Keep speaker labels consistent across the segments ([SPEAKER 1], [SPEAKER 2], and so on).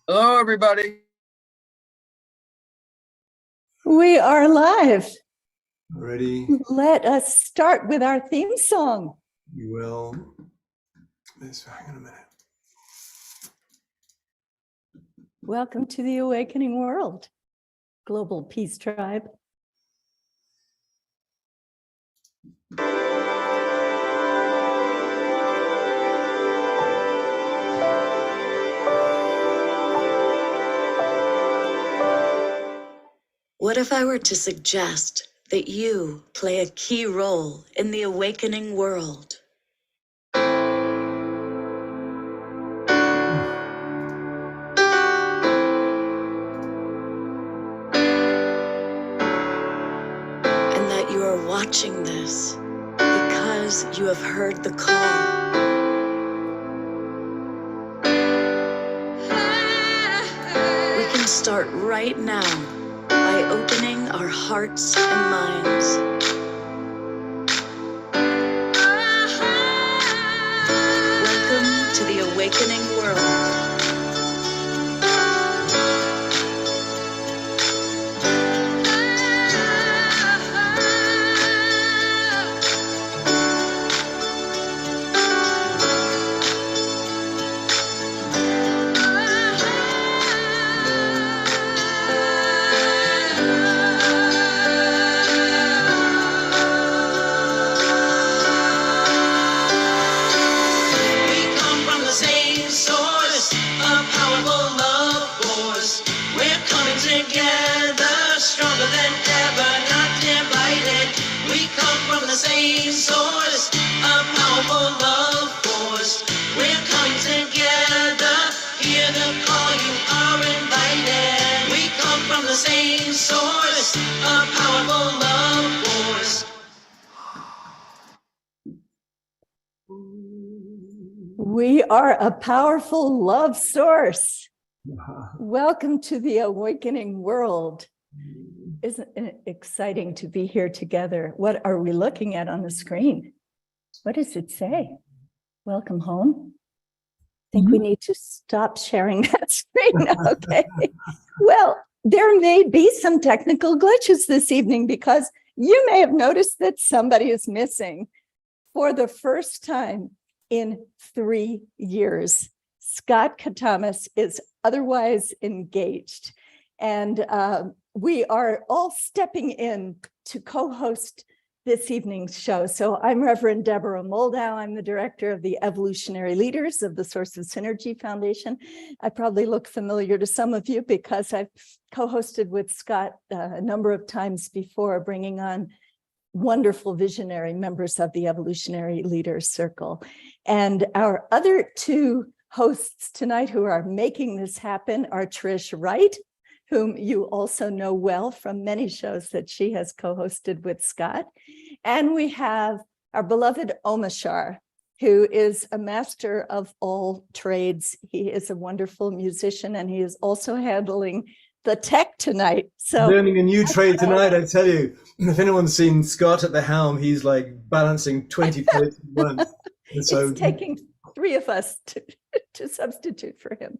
[SPEAKER 1] Hello, everybody.
[SPEAKER 2] We are live.
[SPEAKER 3] Ready?
[SPEAKER 2] Let us start with our theme song.
[SPEAKER 3] You will. Hang on a minute.
[SPEAKER 2] Welcome to the Awakening World, Global Peace Tribe.
[SPEAKER 4] What if I were to suggest that you play a key role in the awakening world? And that you are watching this because you have heard the call. We can start right now by opening our hearts and minds. Welcome to the awakening world.
[SPEAKER 5] Same source, a powerful love force. We're coming together, hear the call, you are invited. We come from the same source, a powerful love force.
[SPEAKER 2] We are a powerful love source. Welcome to the Awakening World. Isn't it exciting to be here together? What are we looking at on the screen? What does it say? Welcome home. I think we need to stop sharing that screen. Okay. Well, there may be some technical glitches this evening because you may have noticed that somebody is missing. For the first time in 3 years, Scott Katamas is otherwise engaged. And we are all stepping in to co-host this evening's show. So I'm Reverend Deborah Moldow. I'm the director of the Evolutionary Leaders of the Source of Synergy Foundation. I probably look familiar to some of you because I've co-hosted with Scott a number of times before, bringing on wonderful visionary members of the Evolutionary Leaders Circle. And our other two hosts tonight who are making this happen are Trish Wright, whom you also know well from many shows that she has co-hosted with Scott. And we have our beloved Omashar, who is a master of all trades. He is a wonderful musician, and he is also handling the tech tonight. So
[SPEAKER 3] learning a new trade tonight, I tell you. If anyone's seen Scott at the helm, he's like balancing 20 plates at once. And so
[SPEAKER 2] it's taking 3 of us to substitute for him.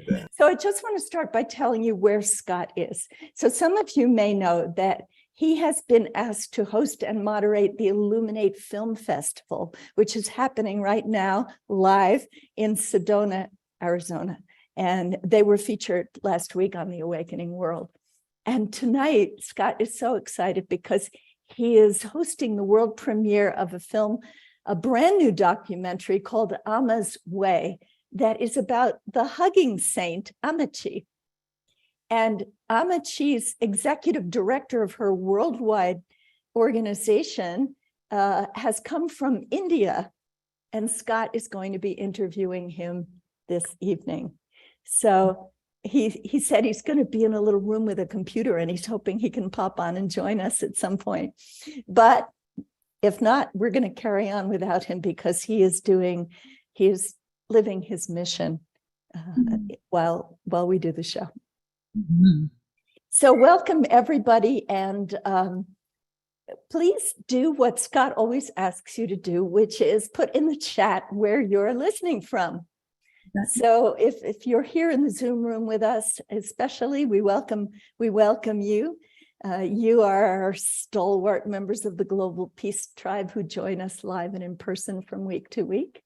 [SPEAKER 3] Right.
[SPEAKER 2] So I just want to start by telling you where Scott is. So some of you may know that he has been asked to host and moderate the Illuminate Film Festival, which is happening right now live in Sedona, Arizona. And they were featured last week on the Awakening World. And tonight, Scott is so excited because he is hosting the world premiere of a film, a brand new documentary called Ama's Way, that is about the hugging saint, Amachi. And Amachi's executive director of her worldwide organization has come from India, and Scott is going to be interviewing him this evening. So he said he's going to be in a little room with a computer, and he's hoping he can pop on and join us at some point. But if not, we're going to carry on without him because he is living his mission while we do the show. So welcome everybody, and please do what Scott always asks you to do, which is put in the chat where you're listening from. So if you're here in the Zoom room with us, especially, we welcome you. You are our stalwart members of the Global Peace Tribe who join us live and in person from week to week.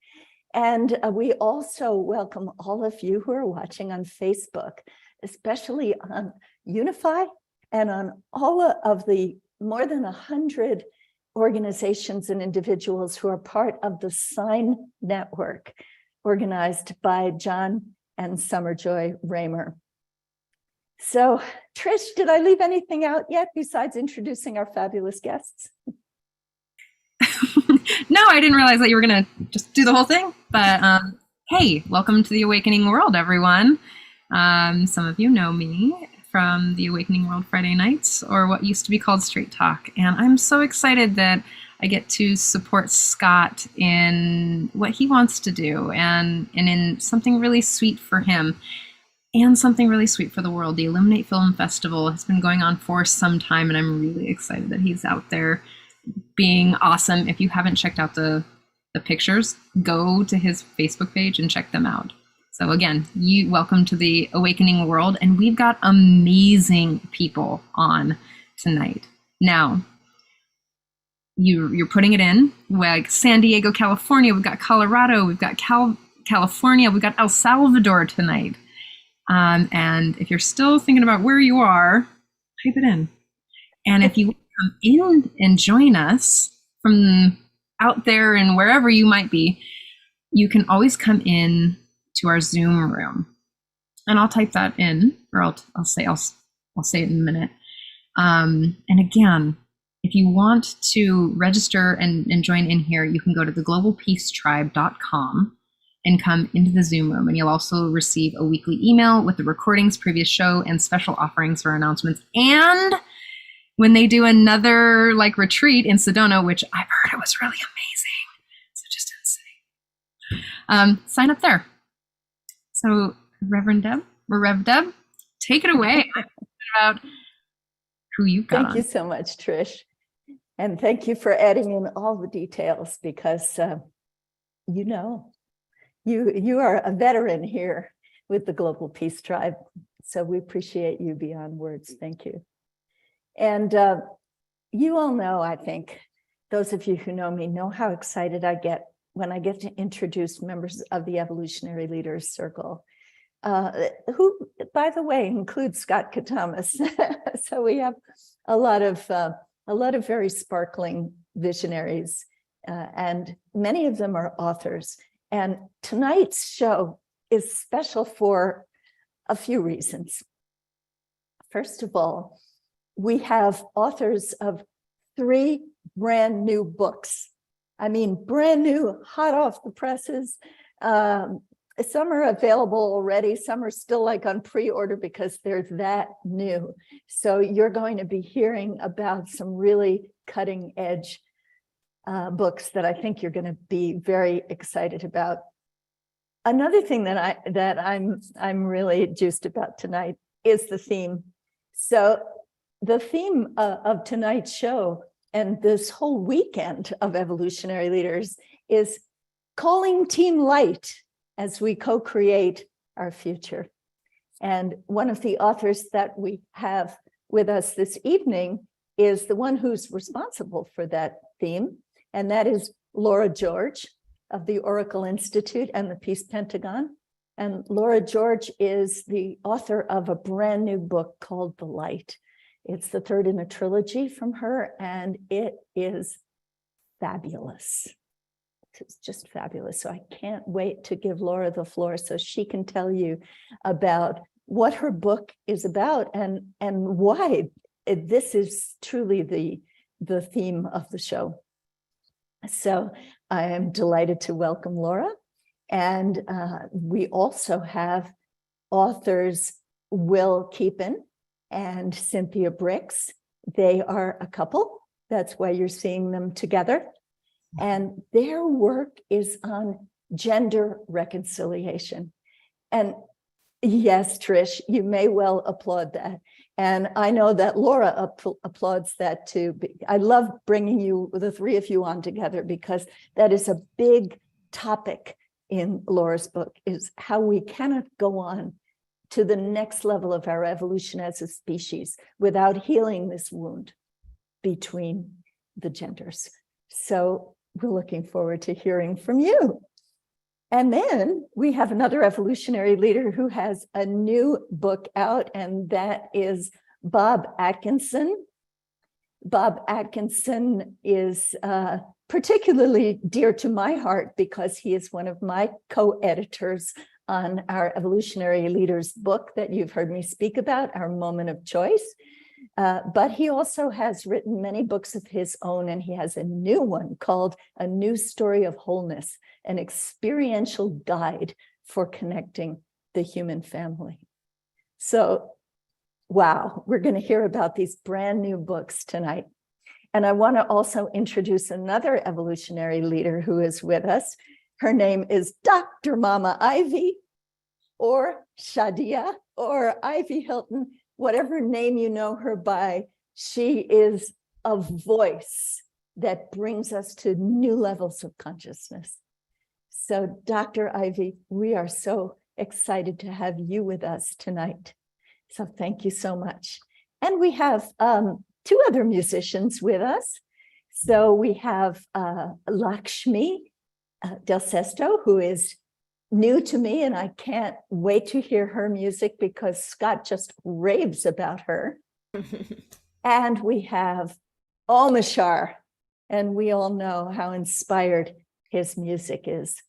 [SPEAKER 2] And we also welcome all of you who are watching on Facebook, especially on Unify and on all of the more than 100 organizations and individuals who are part of the Sign Network, organized by John and Summerjoy Raymer. So, Trish, did I leave anything out yet besides introducing our fabulous guests?
[SPEAKER 1] No, I didn't realize that you were going to just do the whole thing. But hey, welcome to the Awakening World, everyone. Some of you know me from the Awakening World Friday nights, or what used to be called Straight Talk. And I'm so excited that I get to support Scott in what he wants to do and in something really sweet for him and something really sweet for the world. The Illuminate Film Festival has been going on for some time, and I'm really excited that he's out there being awesome. If you haven't checked out the pictures, go to his Facebook page and check them out. So again, welcome to the Awakening World, and we've got amazing people on tonight. Now, you're putting it in, like San Diego, California, we've got Colorado, we've got California, we've got El Salvador tonight. And if you're still thinking about where you are, type it in. And if you come in and join us from out there and wherever you might be, you can always come in to our Zoom room, and I'll type that in, or I'll say it in a minute. And again, if you want to register and join in here, you can go to theglobalpeacetribe.com and come into the Zoom room, and you'll also receive a weekly email with the recordings, previous show, and special offerings or announcements. And when they do another retreat in Sedona, which I've heard it was really amazing, so just insane, sign up there. So Reverend Deb, or Rev Deb, take it away about who you've got.
[SPEAKER 2] Thank you so much, Trish. And thank you for adding in all the details, because you are a veteran here with the Global Peace Tribe. So we appreciate you beyond words. Thank you. And you all know, I think, those of you who know me know how excited I get when I get to introduce members of the Evolutionary Leaders Circle, who, by the way, includes Scott Katamas. So we have a lot of very sparkling visionaries, and many of them are authors. And tonight's show is special for a few reasons. First of all, we have authors of 3 brand new books. I mean, brand new, hot off the presses. Some are available already. Some are still on pre-order because they're that new. So you're going to be hearing about some really cutting edge books that I think you're going to be very excited about. Another thing that I'm really juiced about tonight is the theme. So the theme of tonight's show and this whole weekend of Evolutionary Leaders is calling Team Light as we co-create our future. And one of the authors that we have with us this evening is the one who's responsible for that theme, and that is Laura George of the Oracle Institute and the Peace Pentagon. And Laura George is the author of a brand new book called The Light. It's the 3rd in a trilogy from her, and it is fabulous. It's just fabulous. So I can't wait to give Laura the floor so she can tell you about what her book is about and why this is truly the theme of the show. So I am delighted to welcome Laura. And we also have authors Will Keepin and Cynthia Bricks. They are a couple. That's why you're seeing them together. And their work is on gender reconciliation. And yes, Trish, you may well applaud that. And I know that Laura applauds that too. I love bringing the 3 of you on together because that is a big topic in Laura's book is how we cannot go on to the next level of our evolution as a species without healing this wound between the genders. So we're looking forward to hearing from you. And then we have another evolutionary leader who has a new book out, and that is Bob Atkinson. Bob Atkinson is particularly dear to my heart because he is one of my co-editors on our Evolutionary Leaders book that you've heard me speak about, Our Moment of Choice. But he also has written many books of his own, and he has a new one called A New Story of Wholeness, an experiential guide for connecting the human family. So, wow, we're going to hear about these brand new books tonight. And I want to also introduce another evolutionary leader who is with us. Her name is Dr. Mama Ivy, or Shadia, or Ivy Hilton, whatever name you know her by. She is a voice that brings us to new levels of consciousness. So, Dr. Ivy, we are so excited to have you with us tonight. So thank you so much. And we have two other musicians with us. So we have Lakshmi Del Sesto, who is new to me, and I can't wait to hear her music because Scott just raves about her. And we have Omashar, and we all know how inspired his music is.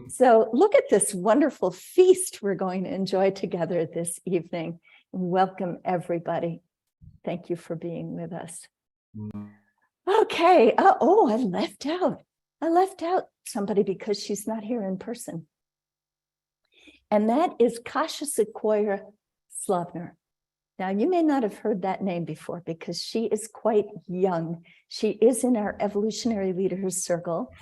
[SPEAKER 2] So look at this wonderful feast we're going to enjoy together this evening. Welcome, everybody. Thank you for being with us. Okay. I left out. I left out somebody because she's not here in person. And that is Kasia Sequoia Slavner. Now, you may not have heard that name before because she is quite young. She is in our Evolutionary Leaders Circle.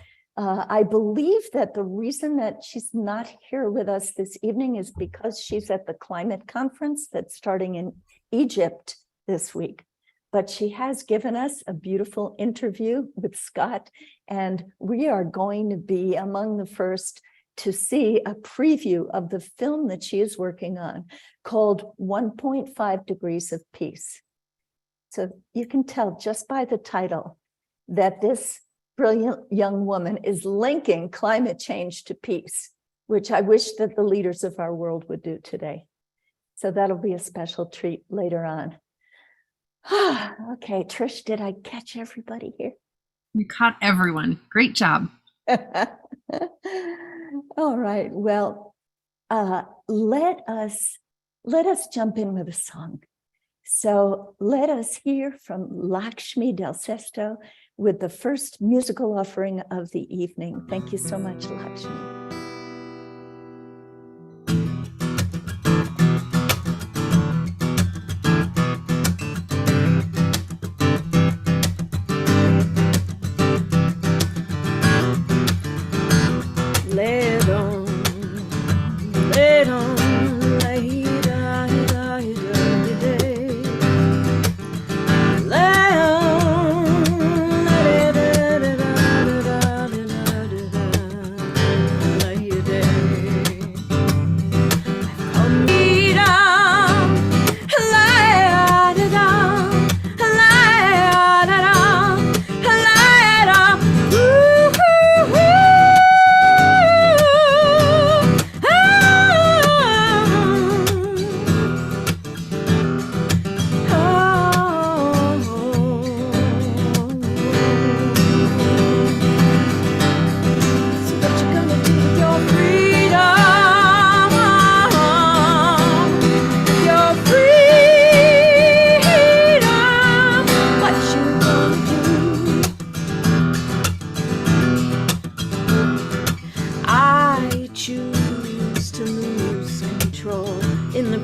[SPEAKER 2] I believe that the reason that she's not here with us this evening is because she's at the climate conference that's starting in Egypt this week. But she has given us a beautiful interview with Scott, and we are going to be among the first to see a preview of the film that she is working on called 1.5 Degrees of Peace. So you can tell just by the title that this brilliant young woman is linking climate change to peace, which I wish that the leaders of our world would do today. So that'll be a special treat later on. Okay, Trish, did I catch everybody here?
[SPEAKER 1] You caught everyone. Great job.
[SPEAKER 2] All right. Well, let us jump in with a song. So let us hear from Lakshmi Del Sesto with the first musical offering of the evening. Thank you so much, Lakshmi.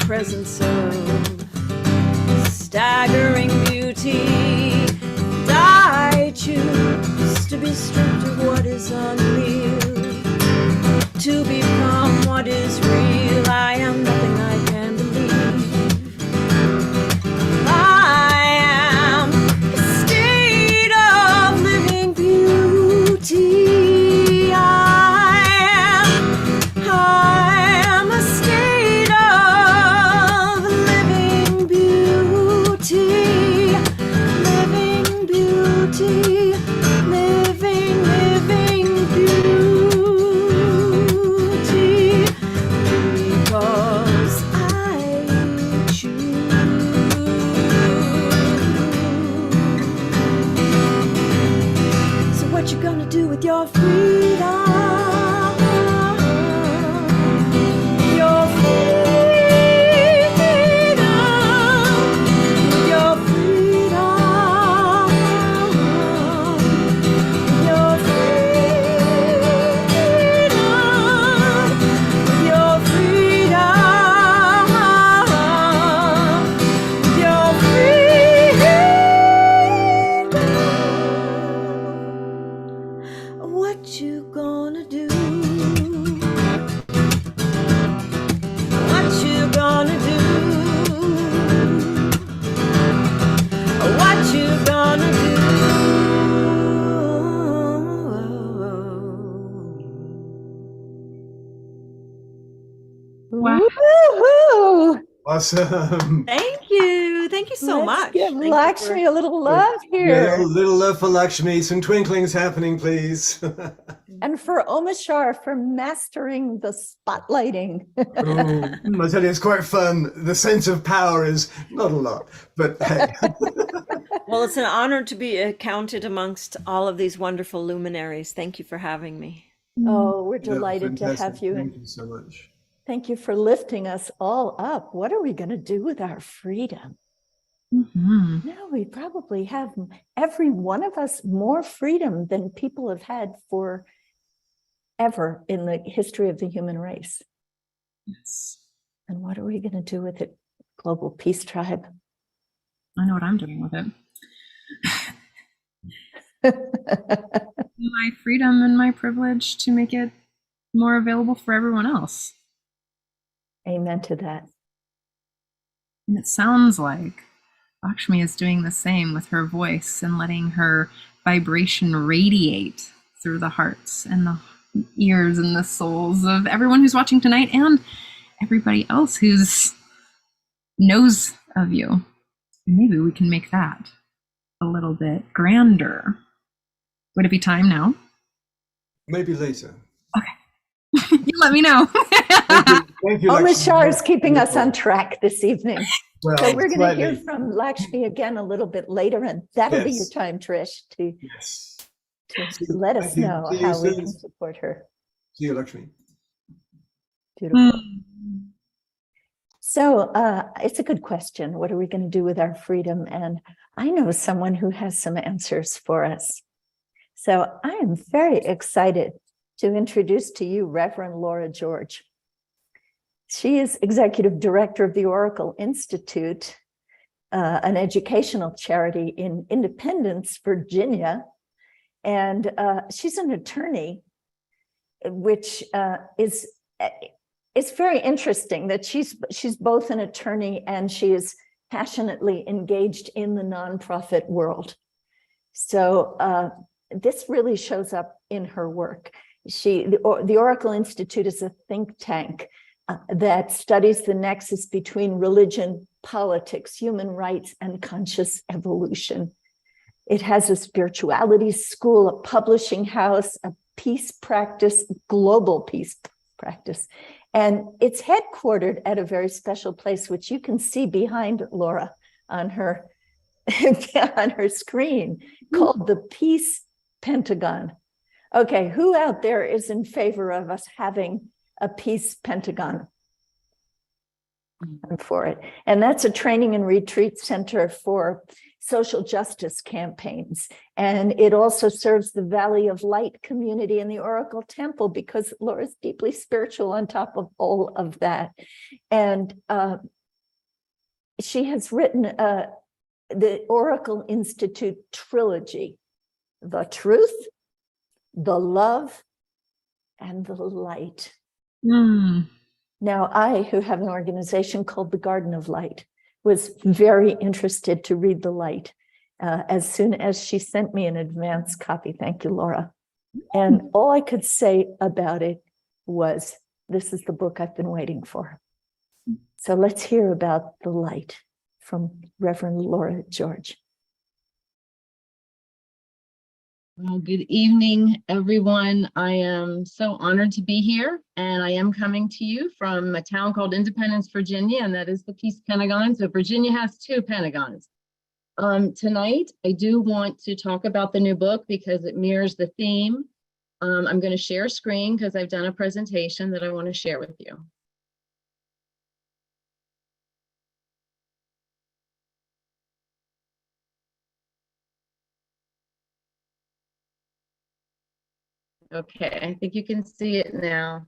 [SPEAKER 6] Presence of staggering beauty, and I choose to be stripped of what is unreal, to become what is real. I am nothing I can believe. I am a state of living beauty. I am
[SPEAKER 3] Awesome.
[SPEAKER 6] Thank you. Thank you so
[SPEAKER 2] Let's
[SPEAKER 6] much.
[SPEAKER 2] give
[SPEAKER 6] Thank you
[SPEAKER 2] Lakshmi
[SPEAKER 6] for-
[SPEAKER 2] a little love
[SPEAKER 3] Yeah,
[SPEAKER 2] here.
[SPEAKER 3] little love for Lakshmi. Some twinklings happening, please.
[SPEAKER 2] And for Omashar for mastering the spotlighting.
[SPEAKER 3] Oh, I tell you, it's quite fun. The sense of power is not a lot, but hey.
[SPEAKER 6] Well, it's an honor to be counted amongst all of these wonderful luminaries. Thank you for having me.
[SPEAKER 2] Oh, we're
[SPEAKER 3] Yeah,
[SPEAKER 2] delighted to have
[SPEAKER 3] fantastic.
[SPEAKER 2] you.
[SPEAKER 3] Thank you so much.
[SPEAKER 2] Thank you for lifting us all up. What are we going to do with our freedom?
[SPEAKER 1] Mhm.
[SPEAKER 2] Now we probably have, every one of us, more freedom than people have had for ever in the history of the human race.
[SPEAKER 1] Yes.
[SPEAKER 2] And what are we going to do with it? Global Peace Tribe.
[SPEAKER 1] I know what I'm doing with it. My freedom and my privilege to make it more available for everyone else.
[SPEAKER 2] Amen to that.
[SPEAKER 1] And it sounds like Lakshmi is doing the same with her voice and letting her vibration radiate through the hearts and the ears and the souls of everyone who's watching tonight and everybody else who's knows of you. Maybe we can make that a little bit grander. Would it be time now?
[SPEAKER 3] Maybe later.
[SPEAKER 1] You let me know.
[SPEAKER 3] Thank you, Lakshmi.
[SPEAKER 2] Omashar is keeping us on track this evening.
[SPEAKER 3] Well,
[SPEAKER 2] So we're going to hear
[SPEAKER 3] slightly.
[SPEAKER 2] from Lakshmi again a little bit later, and that'll be your
[SPEAKER 3] Yes.
[SPEAKER 2] time, Trish, to
[SPEAKER 3] Yes.
[SPEAKER 2] let us
[SPEAKER 3] Thank you.
[SPEAKER 2] know
[SPEAKER 3] See you
[SPEAKER 2] how we
[SPEAKER 3] soon.
[SPEAKER 2] can support her.
[SPEAKER 3] See you, Lakshmi.
[SPEAKER 2] Beautiful. So it's a good question. What are we going to do with our freedom? And I know someone who has some answers for us. So I am very excited to introduce to you Reverend Laura George. She is executive director of the Oracle Institute, an educational charity in Independence, Virginia. And she's an attorney, which is it's very interesting that she's both an attorney and she is passionately engaged in the nonprofit world. So this really shows up in her work. The Oracle Institute is a think tank that studies the nexus between religion, politics, human rights, and conscious evolution. It has a spirituality school, a publishing house, a peace practice, global peace practice. And it's headquartered at a very special place, which you can see behind Laura on her, on her screen, called the Peace Pentagon. Okay, who out there is in favor of us having a peace pentagon? I'm for it. And that's a training and retreat center for social justice campaigns. And it also serves the Valley of Light community in the Oracle Temple, because Laura's deeply spiritual on top of all of that. And she has written the Oracle Institute trilogy: The Truth, The Love, and The Light. Now, I, who have an organization called the Garden of Light, was very interested to read The Light as soon as she sent me an advance copy. Thank you, Laura. And all I could say about it was, this is the book I've been waiting for. So let's hear about The Light from Reverend Laura George.
[SPEAKER 7] Well, good evening, everyone. I am so honored to be here, and I am coming to you from a town called Independence, Virginia, and that is the Peace Pentagon. So Virginia has two Pentagons. Tonight, I do want to talk about the new book because it mirrors the theme. I'm going to share a screen because I've done a presentation that I want to share with you. Okay, I think you can see it now.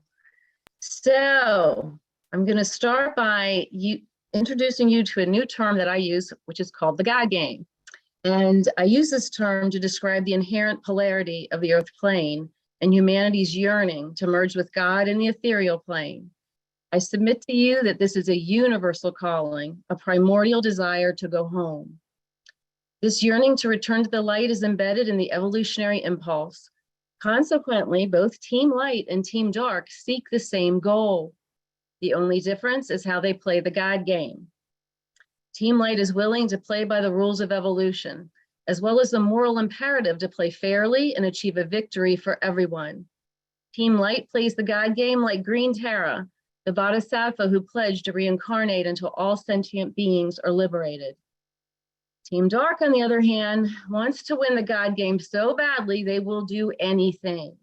[SPEAKER 7] So I'm going to start by introducing you to a new term that I use, which is called the God game. And I use this term to describe the inherent polarity of the earth plane and humanity's yearning to merge with God in the ethereal plane. I submit to you that this is a universal calling, a primordial desire to go home. This yearning to return to the light is embedded in the evolutionary impulse. Consequently, both Team Light and Team Dark seek the same goal. The only difference is how they play the God game. Team Light is willing to play by the rules of evolution, as well as the moral imperative to play fairly and achieve a victory for everyone. Team Light plays the God game like Green Tara, the bodhisattva who pledged to reincarnate until all sentient beings are liberated. Team Dark, on the other hand, wants to win the God game so badly they will do anything.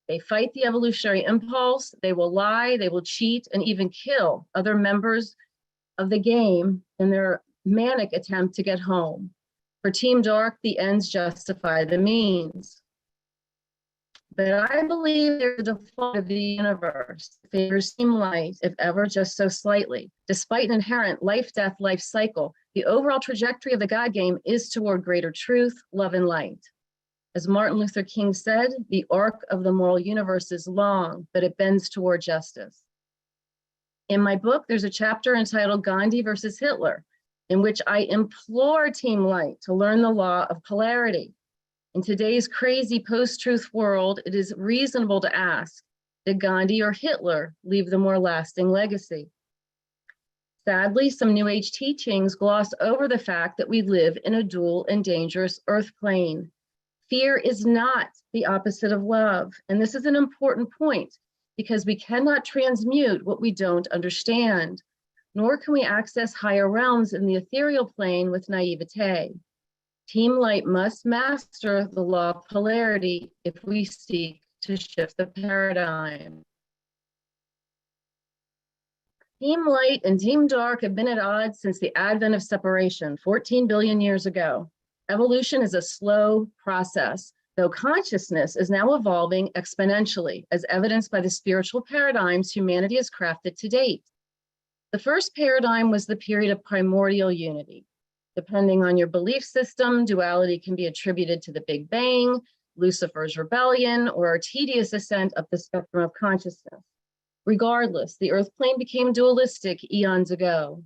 [SPEAKER 7] They fight the evolutionary impulse, they will lie, they will cheat, and even kill other members of the game in their manic attempt to get home. For Team Dark, the ends justify the means. But I believe there's a default of the universe that favors Team Light, if ever just so slightly. Despite an inherent life-death life cycle, the overall trajectory of the God game is toward greater truth, love, and light. As Martin Luther King said, the arc of the moral universe is long, but it bends toward justice. In my book, there's a chapter entitled Gandhi versus Hitler, in which I implore Team Light to learn the law of polarity. In today's crazy post-truth world, it is reasonable to ask, did Gandhi or Hitler leave the more lasting legacy? Sadly, some New Age teachings gloss over the fact that we live in a dual and dangerous earth plane. Fear is not the opposite of love, and this is an important point because we cannot transmute what we don't understand, nor can we access higher realms in the ethereal plane with naivete. Team Light must master the law of polarity if we seek to shift the paradigm. Team Light and Team Dark have been at odds since the advent of separation 14 billion years ago. Evolution is a slow process, though consciousness is now evolving exponentially, as evidenced by the spiritual paradigms humanity has crafted to date. The first paradigm was the period of primordial unity. Depending on your belief system, duality can be attributed to the Big Bang, Lucifer's rebellion, or a tedious ascent up the spectrum of consciousness. Regardless, the earth plane became dualistic eons ago.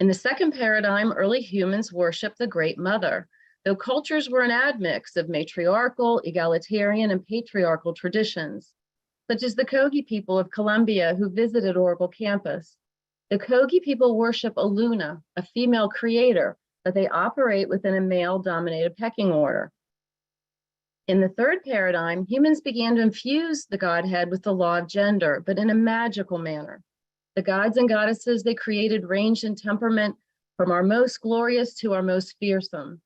[SPEAKER 7] In the second paradigm, early humans worshiped the Great Mother, though cultures were an admix of matriarchal, egalitarian, and patriarchal traditions, such as the Kogi people of Colombia who visited Oracle campus. The Kogi people worship a Luna, a female creator, but they operate within a male-dominated pecking order. In the third paradigm, humans began to infuse the Godhead with the law of gender, but in a magical manner. The gods and goddesses they created ranged in temperament from our most glorious to our most fearsome.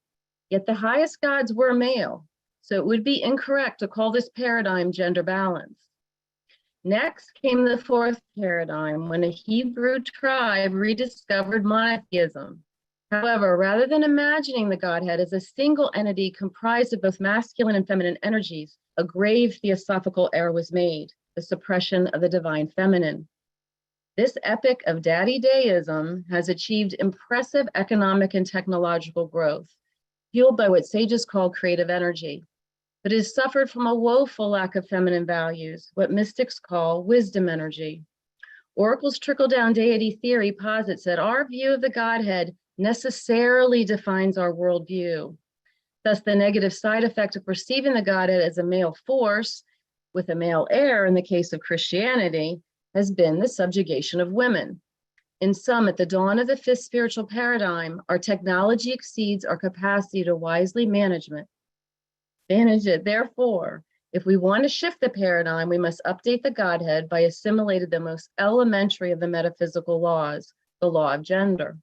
[SPEAKER 7] Yet the highest gods were male, so it would be incorrect to call this paradigm gender balanced. Next came the fourth paradigm, when a Hebrew tribe rediscovered monotheism. However, rather than imagining the Godhead as a single entity comprised of both masculine and feminine energies, a grave theosophical error was made, the suppression of the divine feminine. This epic of daddy deism has achieved impressive economic and technological growth, fueled by what sages call creative energy, but it has suffered from a woeful lack of feminine values, what mystics call wisdom energy. Oracle's trickle-down deity theory posits that our view of the Godhead necessarily defines our worldview. Thus, the negative side effect of perceiving the Godhead as a male force with a male heir in the case of Christianity has been the subjugation of women. In sum, at the dawn of the fifth spiritual paradigm, our technology exceeds our capacity to wisely manage it. Therefore, if we want to shift the paradigm, we must update the Godhead by assimilating the most elementary of the metaphysical laws, the law of gender.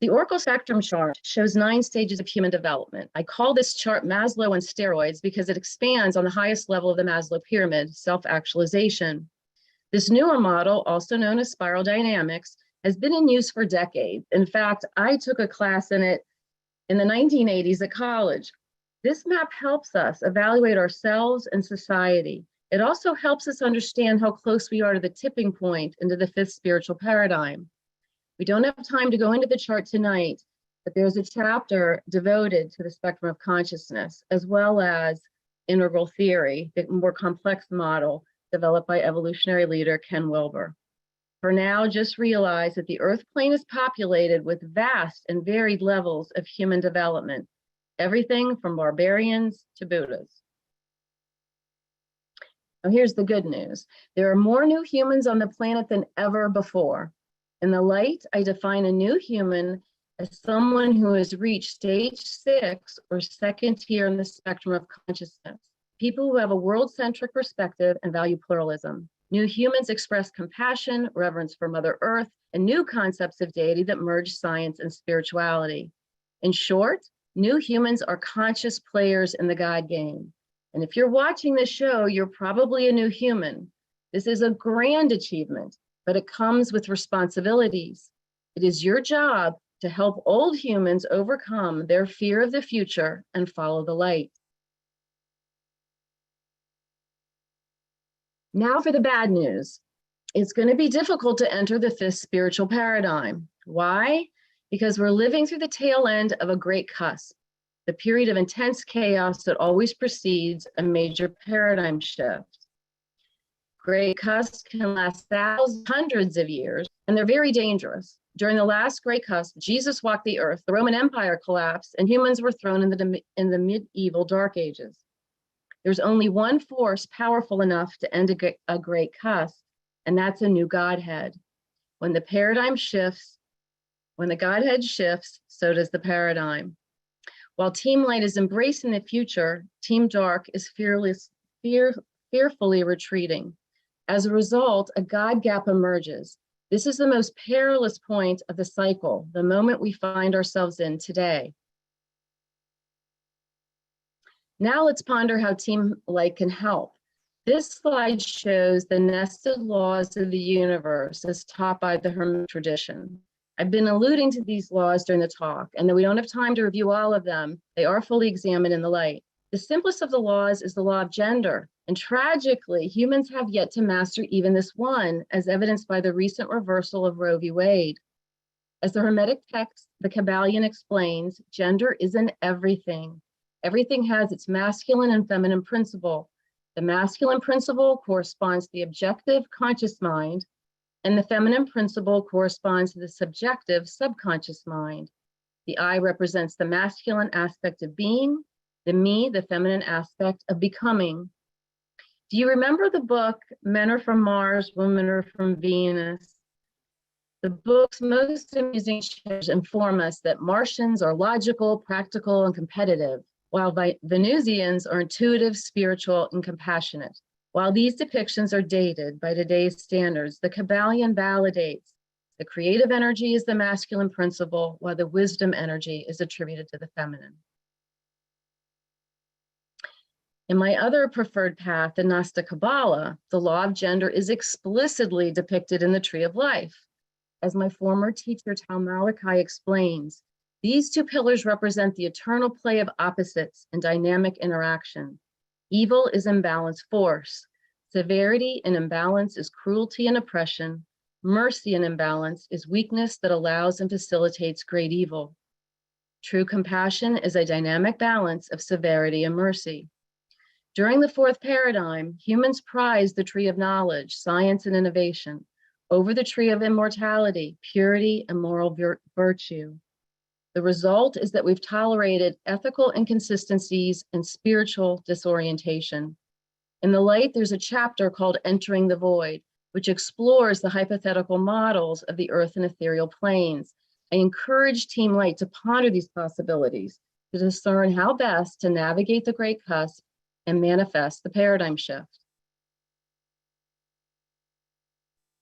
[SPEAKER 7] The Oracle spectrum chart shows 9 stages of human development. I call this chart Maslow on steroids because it expands on the highest level of the Maslow pyramid, self-actualization. This newer model, also known as spiral dynamics, has been in use for decades. In fact, I took a class in it in the 1980s at college. This map helps us evaluate ourselves and society. It also helps us understand how close we are to the tipping point into the fifth spiritual paradigm. We don't have time to go into the chart tonight, but there's a chapter devoted to the spectrum of consciousness, as well as integral theory, the more complex model developed by evolutionary leader Ken Wilber. For now, just realize that the earth plane is populated with vast and varied levels of human development. everything from barbarians to Buddhas. Now here's the good news. There are more new humans on the planet than ever before. In the light, I define a new human as someone who has reached stage 6 or second tier in the spectrum of consciousness. People who have a world-centric perspective and value pluralism. New humans express compassion, reverence for Mother Earth, and new concepts of deity that merge science and spirituality. In short, new humans are conscious players in the God game. And if you're watching this show, you're probably a new human. This is a grand achievement, but it comes with responsibilities. It is your job to help old humans overcome their fear of the future and follow the light. Now for the bad news. It's going to be difficult to enter the 5th spiritual paradigm. Why? Because we're living through the tail end of a great cusp, the period of intense chaos that always precedes a major paradigm shift. Great cusps can last thousands, hundreds of years, and they're very dangerous. During the last great cusp, Jesus walked the earth, the Roman Empire collapsed, and humans were thrown in the medieval Dark Ages. There's only one force powerful enough to end a great cusp, and that's a new Godhead. When the paradigm shifts, when the Godhead shifts, so does the paradigm. While Team Light is embracing the future, Team Dark is fearfully retreating. As a result, a God gap emerges. This is the most perilous point of the cycle, the moment we find ourselves in today. Now let's ponder how Team Light can help. This slide shows the nested laws of the universe as taught by the Hermetic tradition. I've been alluding to these laws during the talk, and though we don't have time to review all of them, they are fully examined in the light. The simplest of the laws is the law of gender, and tragically, humans have yet to master even this one, as evidenced by the recent reversal of Roe v. Wade. As the Hermetic text, the Kabbalion explains, gender is in everything. Everything has its masculine and feminine principle. The masculine principle corresponds to the objective conscious mind, and the feminine principle corresponds to the subjective subconscious mind. The I represents the masculine aspect of being, the me, the feminine aspect of becoming. Do you remember the book, Men Are From Mars, Women Are From Venus? The book's most amusing chapters inform us that Martians are logical, practical, and competitive, while Venusians are intuitive, spiritual, and compassionate. While these depictions are dated by today's standards, the Kabbalion validates the creative energy is the masculine principle, while the wisdom energy is attributed to the feminine. In my other preferred path, the Gnostic Kabbalah, the law of gender is explicitly depicted in the Tree of Life. As my former teacher, Tal Malachi, explains, these two pillars represent the eternal play of opposites and dynamic interaction. Evil is imbalanced force. Severity and imbalance is cruelty and oppression. Mercy and imbalance is weakness that allows and facilitates great evil. True compassion is a dynamic balance of severity and mercy. During the 4th paradigm, humans prize the tree of knowledge, science, and innovation over the tree of immortality, purity, and moral virtue. The result is that we've tolerated ethical inconsistencies and spiritual disorientation. In the light, there's a chapter called Entering the Void, which explores the hypothetical models of the earth and ethereal planes. I encourage Team Light to ponder these possibilities, to discern how best to navigate the great cusp and manifest the paradigm shift.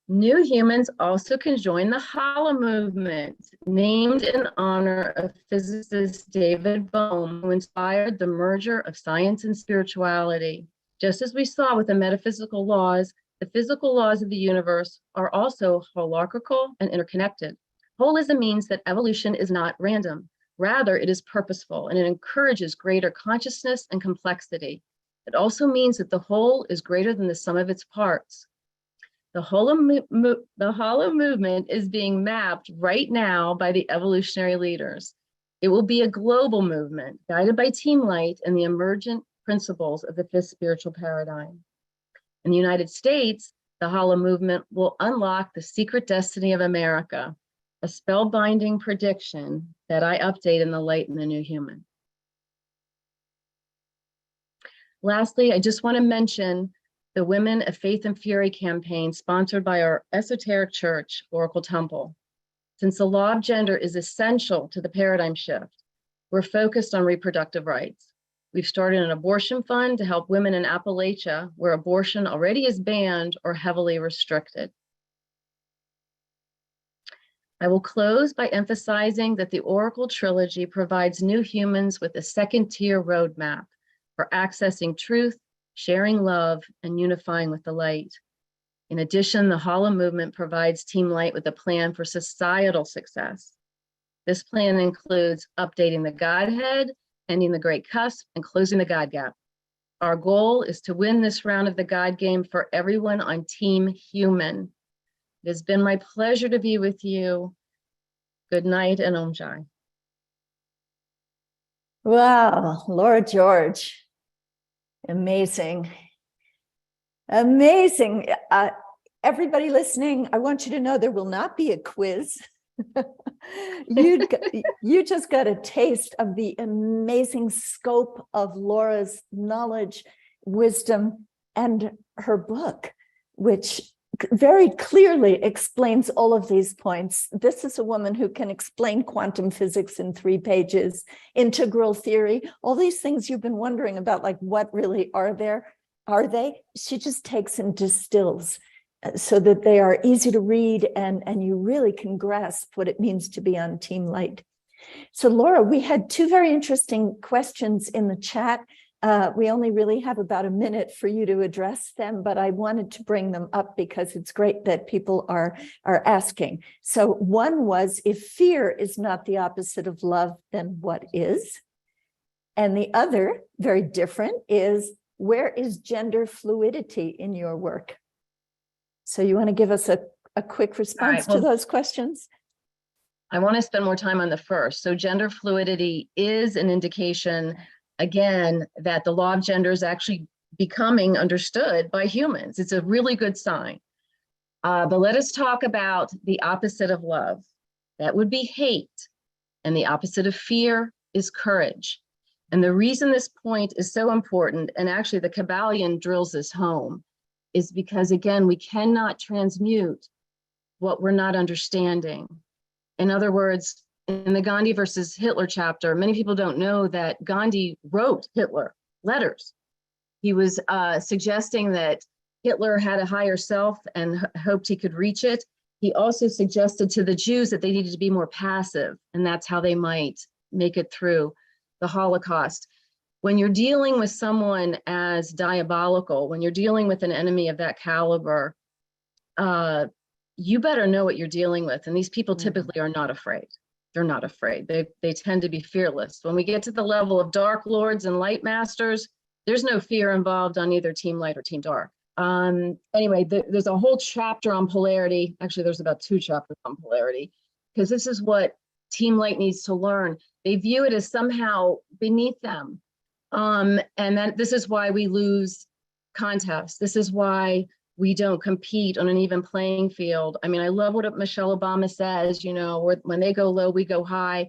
[SPEAKER 7] New humans also can join the Hollow movement, named in honor of physicist David Bohm, who inspired the merger of science and spirituality. Just as we saw with the metaphysical laws, the physical laws of the universe are also holarchical and interconnected. Holism means that evolution is not random. Rather, it is purposeful, and it encourages greater consciousness and complexity. It also means that the whole is greater than the sum of its parts. The Hollow movement is being mapped right now by the evolutionary leaders. It will be a global movement guided by Team Light and the emergent principles of the 5th spiritual paradigm. In the United States, the Hollow movement will unlock the secret destiny of America, a spellbinding prediction that I update in the Light and the New Human. Lastly, I just want to mention the Women of Faith and Fury campaign sponsored by our esoteric church, Oracle Temple. Since the law of gender is essential to the paradigm shift, we're focused on reproductive rights. We've started an abortion fund to help women in Appalachia where abortion already is banned or heavily restricted. I will close by emphasizing that the Oracle Trilogy provides new humans with a second-tier roadmap for accessing truth, sharing love, and unifying with the light. In addition, the Hollow Movement provides Team Light with a plan for societal success. This plan includes updating the Godhead, ending the Great Cusp, and closing the God Gap. Our goal is to win this round of the God game for everyone on Team Human. It has been my pleasure to be with you. Good night and Omashar.
[SPEAKER 2] Wow, Laura George. Amazing. Amazing. Everybody listening, I want you to know there will not be a quiz. You just got a taste of the amazing scope of Laura's knowledge, wisdom, and her book, which very clearly explains all of these points. This is a woman who can explain quantum physics in 3 pages, integral theory, all these things you've been wondering about, like what really are they? She just takes and distills so that they are easy to read and you really can grasp what it means to be on Team Light. So Laura, we had 2 very interesting questions in the chat. We only really have about a minute for you to address them, but I wanted to bring them up because it's great that people are asking. So one was, if fear is not the opposite of love, then what is? And the other, very different, is where is gender fluidity in your work? So you want to give us a quick response to those questions?
[SPEAKER 7] I want to spend more time on the first. So gender fluidity is an indication, again, that the law of gender is actually becoming understood by humans. It's a really good sign. But let us talk about the opposite of love. That would be hate. And the opposite of fear is courage. And the reason this point is so important, and actually the Kabbalion drills this home, is because, again, we cannot transmute what we're not understanding. In other words, in the Gandhi versus Hitler chapter, many people don't know that Gandhi wrote Hitler letters. He was suggesting that Hitler had a higher self and hoped he could reach it. He also suggested to the Jews that they needed to be more passive, and that's how they might make it through the Holocaust. When you're dealing with someone as diabolical, when you're dealing with an enemy of that caliber, you better know what you're dealing with. And these people typically are not afraid. They're not afraid. They tend to be fearless. When we get to the level of dark lords and light masters, there's no fear involved on either Team Light or Team Dark. Anyway, there's a whole chapter on polarity. Actually, there's about 2 chapters on polarity, because this is what Team Light needs to learn. They view it as somehow beneath them. And then this is why we lose contests. This is why we don't compete on an even playing field. I mean, I love what Michelle Obama says, you know, when they go low, we go high.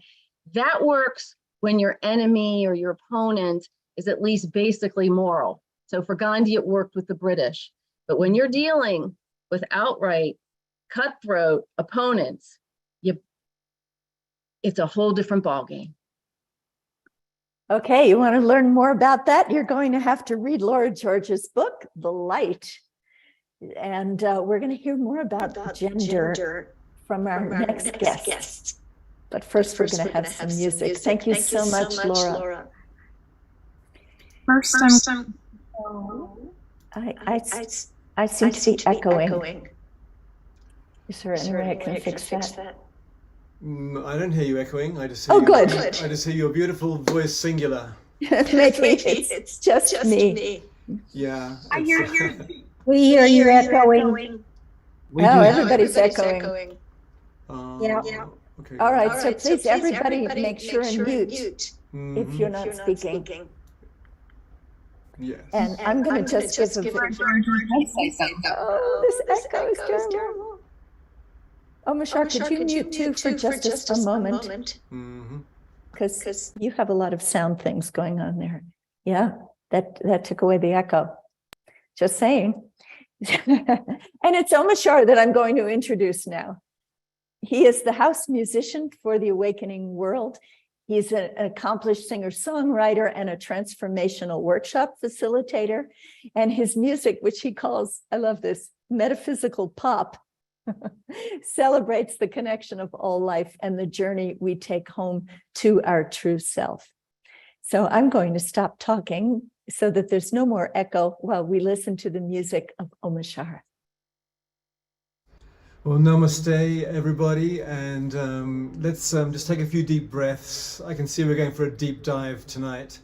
[SPEAKER 7] That works when your enemy or your opponent is at least basically moral. So for Gandhi, it worked with the British. But when you're dealing with outright cutthroat opponents, it's a whole different ballgame.
[SPEAKER 2] Okay, you want to learn more about that? You're going to have to read Laura George's book, The Light. And we're going to hear more about gender from our next guest. But first, we're going to have some music. Thank you so much, Laura.
[SPEAKER 1] First,
[SPEAKER 2] I seem to be echoing. Is there any way I can fix that?
[SPEAKER 3] I don't hear you echoing. I just hear I just hear your beautiful voice singular.
[SPEAKER 2] Maybe it's just me.
[SPEAKER 3] Yeah.
[SPEAKER 1] I hear you.
[SPEAKER 8] We hear you echoing.
[SPEAKER 2] Everybody's echoing.
[SPEAKER 8] Yeah.
[SPEAKER 3] Okay.
[SPEAKER 2] All right, so please, everybody make sure and mute if you're not speaking.
[SPEAKER 3] Yes.
[SPEAKER 2] And I'm going to just give a this echo is terrible. Omashar, could you mute too for just a moment? Because you have a lot of sound things going on there. Yeah. That took away the echo. Just saying. And it's Omashar that I'm going to introduce now. He is the house musician for the Awakening World. He's an accomplished singer-songwriter and a transformational workshop facilitator. And his music, which he calls, I love this, metaphysical pop, celebrates the connection of all life and the journey we take home to our true self. So I'm going to stop talking so that there's no more echo while we listen to the music of Omashar.
[SPEAKER 3] Well, namaste, everybody, and let's just take a few deep breaths. I can see we're going for a deep dive tonight,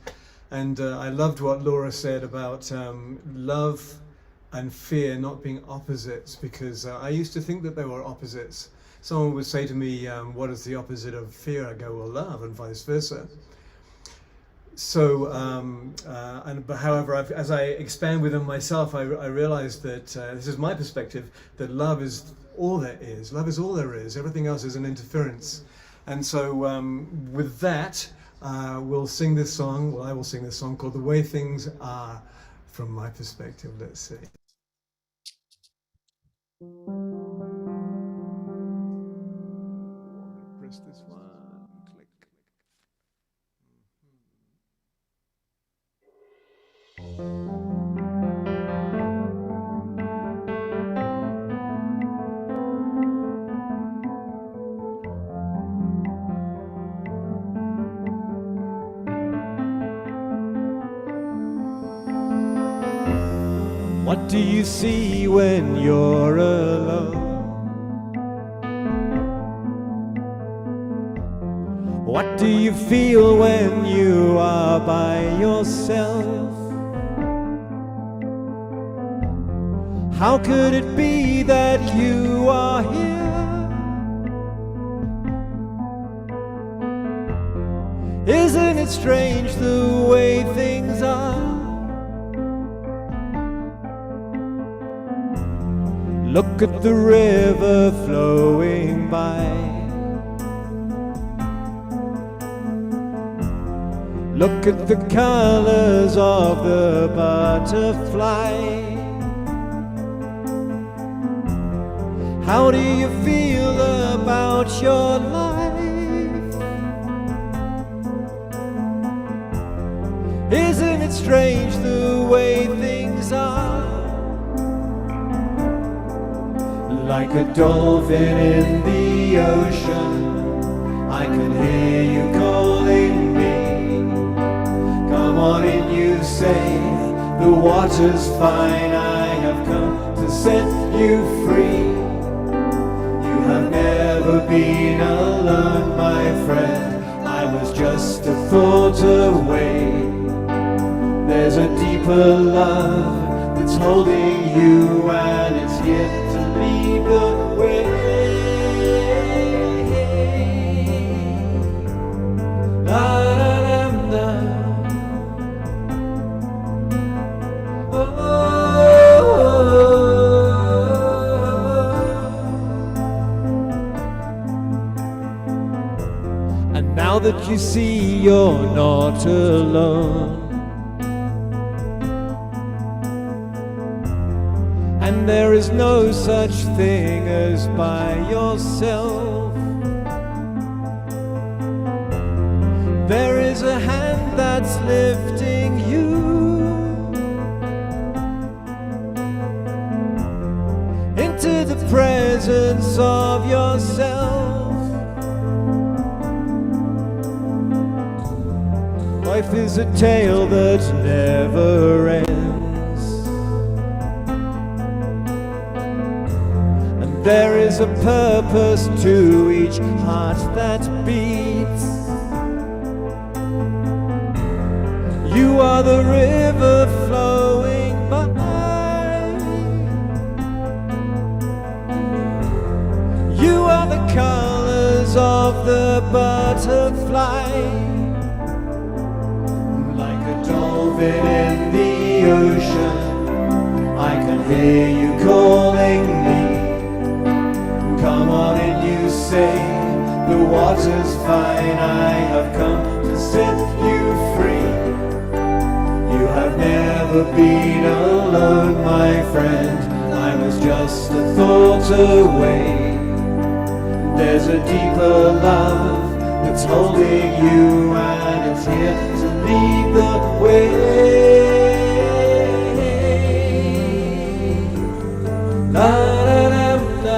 [SPEAKER 3] and I loved what Laura said about love and fear not being opposites, because I used to think that they were opposites. Someone would say to me, what is the opposite of fear? I go, well, love, and vice versa. So, but however, as I expand within myself, I realized that this is my perspective, that love is all there is. Love is all there is. Everything else is an interference. And so with that, we'll sing this song. Well, I will sing this song called The Way Things Are from my perspective. Let's see. Press this one. Click.
[SPEAKER 9] What do you see when you're alone? What do you feel when you are by yourself? How could it be that you are here? Isn't it strange the way things are? Look at the river flowing by. Look at the colors of the butterfly. How do you feel about your life? Isn't it strange the way things are? Like a dolphin in the ocean, I can hear you calling me. Come on in, you say, the water's fine. I have come to set you free. You have never been alone, my friend. I was just a thought away. There's a deeper love that's holding you, and it's here to lead the way. La la la la. And now that you see you're not alone, and there is no such thing as by yourself, there is a hand that's lifting you into the presence of yourself. Life is a tale that never ends, and there is a purpose to each heart that beats. You are the river flowing by. You are the colors of the butterfly. Like a dolphin in the ocean, I can hear you calling me. Come on in, you say, the water's fine. I have come to set you free. You have never been alone, my friend. I was just a thought away. There's a deeper love that's holding you, and it's here to lead the way. La, da, da, da.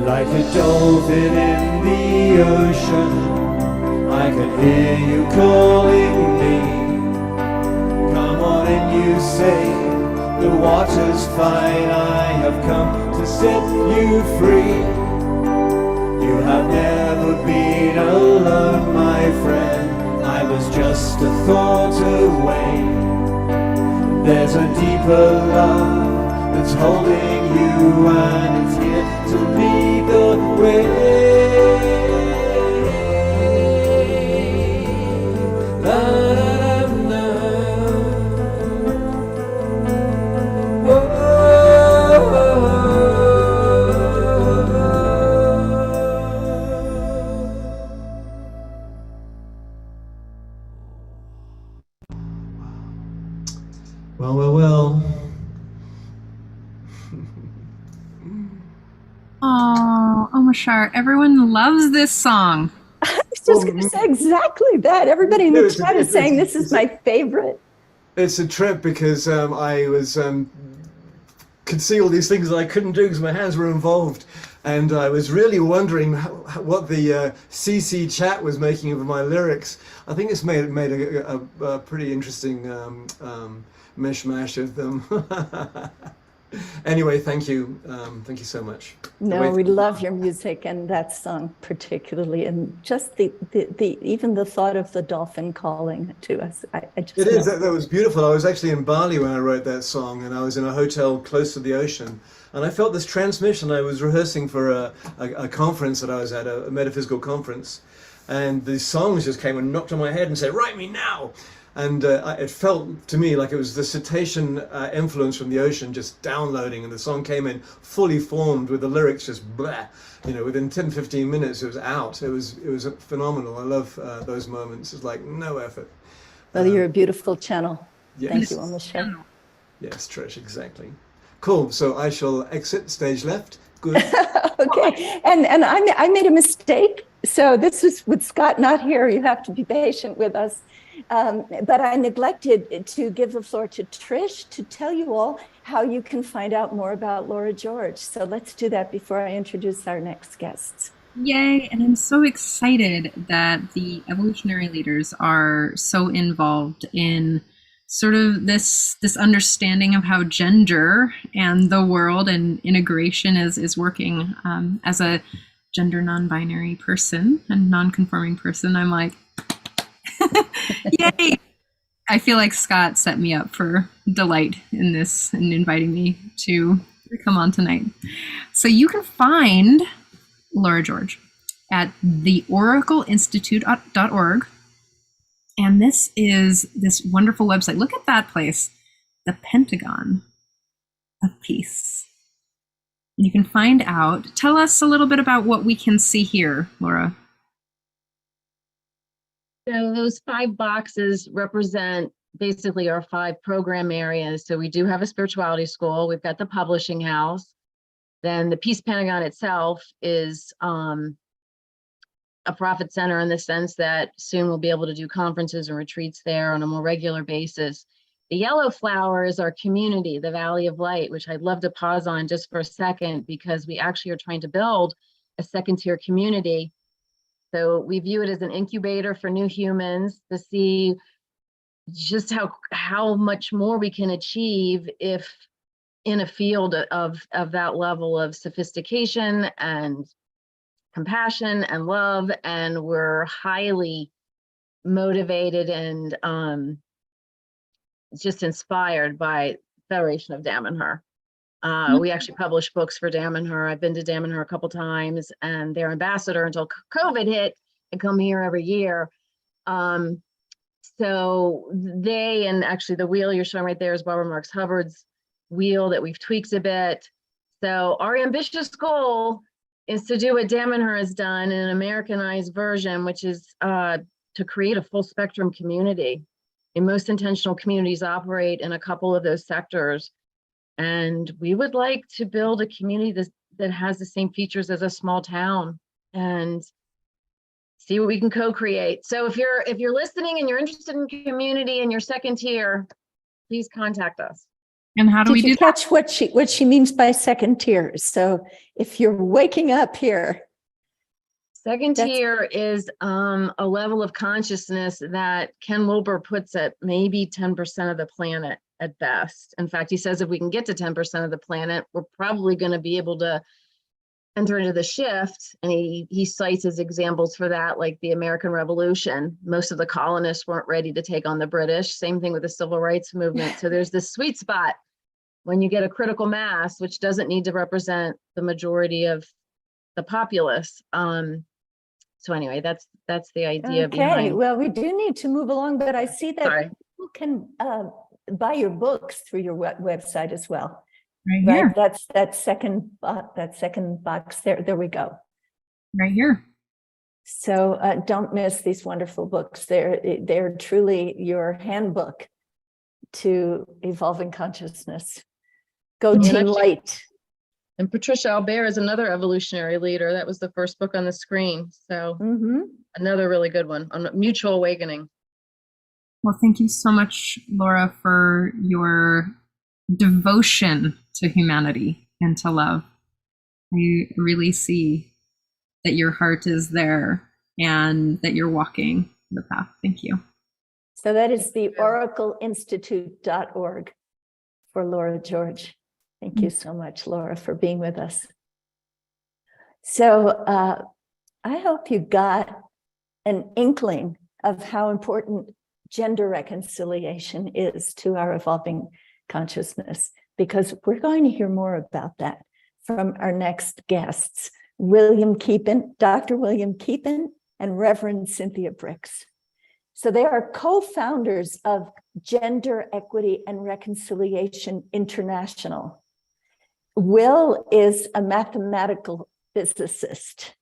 [SPEAKER 9] Like a dolphin in the ocean, I can hear you calling me. Come on and you say, the water's fine, I have come to set you free. You have never been alone, my friend. I was just a thought away. There's a deeper love that's holding you, and it's here to lead the way. La, da, da, da.
[SPEAKER 3] Well, well, well.
[SPEAKER 1] Oh, Omashar, everyone loves this song.
[SPEAKER 2] I was just going to say exactly that. Everybody in the chat is saying this is my favorite.
[SPEAKER 3] It's a trip because I was could see all these things that I couldn't do because my hands were involved, and I was really wondering what the CC chat was making of my lyrics. I think it's made a pretty interesting mishmash of them. Anyway, thank you so much.
[SPEAKER 2] No, we love your music and that song particularly, and just the even the thought of the dolphin calling to us. I just
[SPEAKER 3] It is, that was beautiful. I was actually in Bali when I wrote that song, and I was in a hotel close to the ocean, and I felt this transmission. I was rehearsing for a conference that I was at, a metaphysical conference, and these songs just came and knocked on my head and said, "Write me now." And it felt to me like it was the cetacean influence from the ocean just downloading, and the song came in fully formed with the lyrics just blah. You know, within 10-15 minutes it was out. It was phenomenal. I love those moments. It's like no effort.
[SPEAKER 2] Well, you're a beautiful channel.
[SPEAKER 3] Yes.
[SPEAKER 2] Thank you, Omashar.
[SPEAKER 3] Yes, Trish, exactly. Cool. So I shall exit stage left. Good.
[SPEAKER 2] Okay, and I made a mistake. So this is with Scott not here. You have to be patient with us. But I neglected to give the floor to Trish to tell you all how you can find out more about Laura George. So let's do that before I introduce our next guests.
[SPEAKER 1] Yay, and I'm so excited that the evolutionary leaders are so involved in sort of this understanding of how gender and the world and integration is working. As a gender non-binary person and non-conforming person, I'm like, yay! I feel like Scott set me up for delight in this and inviting me to come on tonight. So you can find Laura George at theoracleinstitute.org. And this is this wonderful website. Look at that place, the Pentagon of Peace. You can find out. Tell us a little bit about what we can see here, Laura.
[SPEAKER 7] So those 5 boxes represent basically our 5 program areas. So we do have a spirituality school. We've got the publishing house. Then the Peace Pentagon itself is a profit center in the sense that soon we'll be able to do conferences and retreats there on a more regular basis. The yellow flower is our community, the Valley of Light, which I'd love to pause on just for a second because we actually are trying to build a second-tier community. So we view it as an incubator for new humans to see just how much more we can achieve if in a field of that level of sophistication and compassion and love, and we're highly motivated and just inspired by Federation of Damanhur. We actually publish books for Damanhur. I've been to Damanhur a couple times, and their ambassador until COVID hit, and come here every year. So they, and actually the wheel you're showing right there is Barbara Marx Hubbard's wheel that we've tweaked a bit. So our ambitious goal is to do what Damanhur has done in an Americanized version, which is to create a full spectrum community. And most intentional communities operate in a couple of those sectors. And we would like to build a community that has the same features as a small town, and see what we can co-create. So if you're listening and you're interested in community and you're second tier, please contact us.
[SPEAKER 1] And how do we
[SPEAKER 2] Did you
[SPEAKER 1] do that?
[SPEAKER 2] catch what she means by second tier? So if you're waking up here,
[SPEAKER 7] Second tier is a level of consciousness that Ken Wilber puts at maybe 10% of the planet at best. In fact, he says if we can get to 10% of the planet, we're probably going to be able to enter into the shift. And he cites as examples for that, like the American Revolution. Most of the colonists weren't ready to take on the British. Same thing with the civil rights movement. So there's this sweet spot when you get a critical mass, which doesn't need to represent the majority of the populace. So anyway, that's the idea behind.
[SPEAKER 2] Well, we do need to move along, but I see that people can buy your books through your website as well.
[SPEAKER 1] Right here.
[SPEAKER 2] That's that second box there. There we go.
[SPEAKER 1] Right here.
[SPEAKER 2] So don't miss these wonderful books. They're truly your handbook to evolving consciousness. Go Team Light.
[SPEAKER 7] And Patricia Albert is another evolutionary leader. That was the first book on the screen. So another really good one on mutual awakening.
[SPEAKER 1] Well, thank you so much, Laura, for your devotion to humanity and to love. I really see that your heart is there and that you're walking the path. Thank you.
[SPEAKER 2] So that is the oracleinstitute.org for Laura George. Thank you so much, Laura, for being with us. So I hope you got an inkling of how important gender reconciliation is to our evolving consciousness, because we're going to hear more about that from our next guests, Dr. William Keepin and Reverend Cynthia Briggs. So they are co-founders of Gender Equity and Reconciliation International. Will is a mathematical physicist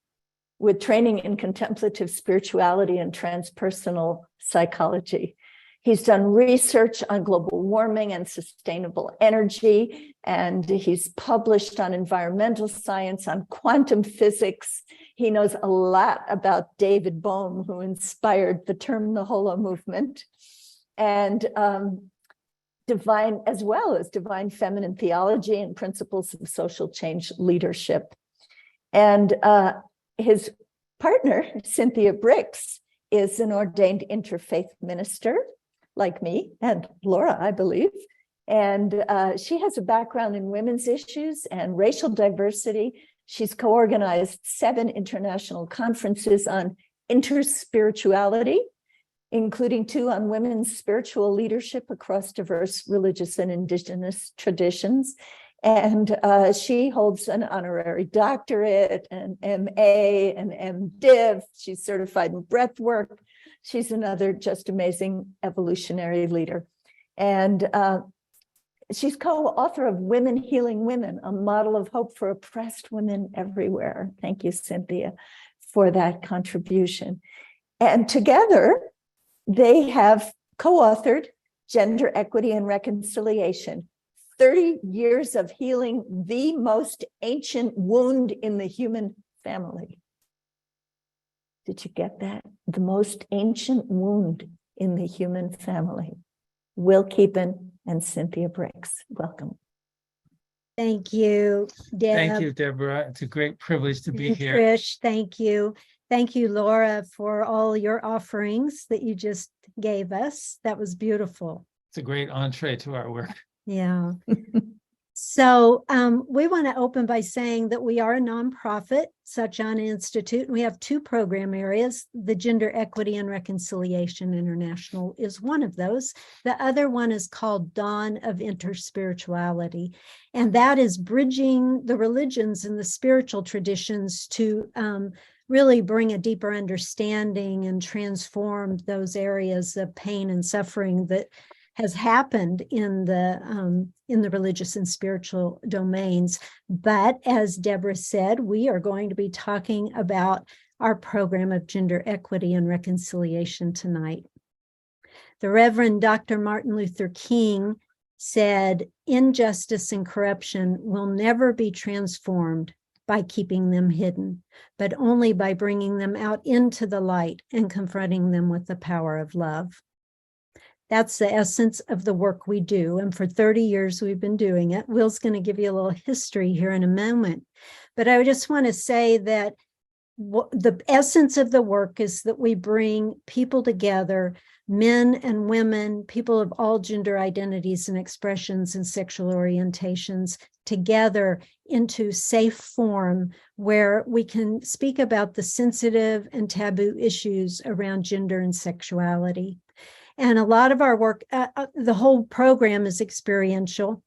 [SPEAKER 2] with training in contemplative spirituality and transpersonal psychology. He's done research on global warming and sustainable energy, and he's published on environmental science, on quantum physics. He knows a lot about David Bohm, who inspired the term the Holo movement, and divine, as well as divine feminine theology and principles of social change leadership. And his partner, Cynthia Briggs, is an ordained interfaith minister, like me and Laura, I believe. And she has a background in women's issues and racial diversity. She's co-organized 7 international conferences on interspirituality, including 2 on women's spiritual leadership across diverse religious and indigenous traditions. And she holds an honorary doctorate, an MA, an MDiv. She's certified in breath work. She's another just amazing evolutionary leader. And she's co-author of Women Healing Women, a model of hope for oppressed women everywhere. Thank you, Cynthia, for that contribution. And together, they have co-authored Gender Equity and Reconciliation, 30 years of healing the most ancient wound in the human family. Did you get that? The most ancient wound in the human family. Will Keepin and Cynthia Briggs. Welcome.
[SPEAKER 8] Thank you, Deb.
[SPEAKER 10] Thank you, Deborah. It's a great privilege to be here.
[SPEAKER 8] Trish, thank you. Thank you, Laura, for all your offerings that you just gave us. That was beautiful.
[SPEAKER 10] It's a great entree to our work.
[SPEAKER 8] Yeah. So we want to open by saying that we are a nonprofit, Satchana Institute, and we have two program areas. The Gender Equity and Reconciliation International is one of those. The other one is called Dawn of Interspirituality, and that is bridging the religions and the spiritual traditions to really bring a deeper understanding and transform those areas of pain and suffering that has happened in the religious and spiritual domains. But as Deborah said, we are going to be talking about our program of gender equity and reconciliation tonight. The Reverend Dr. Martin Luther King said, "Injustice and corruption will never be transformed by keeping them hidden, but only by bringing them out into the light and confronting them with the power of love." That's the essence of the work we do. And for 30 years, we've been doing it. Will's going to give you a little history here in a moment. But I just want to say that the essence of the work is that we bring people together, men and women, people of all gender identities and expressions and sexual orientations, together into safe form where we can speak about the sensitive and taboo issues around gender and sexuality. And a lot of our work, the whole program is experiential.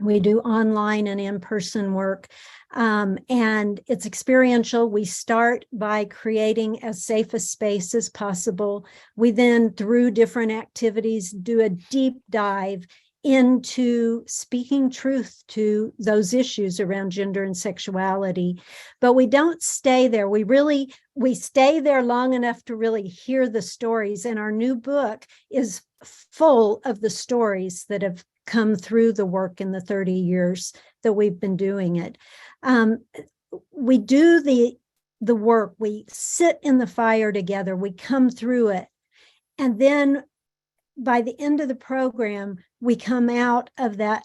[SPEAKER 8] We do online and in-person work, and it's experiential. We start by creating as safe a space as possible. We then, through different activities, do a deep dive into speaking truth to those issues around gender and sexuality. But we don't stay there. We stay there long enough to really hear the stories. And our new book is full of the stories that have come through the work in the 30 years that we've been doing it. We do the work, we sit in the fire together, we come through it. And then by the end of the program, we come out of that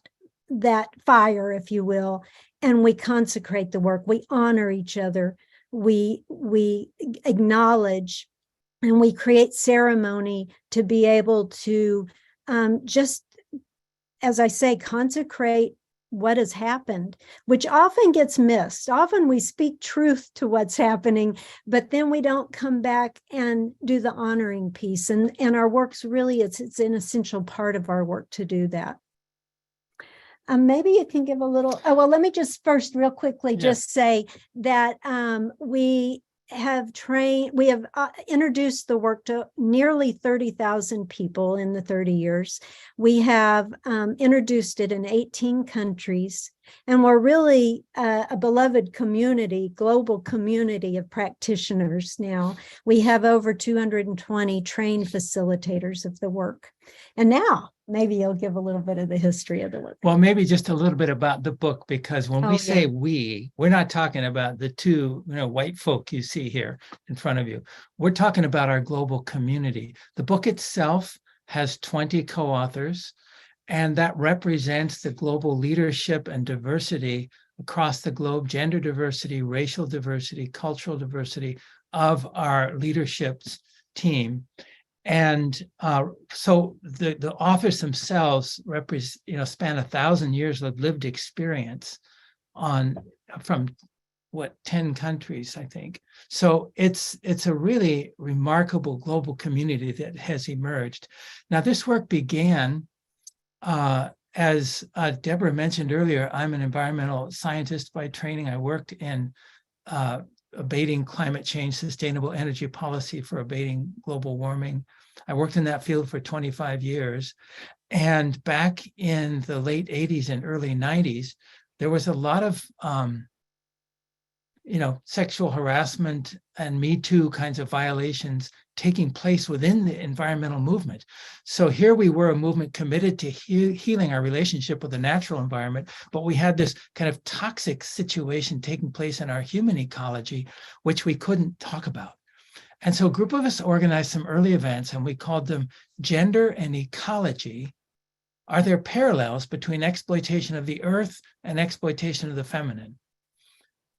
[SPEAKER 8] fire, if you will, and we consecrate the work. We honor each other. We acknowledge, and we create ceremony to be able to just, as I say, consecrate what has happened, which often gets missed. Often we speak truth to what's happening, but then we don't come back and do the honoring piece. And our work's really, it's an essential part of our work to do that. Maybe you can give a little, let me just first real quickly just say that we have introduced the work to nearly 30,000 people in the 30 years. We have introduced it in 18 countries, and we're really a beloved community, global community of practitioners now. We have over 220 trained facilitators of the work. And now, maybe you'll give a little bit of the history of the work.
[SPEAKER 10] Well, maybe just a little bit about the book, because when we say we're not talking about the two white folk you see here in front of you. We're talking about our global community. The book itself has 20 co-authors, and that represents the global leadership and diversity across the globe, gender diversity, racial diversity, cultural diversity of our leadership team. And so the authors themselves span 1,000 years of lived experience from 10 countries, I think. So it's a really remarkable global community that has emerged. Now, this work began, as Deborah mentioned earlier, I'm an environmental scientist by training. I worked in abating climate change, sustainable energy policy for abating global warming. I worked in that field for 25 years. And back in the late 80s and early 90s, there was a lot of, sexual harassment and Me Too kinds of violations taking place within the environmental movement. So here we were, a movement committed to healing our relationship with the natural environment, but we had this kind of toxic situation taking place in our human ecology, which we couldn't talk about. And so a group of us organized some early events, and we called them Gender and Ecology. Are there parallels between exploitation of the earth and exploitation of the feminine?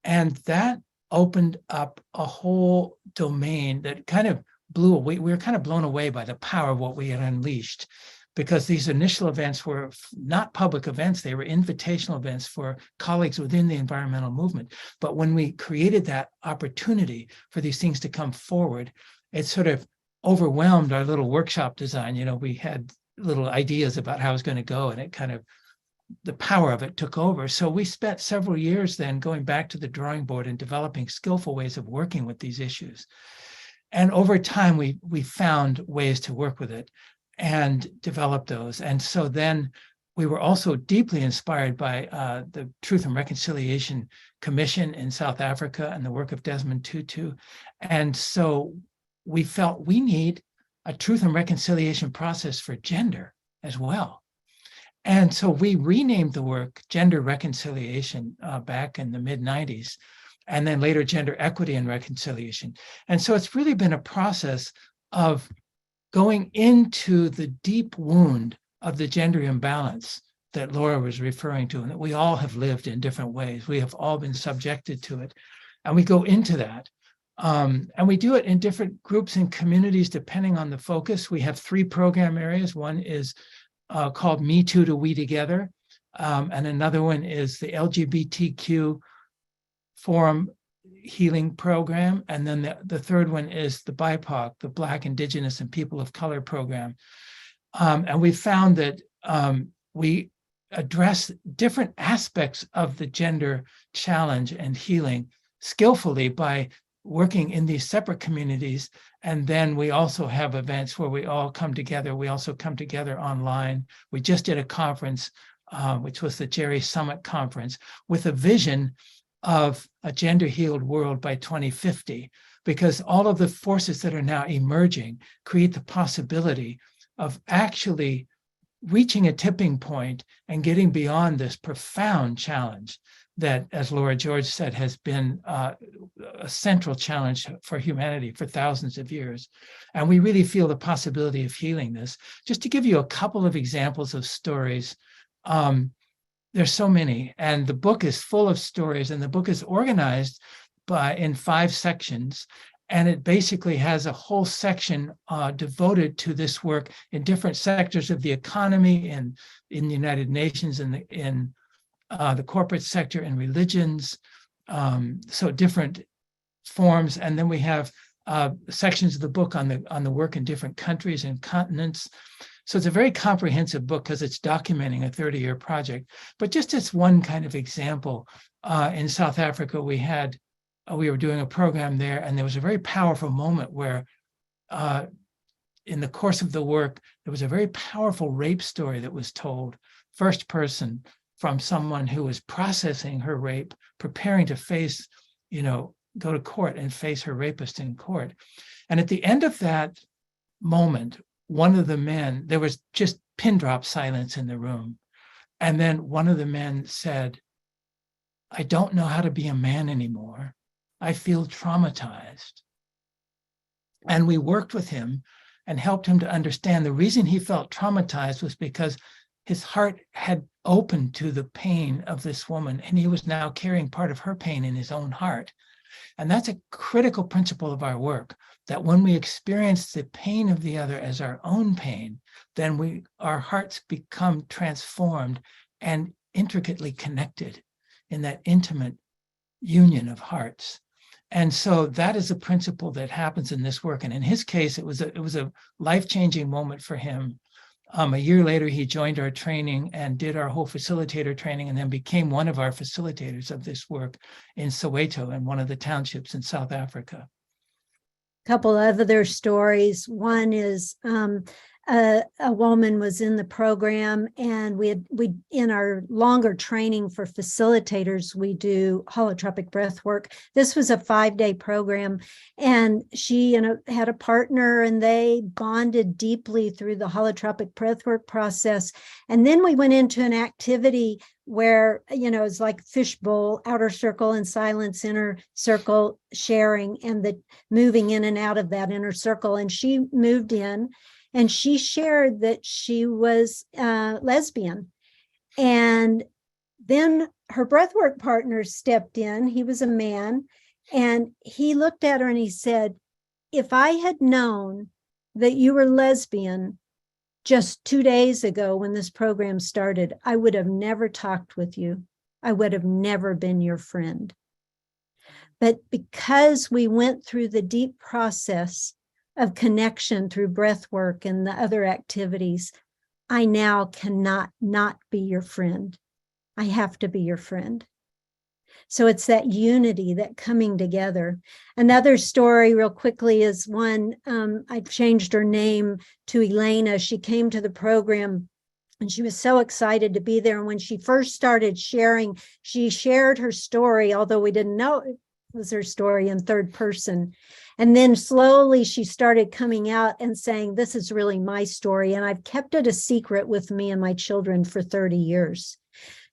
[SPEAKER 10] And that opened up a whole domain that kind of blew away. We were kind of blown away by the power of what we had unleashed. because these initial events were not public events. They were invitational events for colleagues within the environmental movement. But when we created that opportunity for these things to come forward, it sort of overwhelmed our little workshop design. We had little ideas about how it was going to go, and it kind of, the power of it took over. So we spent several years then going back to the drawing board and developing skillful ways of working with these issues. And over time, we found ways to work with it and develop those. And so then we were also deeply inspired by the Truth and Reconciliation Commission in South Africa and the work of Desmond Tutu. And so we felt we need a truth and reconciliation process for gender as well. And so we renamed the work Gender Reconciliation back in the mid-90s, and then later Gender Equity and Reconciliation. And so it's really been a process of going into the deep wound of the gender imbalance that Laura was referring to, and that we all have lived in different ways. We have all been subjected to it. And we go into that. And we do it in different groups and communities depending on the focus. We have 3 program areas. One is called Me Too to We Together. And another one is the LGBTQ Forum Healing Program. And then the third one is the BIPOC, the Black, Indigenous, and People of Color Program. And we found that we address different aspects of the gender challenge and healing skillfully by working in these separate communities. And then we also have events where we all come together. We also come together online. We just did a conference, which was the Jerry Summit Conference, with a vision of a gender-healed world by 2050, because all of the forces that are now emerging create the possibility of actually reaching a tipping point and getting beyond this profound challenge that, as Laura George said, has been a central challenge for humanity for thousands of years. And we really feel the possibility of healing this. Just to give you a couple of examples of stories, there's so many, and the book is full of stories, and the book is organized in 5 sections. And it basically has a whole section devoted to this work in different sectors of the economy and in the United Nations and in the corporate sector and religions, so different forms. And then we have sections of the book on the work in different countries and continents. So it's a very comprehensive book because it's documenting a 30-year project. But just as one kind of example, in South Africa, we were doing a program there, and there was a very powerful moment where in the course of the work, there was a very powerful rape story that was told, first person, from someone who was processing her rape, preparing to face, go to court and face her rapist in court. And at the end of that moment, one of the men, there was just pin drop silence in the room. And then one of the men said, "I don't know how to be a man anymore. I feel traumatized." And we worked with him and helped him to understand the reason he felt traumatized was because his heart had opened to the pain of this woman, and he was now carrying part of her pain in his own heart. And that's a critical principle of our work, that when we experience the pain of the other as our own pain, then our hearts become transformed and intricately connected in that intimate union of hearts. And so that is a principle that happens in this work. And in his case, it was a life-changing moment for him. A year later, he joined our training and did our whole facilitator training, and then became one of our facilitators of this work in Soweto, in one of the townships in South Africa.
[SPEAKER 8] A couple of other stories. One is a woman was in the program, and we in our longer training for facilitators, we do holotropic breath work. This was a 5-day program, and she had a partner, and they bonded deeply through the holotropic breath work process. And then we went into an activity where, it's like fishbowl, outer circle and silence, inner circle sharing, and the moving in and out of that inner circle. And she moved in, and she shared that she was lesbian. And then her breathwork partner stepped in. He was a man, and he looked at her and he said, "If I had known that you were lesbian, Just 2 days ago, when this program started, I would have never talked with you. I would have never been your friend. But because we went through the deep process of connection through breath work and the other activities, I now cannot not be your friend. I have to be your friend. So it's that unity, that coming together. Another story real quickly is one, I've changed her name to Elena. She came to the program and she was so excited to be there. And when she first started sharing, she shared her story, although we didn't know it was her story, in third person. And then slowly she started coming out and saying, this is really my story. And I've kept it a secret with me and my children for 30 years.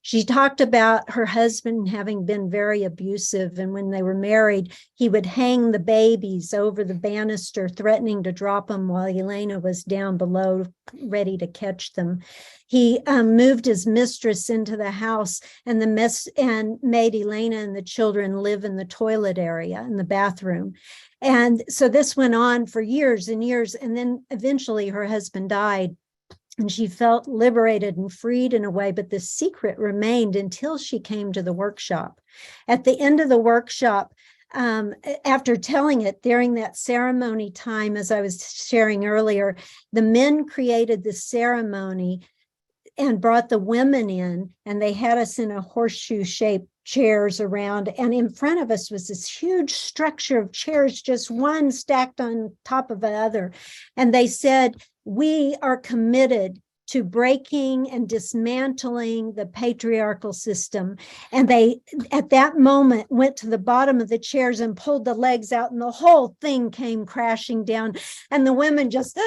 [SPEAKER 8] She talked about her husband having been very abusive. And when they were married, he would hang the babies over the banister, threatening to drop them while Elena was down below, ready to catch them. He moved his mistress into the house and made Elena and the children live in the toilet area, in the bathroom. And so this went on for years and years. And then eventually her husband died. And she felt liberated and freed in a way, but the secret remained until she came to the workshop. At the end of the workshop, after telling it during that ceremony time, as I was sharing earlier, the men created the ceremony and brought the women in, and they had us in a horseshoe-shaped chairs around, and in front of us was this huge structure of chairs, just one stacked on top of the other. And they said, we are committed to breaking and dismantling the patriarchal system. And they, at that moment, went to the bottom of the chairs and pulled the legs out, and the whole thing came crashing down. And the women just,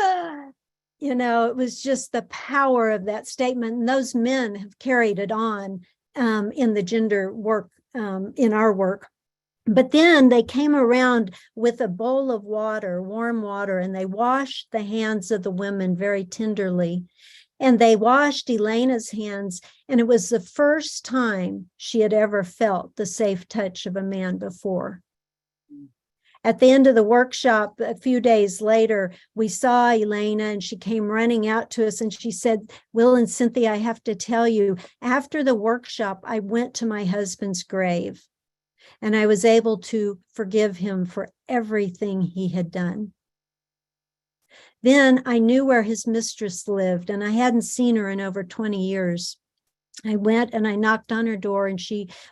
[SPEAKER 8] you know, it was just the power of that statement. And those men have carried it on in the gender work, in our work. But then they came around with a bowl of water, warm water, and they washed the hands of the women very tenderly. And they washed Elena's hands, and it was the first time she had ever felt the safe touch of a man before. At the end of the workshop, a few days later, we saw Elena, and she came running out to us, and she said, Will and Cynthia, I have to tell you, after the workshop, I went to my husband's grave, and I was able to forgive him for everything he had done. Then I knew where his mistress lived, and I hadn't seen her in over 20 years. I went and I knocked on her door, and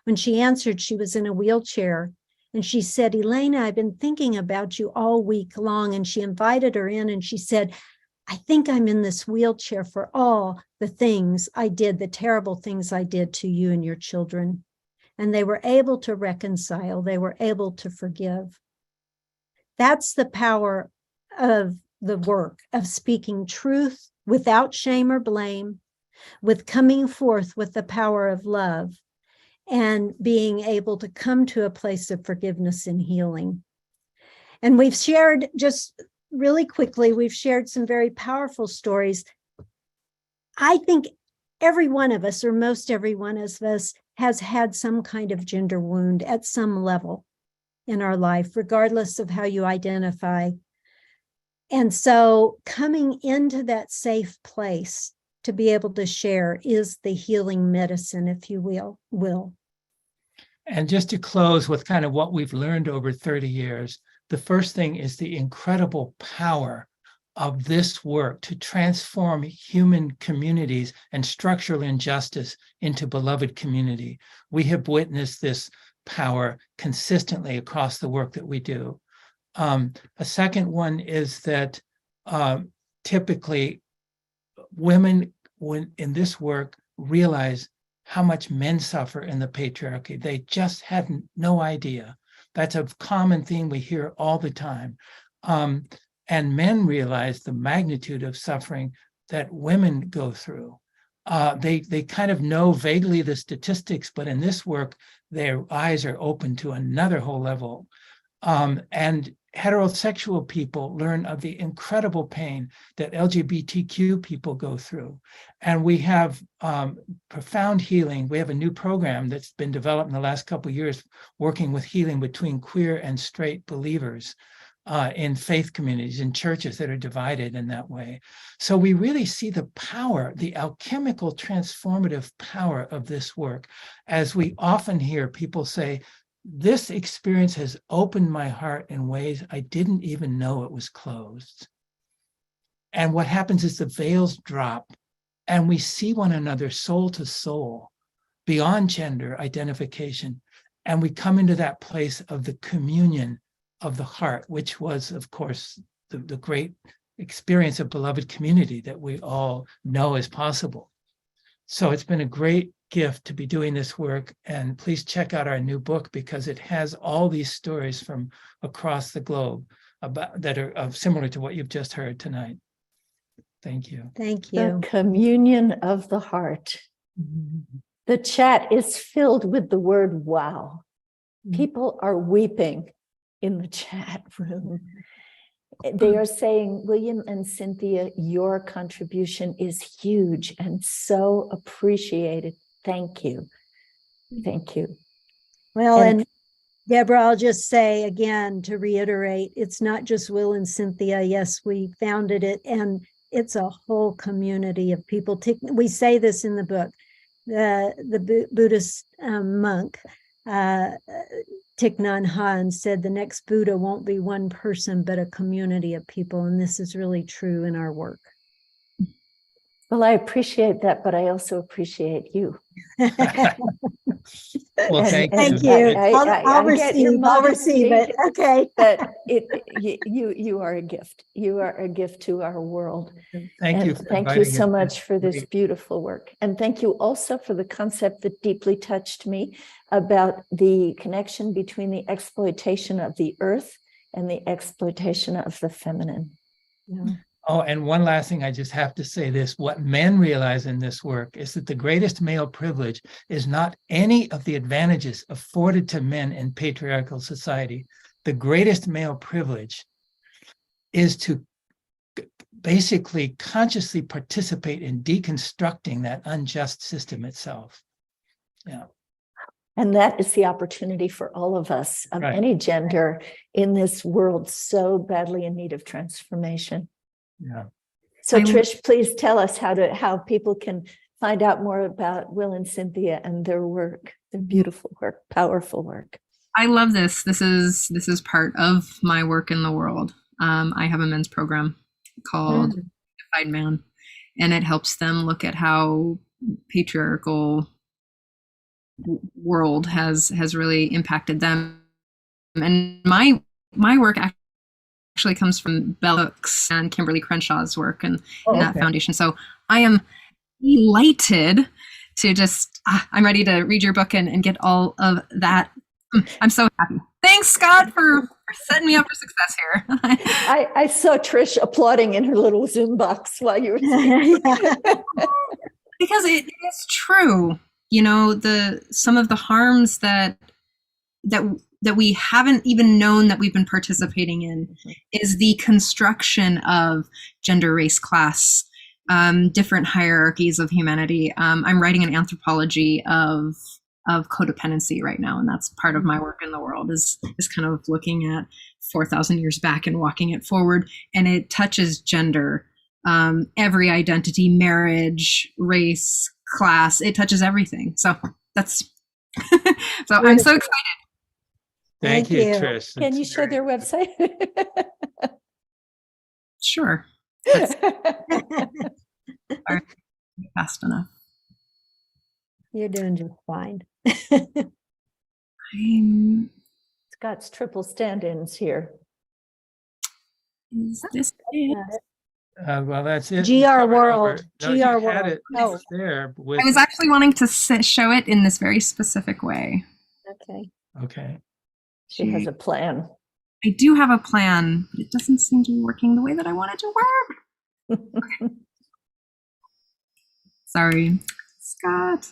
[SPEAKER 8] when she answered, she was in a wheelchair. And she said, Elena, I've been thinking about you all week long. And she invited her in, and she said, I think I'm in this wheelchair for all the things I did, the terrible things I did to you and your children. And they were able to reconcile. They were able to forgive. That's the power of the work of speaking truth without shame or blame, with coming forth with the power of love, and being able to come to a place of forgiveness and healing. And we've shared, just really quickly, we've shared some very powerful stories. I think every one of us, or most every one of us, has had some kind of gender wound at some level in our life, regardless of how you identify. And so coming into that safe place to be able to share is the healing medicine, if you will.
[SPEAKER 10] And just to close with kind of what we've learned over 30 years, the first thing is the incredible power of this work to transform human communities and structural injustice into beloved community. We have witnessed this power consistently across the work that we do. A second one is that typically women, when in this work, realize how much men suffer in the patriarchy. They just have no idea. That's a common theme we hear all the time. And men realize the magnitude of suffering that women go through. They kind of know vaguely the statistics, but in this work, their eyes are open to another whole level. And heterosexual people learn of the incredible pain that LGBTQ people go through. And we have profound healing. We have a new program that's been developed in the last couple of years, working with healing between queer and straight believers. in faith communities, in churches that are divided in that way. So we really see the power, the alchemical transformative power of this work. As we often hear people say, this experience has opened my heart in ways I didn't even know it was closed. And what happens is the veils drop and we see one another soul to soul, beyond gender identification. And we come into that place of the communion of the heart, which was, of course, the great experience of beloved community that we all know is possible. So it's been a great gift to be doing this work. And please check out our new book, because it has all these stories from across the globe about that are similar to what you've just heard tonight. Thank you.
[SPEAKER 8] Thank
[SPEAKER 2] The
[SPEAKER 8] you.
[SPEAKER 2] communion of the heart. The chat is filled with the word wow. People are weeping in the chat room. They are saying, William and Cynthia, your contribution is huge and so appreciated. Thank you. Thank you.
[SPEAKER 8] Well, and Deborah, I'll just say again, to reiterate, it's not just Will and Cynthia. Yes, we founded it, and it's a whole community of people. We say this in the book. The Buddhist monk, Thich Nhat Hanh, said the next Buddha won't be one person, but a community of people. And this is really true in our work.
[SPEAKER 2] Well, I appreciate that, but I also appreciate you.
[SPEAKER 10] Well, thank
[SPEAKER 8] you. I'll receive it. Okay.
[SPEAKER 2] But you are a gift. You are a gift to our world.
[SPEAKER 10] Thank you.
[SPEAKER 2] Thank you so much for this beautiful work. And thank you also for the concept that deeply touched me about the connection between the exploitation of the earth and the exploitation of the feminine.
[SPEAKER 8] Yeah.
[SPEAKER 10] Oh, and one last thing, I just have to say this. What men realize in this work is that the greatest male privilege is not any of the advantages afforded to men in patriarchal society. The greatest male privilege is to basically consciously participate in deconstructing that unjust system itself. Yeah.
[SPEAKER 2] And that is the opportunity for all of us of any gender in this world so badly in need of transformation.
[SPEAKER 10] Yeah.
[SPEAKER 2] So Trish, please tell us how people can find out more about Will and Cynthia and their work, their beautiful work, powerful work.
[SPEAKER 1] I love this. This is part of my work in the world. I have a men's program called Unified Man, and it helps them look at how patriarchal world has really impacted them. And my work actually comes from Bell Hooks and Kimberly Crenshaw's work and that foundation. So I am delighted to just, I'm ready to read your book and get all of that. I'm so happy. Thanks, Scott, for setting me up for success here.
[SPEAKER 2] I saw Trish applauding in her little Zoom box while you were saying.
[SPEAKER 1] Because it is true. You know, some of the harms that we haven't even known that we've been participating in is the construction of gender, race, class, different hierarchies of humanity. I'm writing an anthropology of codependency right now, and that's part of my work in the world is kind of looking at 4,000 years back and walking it forward. And it touches gender, every identity, marriage, race, class. It touches everything. So that's so I'm so excited.
[SPEAKER 10] Thank you, Trish.
[SPEAKER 2] Can you share their website?
[SPEAKER 1] Sure. Fast enough.
[SPEAKER 8] You're doing just fine.
[SPEAKER 2] Scott's triple stand-ins here.
[SPEAKER 1] Is this it?
[SPEAKER 10] Well, that's it.
[SPEAKER 8] GR World.
[SPEAKER 10] No,
[SPEAKER 8] GR World.
[SPEAKER 10] It's there.
[SPEAKER 1] I was actually wanting to show it in this very specific way.
[SPEAKER 8] Okay.
[SPEAKER 10] Okay.
[SPEAKER 2] She has a plan.
[SPEAKER 1] I do have a plan, but it doesn't seem to be working the way that I want it to work. Okay. Sorry, Scott.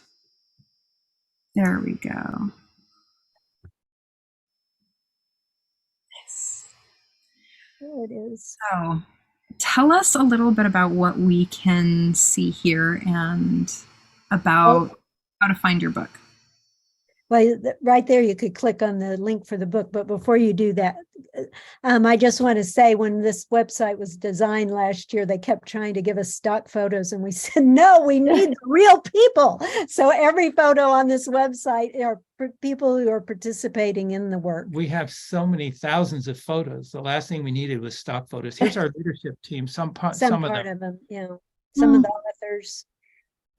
[SPEAKER 1] There we go. Nice.
[SPEAKER 8] There it is.
[SPEAKER 1] So tell us a little bit about what we can see here and about how to find your book.
[SPEAKER 8] Well, right there, you could click on the link for the book. But before you do that, I just want to say, when this website was designed last year, they kept trying to give us stock photos, and we said, no, we need the real people. So every photo on this website are people who are participating in the work.
[SPEAKER 10] We have so many thousands of photos. The last thing we needed was stock photos. Here's our leadership team. Some
[SPEAKER 8] Part
[SPEAKER 10] of them.
[SPEAKER 8] of them, yeah. Some of the authors.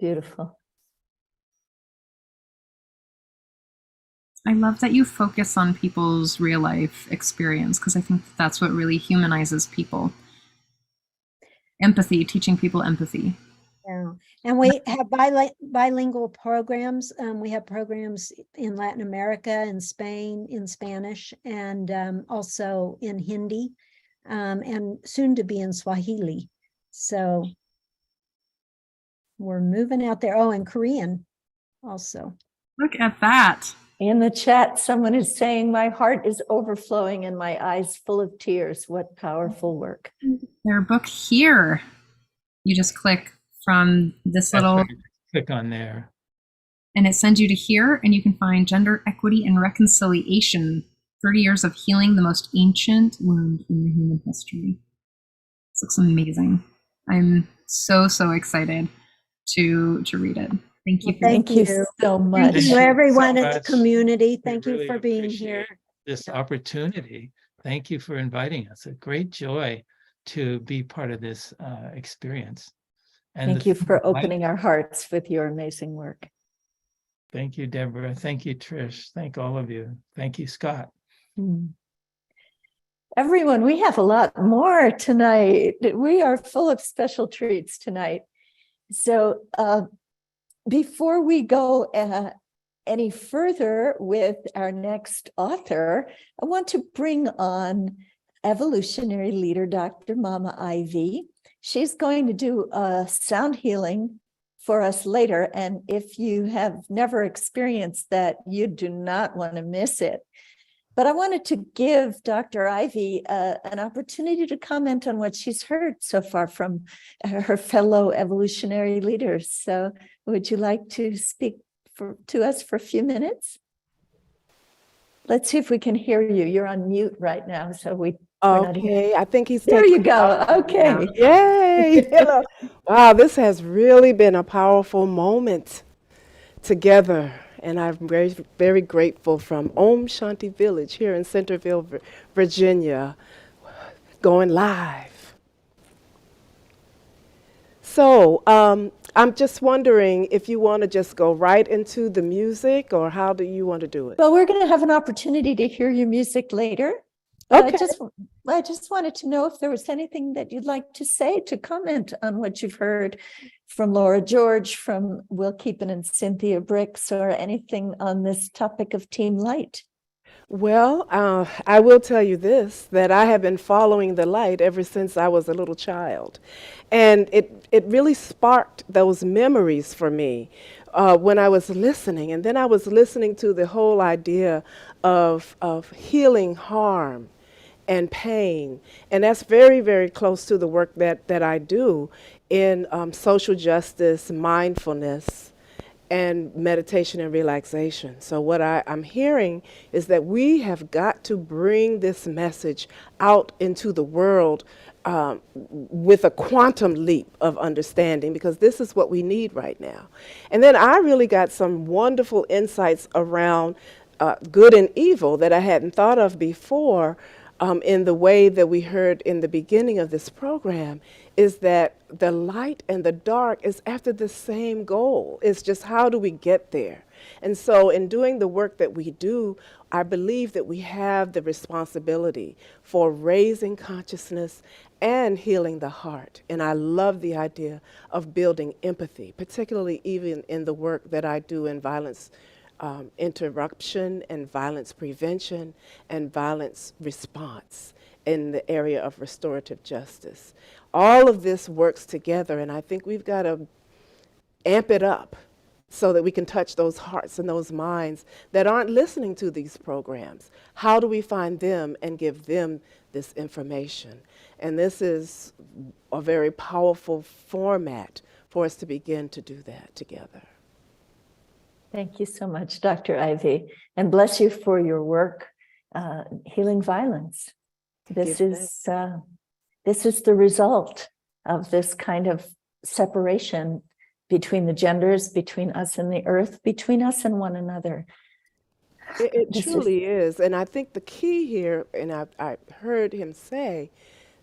[SPEAKER 2] Beautiful.
[SPEAKER 1] I love that you focus on people's real life experience, because I think that's what really humanizes people. Empathy, teaching people empathy.
[SPEAKER 8] Yeah, and we have bilingual programs. We have programs in Latin America, in Spain, in Spanish, and also in Hindi, and soon to be in Swahili. So we're moving out there. Oh, and Korean also.
[SPEAKER 1] Look at that.
[SPEAKER 2] In the chat, someone is saying, my heart is overflowing and my eyes full of tears. What powerful work.
[SPEAKER 1] Their book here. You just click from this
[SPEAKER 10] That's
[SPEAKER 1] little,
[SPEAKER 10] right. Click on there.
[SPEAKER 1] and it sends you to here, and you can find Gender Equity and Reconciliation, 30 Years of Healing the Most Ancient Wound in the Human History. This looks amazing. I'm so excited to read it. Thank you.
[SPEAKER 2] Thank you so much.
[SPEAKER 8] Thank you, everyone
[SPEAKER 10] so
[SPEAKER 8] in the
[SPEAKER 10] much.
[SPEAKER 8] community. Thank
[SPEAKER 10] We
[SPEAKER 8] you
[SPEAKER 10] really
[SPEAKER 8] for being
[SPEAKER 10] appreciate
[SPEAKER 8] here.
[SPEAKER 10] This opportunity. Thank you for inviting us. A great joy to be part of this experience. And
[SPEAKER 2] Thank you for opening our hearts with your amazing work.
[SPEAKER 10] Thank you, Deborah. Thank you, Trish. Thank all of you. Thank you, Scott.
[SPEAKER 2] Everyone, we have a lot more tonight. We are full of special treats tonight. So before we go any further with our next author, I want to bring on evolutionary leader, Dr. Mama Ivy. She's going to do a sound healing for us later. And if you have never experienced that, you do not want to miss it. But I wanted to give Dr. Ivy an opportunity to comment on what she's heard so far from her fellow evolutionary leaders. So would you like to speak to us for a few minutes? Let's see if we can hear you. You're on mute right now, so we're not
[SPEAKER 11] Okay, I think he's
[SPEAKER 2] there.
[SPEAKER 11] taking
[SPEAKER 2] You go. Okay.
[SPEAKER 11] Yay! Hello. Wow, this has really been a powerful moment together. And I'm very, very grateful from Om Shanti Village here in Centerville, Virginia, going live. So I'm just wondering if you want to just go right into the music, or how do you want to do it?
[SPEAKER 2] Well, we're going to have an opportunity to hear your music later.
[SPEAKER 11] Okay.
[SPEAKER 2] I just wanted to know if there was anything that you'd like to say, to comment on what you've heard from Laura George, from Will Keepin and Cynthia Bricks, or anything on this topic of Team Light.
[SPEAKER 11] Well, I will tell you this, that I have been following the light ever since I was a little child. And it really sparked those memories for me when I was listening. And then I was listening to the whole idea of healing harm and pain. And that's very, very close to the work that I do in social justice, mindfulness, and meditation and relaxation. So what I'm hearing is that we have got to bring this message out into the world with a quantum leap of understanding, because this is what we need right now. And then I really got some wonderful insights around good and evil that I hadn't thought of before, in the way that we heard in the beginning of this program, is that the light and the dark is after the same goal. It's just, how do we get there? And so in doing the work that we do, I believe that we have the responsibility for raising consciousness and healing the heart. And I love the idea of building empathy, particularly even in the work that I do in violence interruption and violence prevention and violence response in the area of restorative justice. All of this works together, and I think we've got to amp it up so that we can touch those hearts and those minds that aren't listening to these programs. How do we find them and give them this information? And this is a very powerful format for us to begin to do that together.
[SPEAKER 2] Thank you so much, Dr. Ivy, and bless you for your work healing violence. This is the result of this kind of separation between the genders, between us and the earth, between us and one another.
[SPEAKER 11] It truly is. And I think the key here, and I heard him say,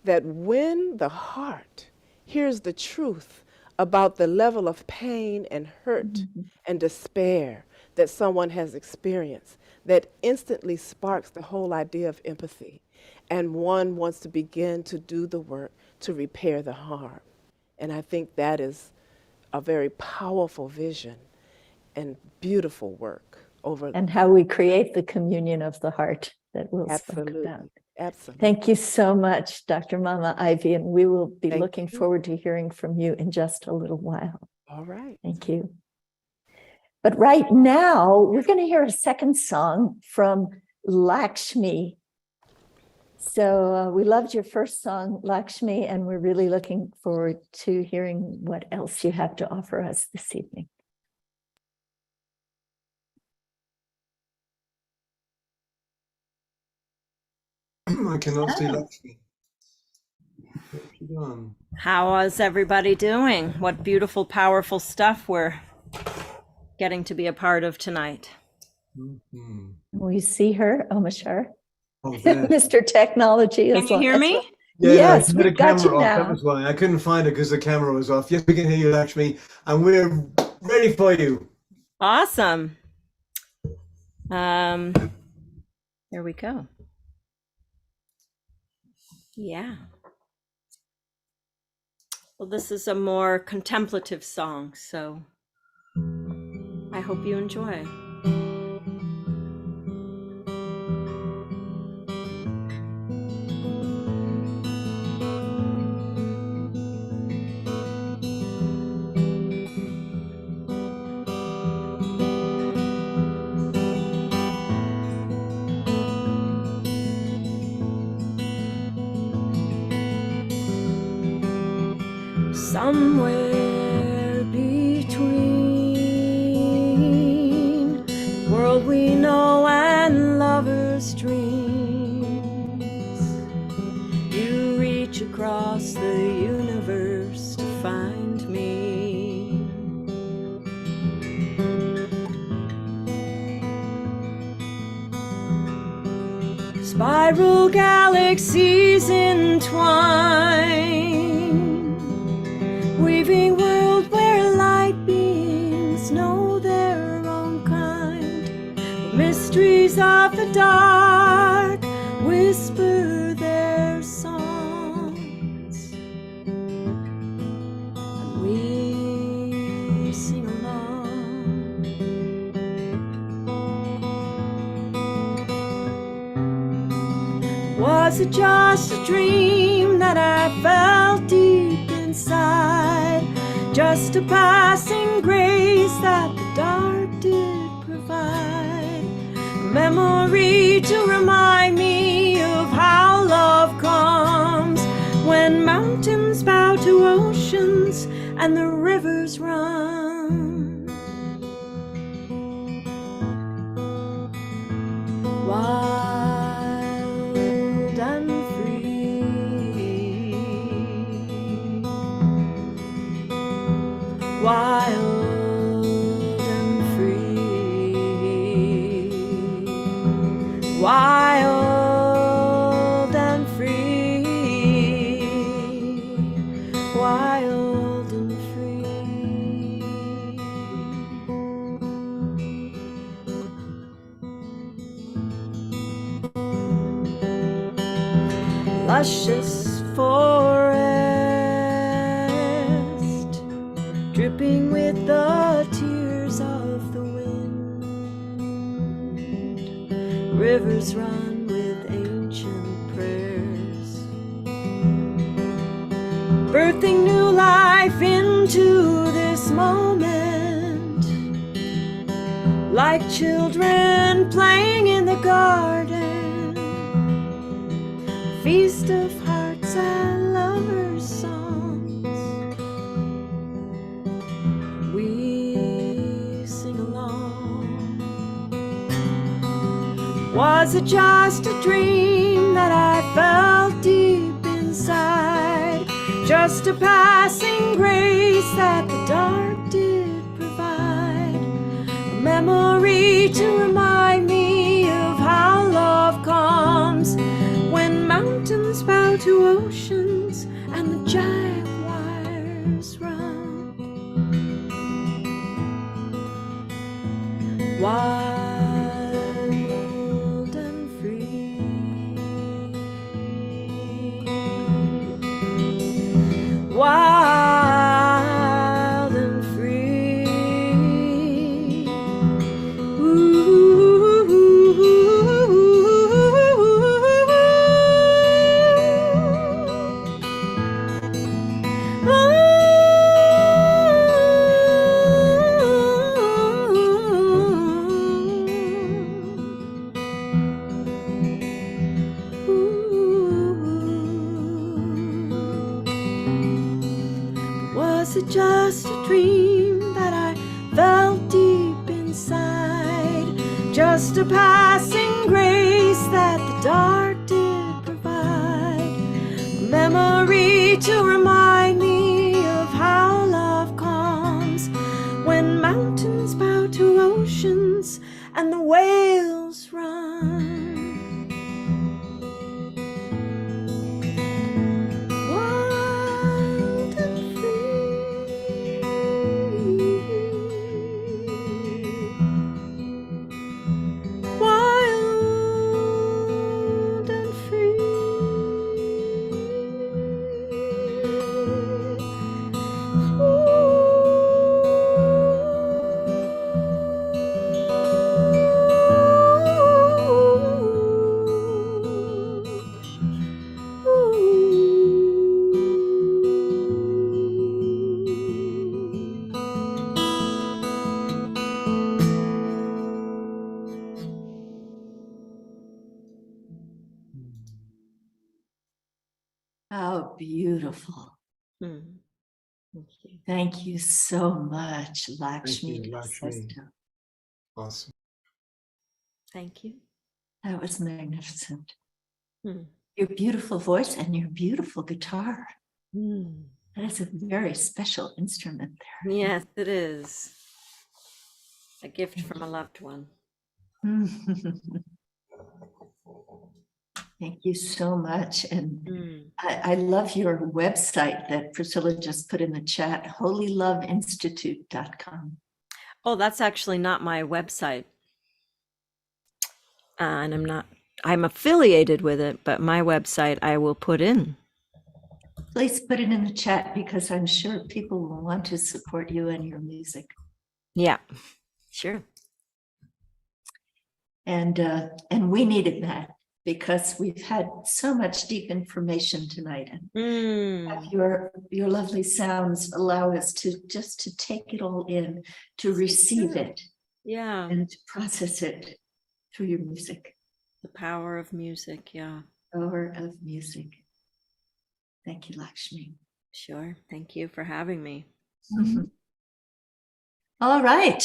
[SPEAKER 11] that when the heart hears the truth about the level of pain and hurt and despair that someone has experienced, that instantly sparks the whole idea of empathy. And one wants to begin to do the work to repair the harm. And I think that is a very powerful vision and beautiful work over.
[SPEAKER 2] And how we create the communion of the heart that we'll speak about.
[SPEAKER 11] Absolutely.
[SPEAKER 2] Thank you so much, Dr. Mama Ivy, and we will be looking forward to hearing from you in just a little while.
[SPEAKER 11] All right.
[SPEAKER 2] Thank you. But right now, we're going to hear a second song from Lakshmi. So we loved your first song, Lakshmi, and we're really looking forward to hearing what else you have to offer us this evening.
[SPEAKER 3] I cannot see Lakshmi. What's she done?
[SPEAKER 6] How is everybody doing? What beautiful, powerful stuff we're getting to be a part of tonight.
[SPEAKER 2] We see her, Omashar.
[SPEAKER 3] Oh, there.
[SPEAKER 2] Mr. Technology.
[SPEAKER 6] Can you hear me?
[SPEAKER 3] Yeah,
[SPEAKER 2] yes,
[SPEAKER 3] no,
[SPEAKER 2] we've got you
[SPEAKER 3] off.
[SPEAKER 2] now.
[SPEAKER 3] That was why I couldn't find it because the camera was off. Yes, we can hear you, Lakshmi, and we're ready for you.
[SPEAKER 6] Awesome. There we go. Yeah. Well, this is a more contemplative song, so I hope you enjoy. Somewhere between the world we know and lovers' dreams, you reach across the universe to find me. Spiral galaxies entwine, weaving world where light beings know their own kind. The mysteries of the dark whisper their songs, and we sing along. Was it just a dream that I felt deep inside? Just a passing grace that the dark did provide, a memory to remind me of how love comes when mountains bow to oceans and the rivers run. Wild and wild and free, wild and free, wild and free. Luscious forest, dripping with the tears of the wind. Rivers run with ancient prayers, birthing new life into this moment. Like children playing in the garden, a feast of hearts and lovers' songs. We sing along. Was it just a dream that I felt just a passing grace that the dark did provide, a memory to remind me of how love comes when mountains bow to oceans and the jaguars run. Wild and free, wild and free. Was it just a dream that I felt deep inside? Just a passing grace that the dark did provide, a memory to remind me of how love comes when mountains bow to oceans and the whales run. Wild and free, wild and free.
[SPEAKER 2] How beautiful. Thank you so much, Lakshmi.
[SPEAKER 3] Thank you, Lakshmi.
[SPEAKER 2] Sesta.
[SPEAKER 3] Awesome.
[SPEAKER 2] Thank you. That was magnificent. Your beautiful voice and your beautiful guitar. That is a very special instrument there.
[SPEAKER 12] Yes, it is. A gift from a loved one.
[SPEAKER 2] Thank you so much. And I love your website that Priscilla just put in the chat, holyloveinstitute.com.
[SPEAKER 12] Oh, that's actually not my website. And I'm affiliated with it, but my website I will put in.
[SPEAKER 2] Please put it in the chat because I'm sure people will want to support you and your music.
[SPEAKER 12] Yeah, sure.
[SPEAKER 2] And we needed that because we've had so much deep information tonight. And your lovely sounds allow us to take it all in, to receive it.
[SPEAKER 12] Yeah.
[SPEAKER 2] And to process it through your music.
[SPEAKER 12] The power of music, yeah.
[SPEAKER 2] Power of music. Thank you, Lakshmi.
[SPEAKER 12] Sure. Thank you for having me.
[SPEAKER 2] All right.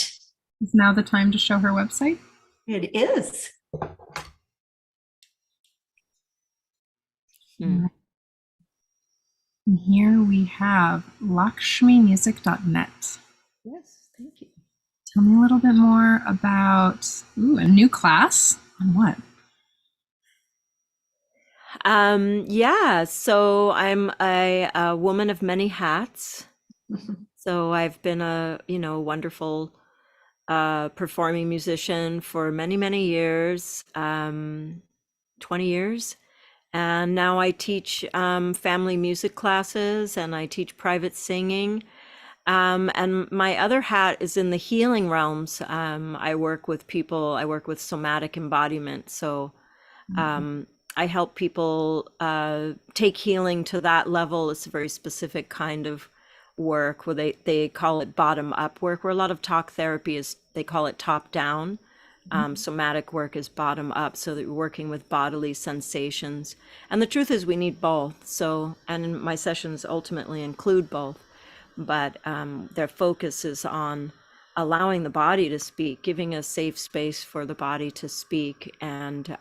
[SPEAKER 1] Is now the time to show her website?
[SPEAKER 2] It is.
[SPEAKER 1] And here we have lakshmimusic.net.
[SPEAKER 12] Yes, thank you.
[SPEAKER 1] Tell me a little bit more about a new class on what?
[SPEAKER 12] Yeah, so I'm a woman of many hats. So I've been a wonderful performing musician for many, many years, 20 years. And now I teach family music classes and I teach private singing. And my other hat is in the healing realms. I work with people, I work with somatic embodiment. So I help people take healing to that level. It's a very specific kind of work where they call it bottom up work, where a lot of talk therapy is, they call it top down. Somatic work is bottom up, so that you're working with bodily sensations. And the truth is we need both. So, and my sessions ultimately include both, but their focus is on allowing the body to speak, giving a safe space for the body to speak. And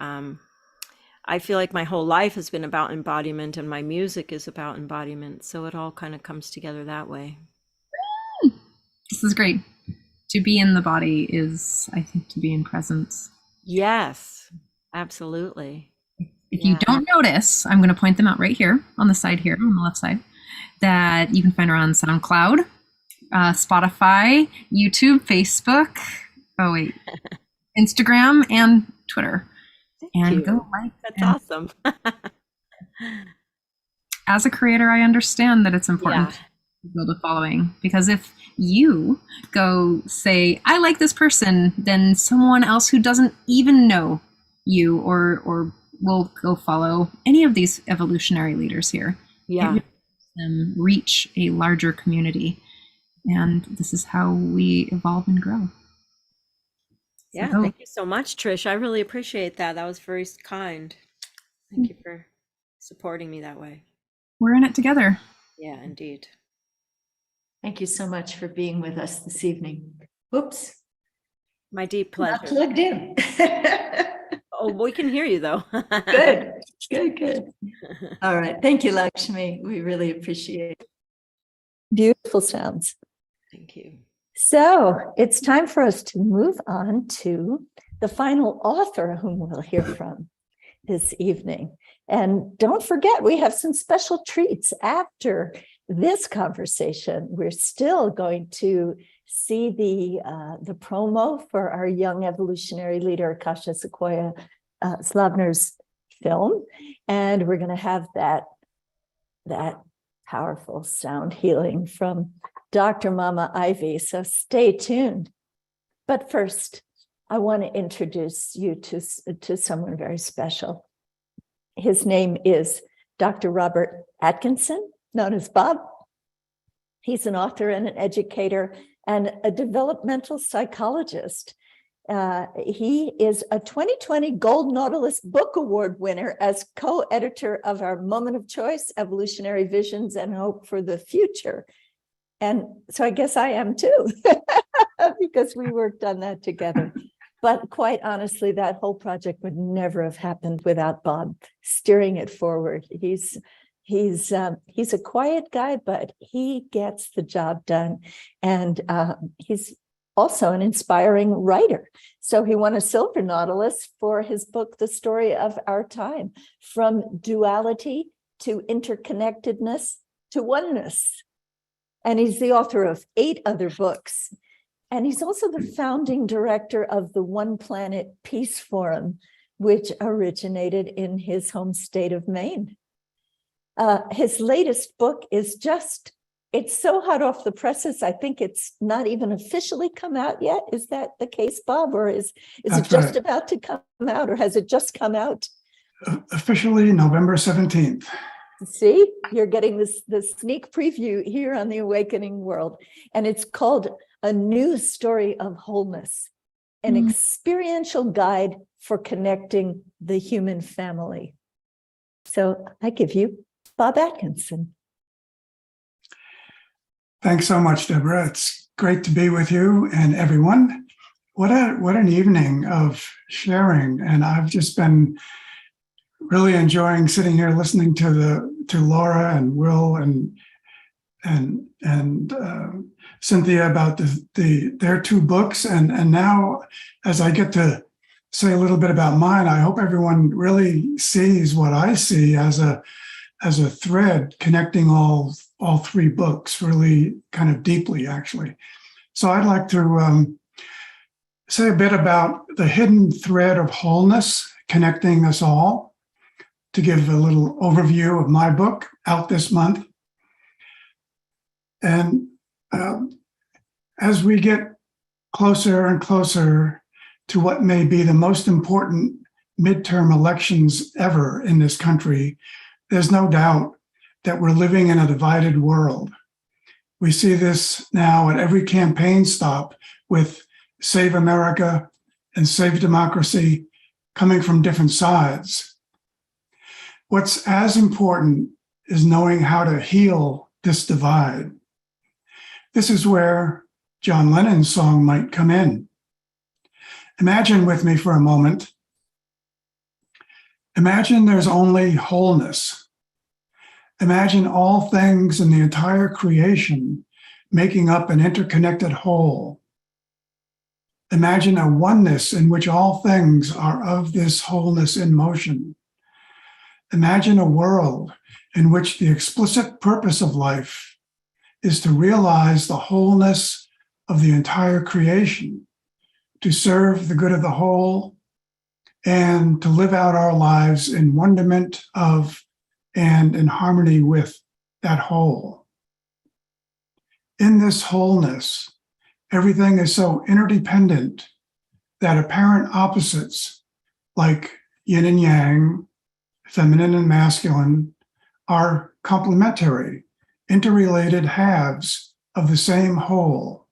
[SPEAKER 12] I feel like my whole life has been about embodiment, and my music is about embodiment. So it all kind of comes together that way.
[SPEAKER 1] This is great. To be in the body is, I think, to be in presence.
[SPEAKER 12] Yes, absolutely.
[SPEAKER 1] If you don't notice, I'm going to point them out right here on the side here, on the left side, that you can find her on SoundCloud, Spotify, YouTube, Facebook, Instagram, and Twitter. And go like.
[SPEAKER 12] That's awesome.
[SPEAKER 1] As a creator, I understand that it's important to build a following, because if you go say, I like this person, then someone else who doesn't even know you or will go follow any of these evolutionary leaders here.
[SPEAKER 12] Yeah.
[SPEAKER 1] It really helps them reach a larger community. And this is how we evolve and grow.
[SPEAKER 12] Yeah,
[SPEAKER 1] So,
[SPEAKER 12] thank you so much, Trish. I really appreciate that. That was very kind. Thank you for supporting me that way.
[SPEAKER 1] we're in it together.
[SPEAKER 12] Yeah, indeed.
[SPEAKER 2] Thank you so much for being with us this evening. Whoops.
[SPEAKER 12] My deep
[SPEAKER 2] Not
[SPEAKER 12] pleasure.
[SPEAKER 2] plugged in.
[SPEAKER 12] Oh, we can hear you though.
[SPEAKER 2] Good, good, good. All right. Thank you, Lakshmi. We really appreciate it. Beautiful sounds.
[SPEAKER 12] Thank you.
[SPEAKER 2] So it's time for us to move on to the final author whom we'll hear from this evening. And don't forget, we have some special treats after this conversation. We're still going to see the promo for our young evolutionary leader, Akasha Sequoia Slavner's film. And we're going to have that powerful sound healing from Dr. Mama Ivy. So stay tuned. But first, I want to introduce you to someone very special. His name is Dr. Robert Atkinson, known as Bob. He's an author and an educator and a developmental psychologist. He is a 2020 Gold Nautilus Book Award winner as co-editor of our Moment of Choice, Evolutionary Visions and Hope for the Future. And so I guess I am too, because we worked on that together. But quite honestly, that whole project would never have happened without Bob steering it forward. He's a quiet guy, but he gets the job done. And he's also an inspiring writer. So he won a Silver Nautilus for his book, The Story of Our Time, From Duality to Interconnectedness to Oneness. And he's the author of 8 other books. And he's also the founding director of the One Planet Peace Forum, which originated in his home state of Maine. His latest book is it's so hot off the presses, I think it's not even officially come out yet. Is that the case, Bob? Or is it just about to come out, or has it just come out?
[SPEAKER 13] Officially November 17th.
[SPEAKER 2] See, you're getting the sneak preview here on the Awakening World. And it's called A New Story of Wholeness, an experiential guide for connecting the human family. So I give you Bob Atkinson.
[SPEAKER 13] Thanks so much, Deborah. It's great to be with you and everyone. What an evening of sharing. And I've just been really enjoying sitting here listening to Laura and Will and Cynthia about their 2 books. And now, as I get to say a little bit about mine, I hope everyone really sees what I see as a thread connecting all 3 books really kind of deeply, actually. So I'd like to say a bit about the hidden thread of wholeness connecting us all, to give a little overview of my book out this month. And as we get closer and closer to what may be the most important midterm elections ever in this country, there's no doubt that we're living in a divided world. We see this now at every campaign stop with Save America and Save Democracy coming from different sides. What's as important is knowing how to heal this divide. This is where John Lennon's song might come in. Imagine with me for a moment Imagine there's only wholeness. Imagine all things in the entire creation making up an interconnected whole. Imagine a oneness in which all things are of this wholeness in motion. Imagine a world in which the explicit purpose of life is to realize the wholeness of the entire creation, to serve the good of the whole, and to live out our lives in wonderment of and in harmony with that whole. In this wholeness, everything is so interdependent that apparent opposites like yin and yang, feminine and masculine, are complementary, interrelated halves of the same whole,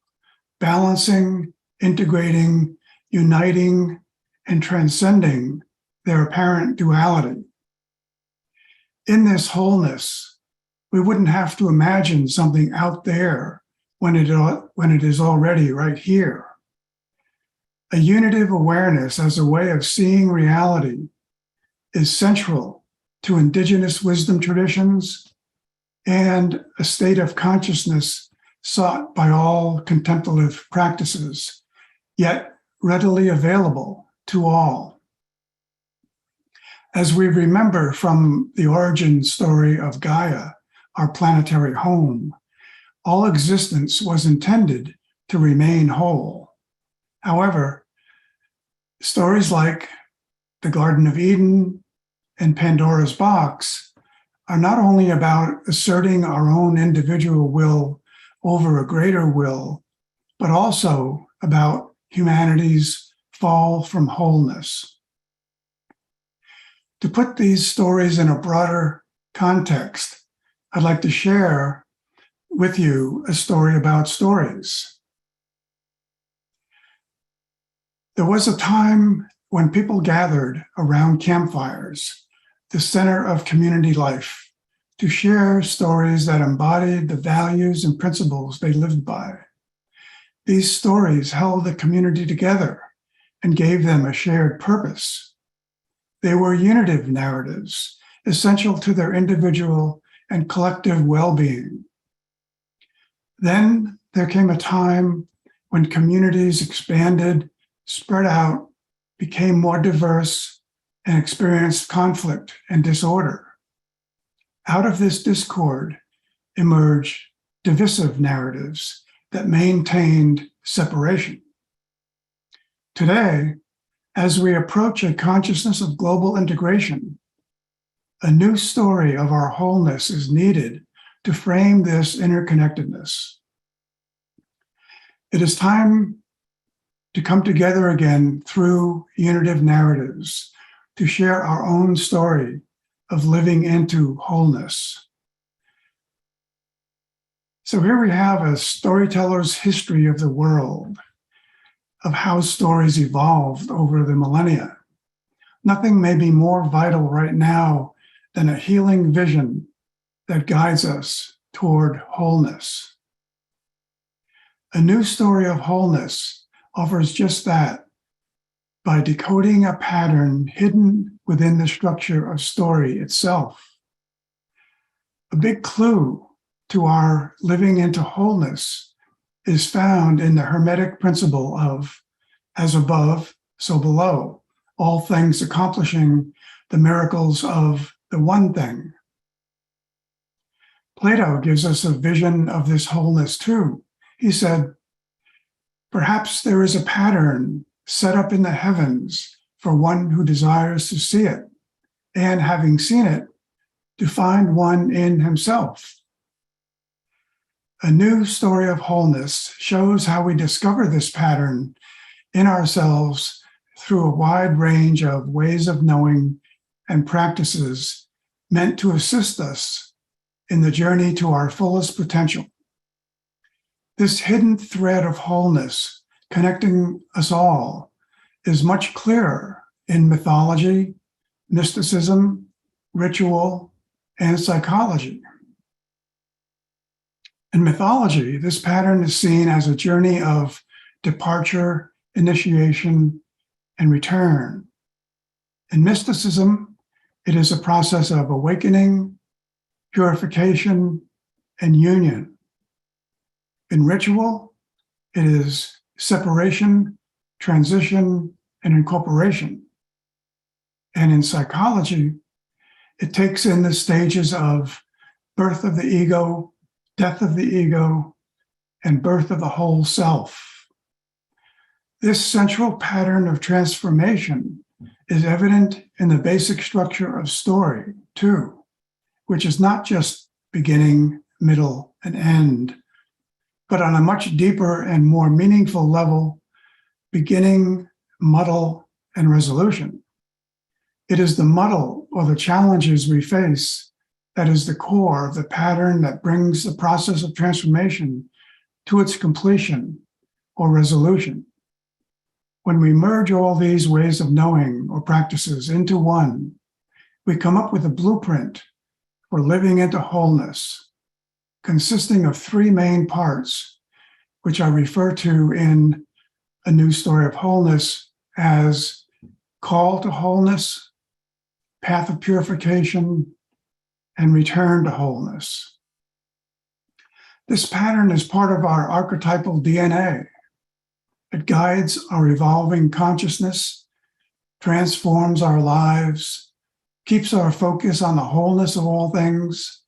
[SPEAKER 13] balancing, integrating, uniting, and transcending their apparent duality. In this wholeness, we wouldn't have to imagine something out there when it is already right here. A unitive awareness as a way of seeing reality is central to indigenous wisdom traditions and a state of consciousness sought by all contemplative practices, yet readily available to all. As we remember from the origin story of Gaia, our planetary home, all existence was intended to remain whole. However, stories like the Garden of Eden and Pandora's box are not only about asserting our own individual will over a greater will, but also about humanity's fall from wholeness. To put these stories in a broader context, I'd like to share with you a story about stories. There was a time when people gathered around campfires, the center of community life, to share stories that embodied the values and principles they lived by. These stories held the community together and gave them a shared purpose. They were unitive narratives, essential to their individual and collective well-being. Then there came a time when communities expanded, spread out, became more diverse, and experienced conflict and disorder. Out of this discord emerged divisive narratives that maintained separation. Today, as we approach a consciousness of global integration, a new story of our wholeness is needed to frame this interconnectedness. It is time to come together again through unitive narratives, to share our own story of living into wholeness. So here we have a storyteller's history of the world, of how stories evolved over the millennia. Nothing may be more vital right now than a healing vision that guides us toward wholeness. A new story of wholeness offers just that by decoding a pattern hidden within the structure of story itself. A big clue to our living into wholeness is found in the Hermetic principle of as above, so below, all things accomplishing the miracles of the one thing. Plato gives us a vision of this wholeness too. He said, perhaps there is a pattern set up in the heavens for one who desires to see it, and having seen it, to find one in himself. A new story of wholeness shows how we discover this pattern in ourselves through a wide range of ways of knowing and practices meant to assist us in the journey to our fullest potential. This hidden thread of wholeness connecting us all is much clearer in mythology, mysticism, ritual, and psychology. In mythology, this pattern is seen as a journey of departure, initiation, and return. In mysticism, It is a process of awakening, purification, and union. In ritual, it is separation, transition, and incorporation. And in psychology, it takes in the stages of birth of the ego, death of the ego, and birth of the whole self. This central pattern of transformation is evident in the basic structure of story, too, which is not just beginning, middle, and end, but on a much deeper and more meaningful level, beginning, muddle, and resolution. It is the muddle or the challenges we face that is the core of the pattern that brings the process of transformation to its completion or resolution. When we merge all these ways of knowing or practices into one, we come up with a blueprint for living into wholeness, consisting of three main parts, which I refer to in A New Story of Wholeness as call to wholeness, path of purification, and return to wholeness. This pattern is part of our archetypal DNA. It guides our evolving consciousness, transforms our lives, keeps our focus on the wholeness of all things,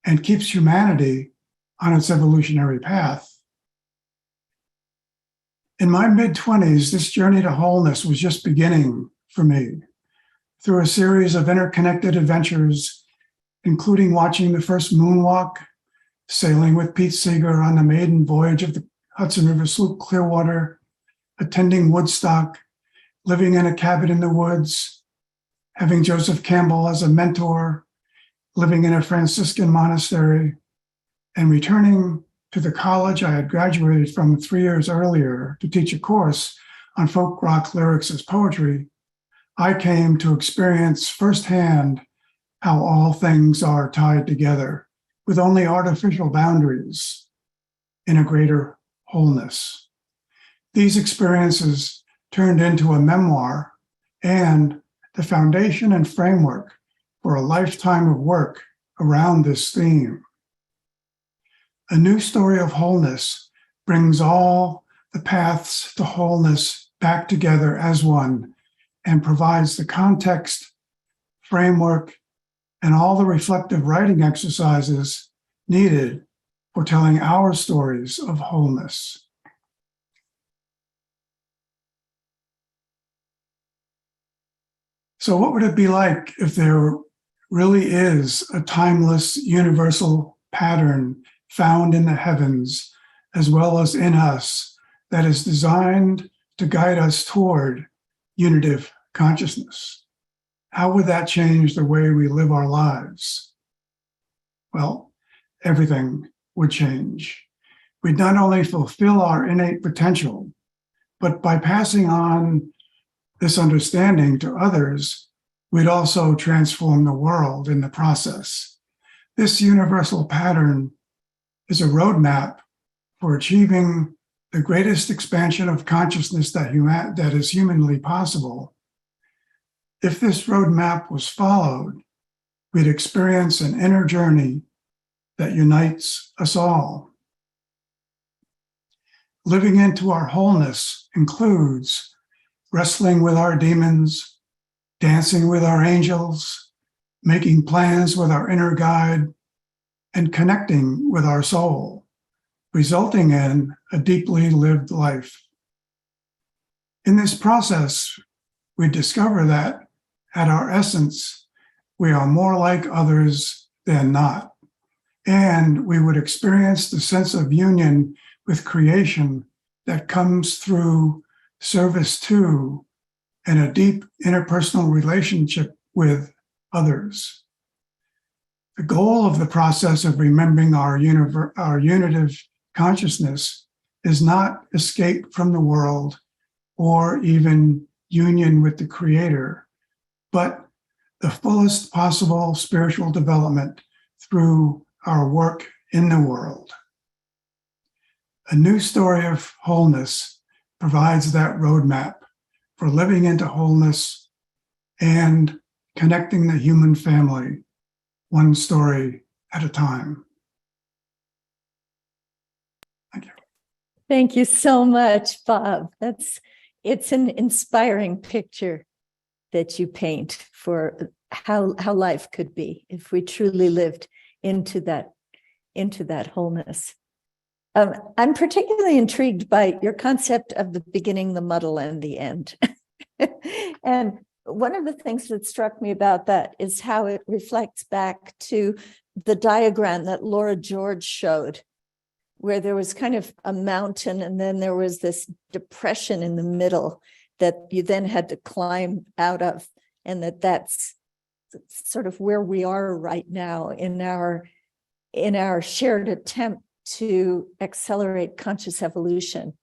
[SPEAKER 13] and keeps humanity on its evolutionary path. In my mid-20s, this journey to wholeness was just beginning for me through a series of interconnected adventures, including watching the first moonwalk, sailing with Pete Seeger on the maiden voyage of the Hudson River sloop Clearwater, attending Woodstock, living in a cabin in the woods, having Joseph Campbell as a mentor, living in a Franciscan monastery, and returning to the college I had graduated from 3 years earlier to teach a course on folk rock lyrics as poetry. I came to experience firsthand how all things are tied together with only artificial boundaries in a greater wholeness. These experiences turned into a memoir and the foundation and framework for a lifetime of work around this theme. A New Story of Wholeness brings all the paths to wholeness back together as one and provides the context, framework, and all the reflective writing exercises needed for telling our stories of wholeness. So what would it be like if there really is a timeless, universal pattern found in the heavens, as well as in us, that is designed to guide us toward unitive consciousness? How would that change the way we live our lives? Well, everything would change. We'd not only fulfill our innate potential, but by passing on this understanding to others, we'd also transform the world in the process. This universal pattern is a roadmap for achieving the greatest expansion of consciousness that is humanly possible. If this roadmap was followed, we'd experience an inner journey that unites us all. Living into our wholeness includes wrestling with our demons, dancing with our angels, making plans with our inner guide, and connecting with our soul, resulting in a deeply lived life. In this process, we discover that at our essence, we are more like others than not, and we would experience the sense of union with creation that comes through service to and a deep interpersonal relationship with others. The goal of the process of remembering our unitive consciousness is not escape from the world or even union with the Creator, but the fullest possible spiritual development through our work in the world. A New Story of Wholeness provides that roadmap for living into wholeness and connecting the human family, one story at a time. Thank you.
[SPEAKER 2] Thank you so much, Bob. It's an inspiring picture that you paint for how life could be if we truly lived into that wholeness. I'm particularly intrigued by your concept of the beginning, the muddle, and the end. And one of the things that struck me about that is how it reflects back to the diagram that Laura George showed, where there was kind of a mountain and then there was this depression in the middle that you then had to climb out of, and that's sort of where we are right now in our shared attempt to accelerate conscious evolution.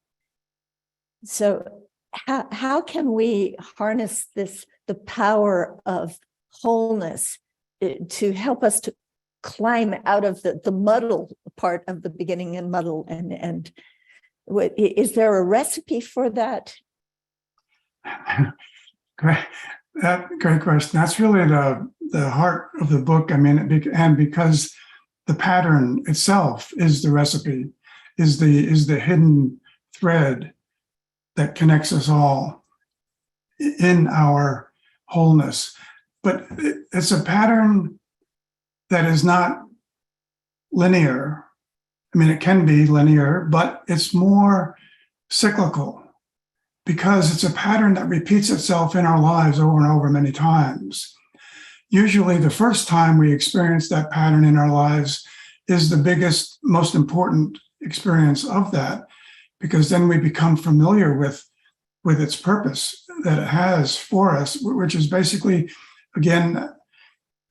[SPEAKER 2] So how can we harness the power of wholeness to help us to climb out of the muddle part of the beginning and muddle and end? Is there a recipe for that?
[SPEAKER 13] Great question. That's really the heart of the book. I mean, and because the pattern itself is the recipe, is the hidden thread that connects us all in our wholeness. But it's a pattern that is not linear. I mean, it can be linear, but it's more cyclical because it's a pattern that repeats itself in our lives over and over many times. Usually the first time we experience that pattern in our lives is the biggest, most important experience of that, because then we become familiar with its purpose that it has for us, which is basically, again,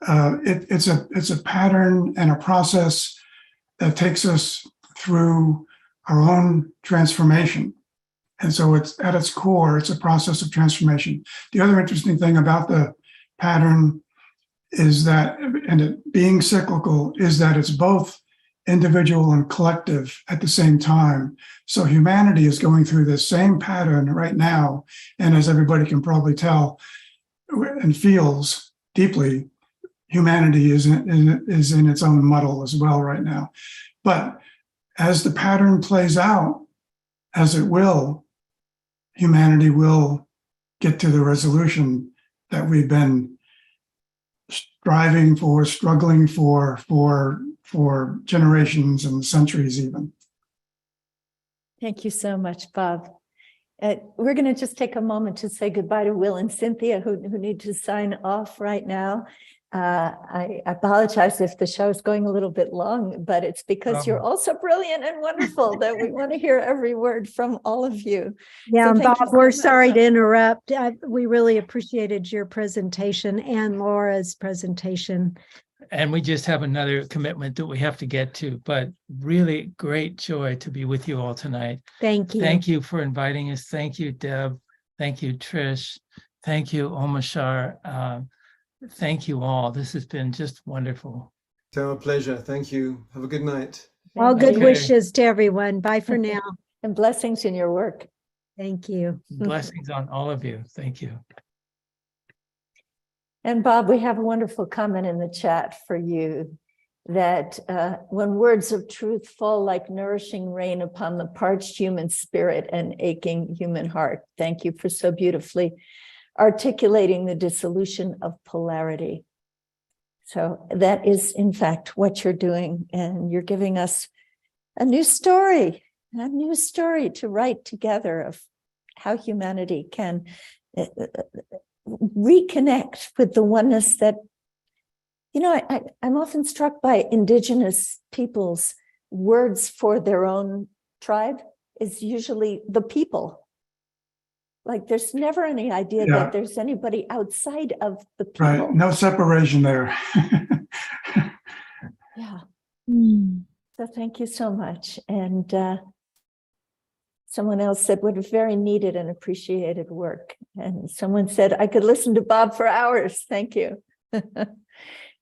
[SPEAKER 13] it's a pattern and a process that takes us through our own transformation. And so it's at its core, it's a process of transformation. The other interesting thing about the pattern is that, and it being cyclical, is that it's both individual and collective at the same time. So humanity is going through this same pattern right now. And as everybody can probably tell and feels deeply, humanity is in its own muddle as well right now. But as the pattern plays out, as it will, humanity will get to the resolution that we've been striving for, struggling for generations and centuries even.
[SPEAKER 2] Thank you so much, Bob. We're going to just take a moment to say goodbye to Will and Cynthia, who need to sign off right now. I apologize if the show is going a little bit long, but it's because you're all so brilliant and wonderful that we want to hear every word from all of you.
[SPEAKER 8] Yeah,
[SPEAKER 2] So
[SPEAKER 8] Bob,
[SPEAKER 2] thank you so
[SPEAKER 8] we're
[SPEAKER 2] much.
[SPEAKER 8] sorry to interrupt. We really appreciated your presentation and Laura's presentation.
[SPEAKER 10] And we just have another commitment that we have to get to, but really great joy to be with you all tonight.
[SPEAKER 8] Thank you.
[SPEAKER 10] Thank you for inviting us. Thank you, Deb. Thank you, Trish. Thank you, Omashar. Thank you all. This has been just wonderful.
[SPEAKER 3] It's our pleasure. Thank you. Have a good night.
[SPEAKER 8] All good
[SPEAKER 10] Okay.
[SPEAKER 8] wishes to everyone. Bye for now.
[SPEAKER 2] And blessings in your work.
[SPEAKER 8] Thank you.
[SPEAKER 10] Blessings on all of you. Thank you.
[SPEAKER 2] And Bob, we have a wonderful comment in the chat for you that when words of truth fall like nourishing rain upon the parched human spirit and aching human heart. Thank you for so beautifully articulating the dissolution of polarity. So that is, in fact, what you're doing. And you're giving us a new story to write together of how humanity can reconnect with the oneness that, you know, I'm often struck by indigenous people's words for their own tribe is usually the people. Like there's never any idea that there's anybody outside of the people.
[SPEAKER 13] Right, no separation there.
[SPEAKER 2] Yeah. So thank you so much. And someone else said, what a very needed and appreciated work. And someone said, I could listen to Bob for hours. Thank you.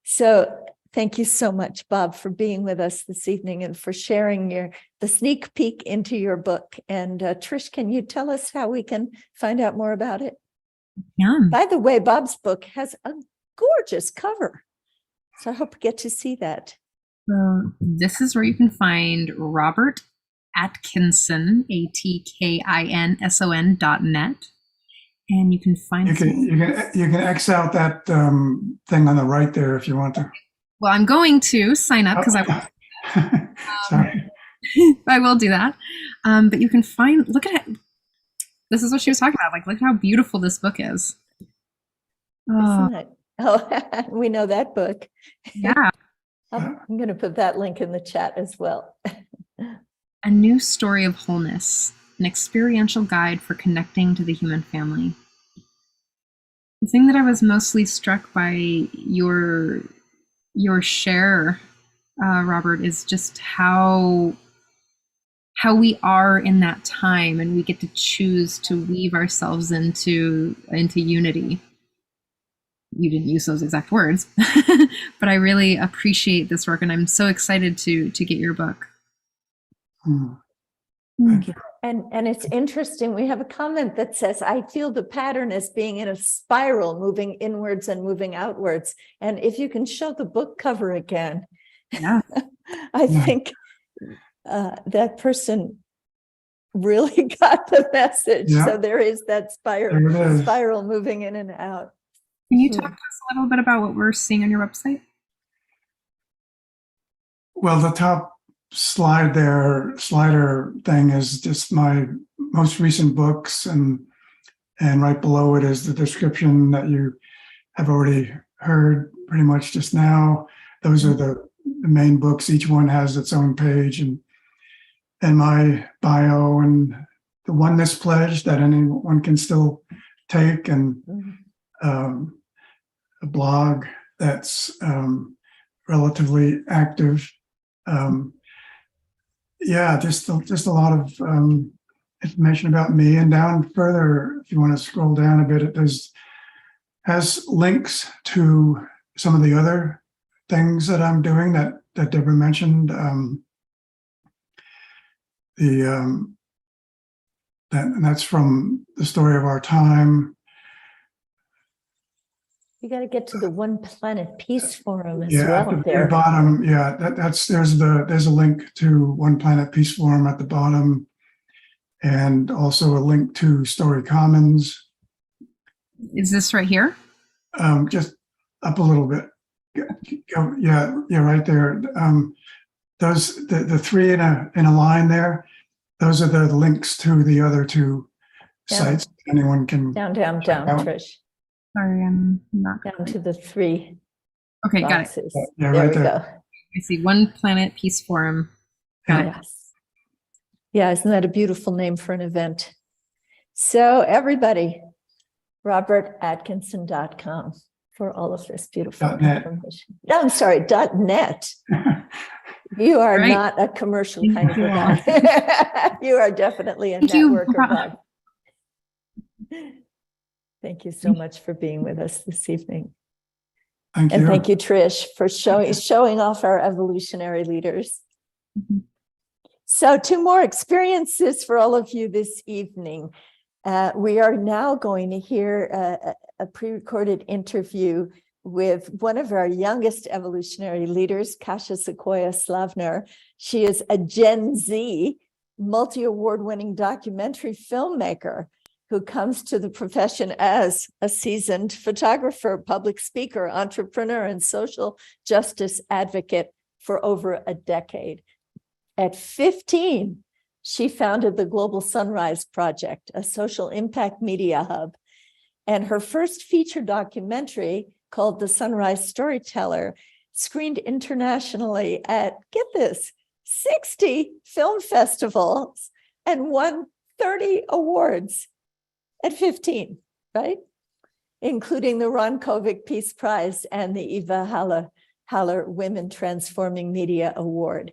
[SPEAKER 2] So thank you so much, Bob, for being with us this evening and for sharing the sneak peek into your book. And Trish, can you tell us how we can find out more about it?
[SPEAKER 1] Yeah.
[SPEAKER 2] By the way, Bob's book has a gorgeous cover. So I hope you get to see that.
[SPEAKER 1] This is where you can find Robert Atkinson, ATKINSON.net. And you can find
[SPEAKER 13] you can X out that thing on the right there if you want to.
[SPEAKER 1] Well, I'm going to sign up because
[SPEAKER 13] Sorry.
[SPEAKER 1] I will do that. But you can find, look at it. This is what she was talking about. Like, look how beautiful this book is.
[SPEAKER 2] Isn't it? Oh, we know that book.
[SPEAKER 1] Yeah.
[SPEAKER 2] I'm going to put that link in the chat as well.
[SPEAKER 1] A New Story of Wholeness, an experiential guide for connecting to the human family. The thing that I was mostly struck by your share, Robert, is just how we are in that time, and we get to choose to weave ourselves into unity. You didn't use those exact words, but I really appreciate this work, and I'm so excited to get your book.
[SPEAKER 13] Thank you.
[SPEAKER 2] And it's interesting. We have a comment that says, I feel the pattern as being in a spiral, moving inwards and moving outwards. And if you can show the book cover again,
[SPEAKER 1] yeah.
[SPEAKER 2] I think that person really got the message.
[SPEAKER 13] Yeah.
[SPEAKER 2] So there is that spiral moving in and out.
[SPEAKER 1] Can you talk to us a little bit about what we're seeing on your website?
[SPEAKER 13] Well, the top slider thing is just my most recent books, and right below it is the description that you have already heard pretty much just now. Those are the main books. Each one has its own page, and my bio and the Oneness Pledge that anyone can still take, and a blog that's relatively active. Just a lot of information about me, and down further, if you want to scroll down a bit, it has links to some of the other things that I'm doing that Deborah mentioned. And that's from the Story of Our Time.
[SPEAKER 2] You got to get to the One Planet Peace Forum as
[SPEAKER 13] Yeah,
[SPEAKER 2] well.
[SPEAKER 13] at the very bottom. Yeah, there's a link to One Planet Peace Forum at the bottom, and also a link to Story Commons.
[SPEAKER 1] Is this right here?
[SPEAKER 13] Just up a little bit. Yeah, right there. Those the three in a line there. Those are the links to the other two sites. Anyone can
[SPEAKER 2] down, Trish.
[SPEAKER 1] Sorry, I'm not
[SPEAKER 2] down to the three.
[SPEAKER 1] Okay,
[SPEAKER 2] boxes.
[SPEAKER 1] got it.
[SPEAKER 13] Yeah,
[SPEAKER 2] there
[SPEAKER 13] right
[SPEAKER 2] we
[SPEAKER 13] there.
[SPEAKER 2] go.
[SPEAKER 1] I see One Planet Peace Forum. Got it.
[SPEAKER 2] Yes. Yeah, isn't that a beautiful name for an event? So everybody, robertatkinson.com for all of this beautiful information. No, I'm sorry, .net. You are not a commercial kind of a guy. You are definitely a networker, Bob. Thank you so much for being with us this evening.
[SPEAKER 13] Thank you.
[SPEAKER 2] And thank you, Trish, for showing off our evolutionary leaders. So 2 more experiences for all of you this evening. We are now going to hear a pre-recorded interview with one of our youngest evolutionary leaders, Kasia Sequoia Slavner. She is a Gen Z multi-award-winning documentary filmmaker who comes to the profession as a seasoned photographer, public speaker, entrepreneur, and social justice advocate for over a decade. At 15, she founded the Global Sunrise Project, a social impact media hub. And her first feature documentary, called The Sunrise Storyteller, screened internationally at, get this, 60 film festivals and won 30 awards at 15, right? Including the Ron Kovic Peace Prize and the Eva Haller Women Transforming Media Award.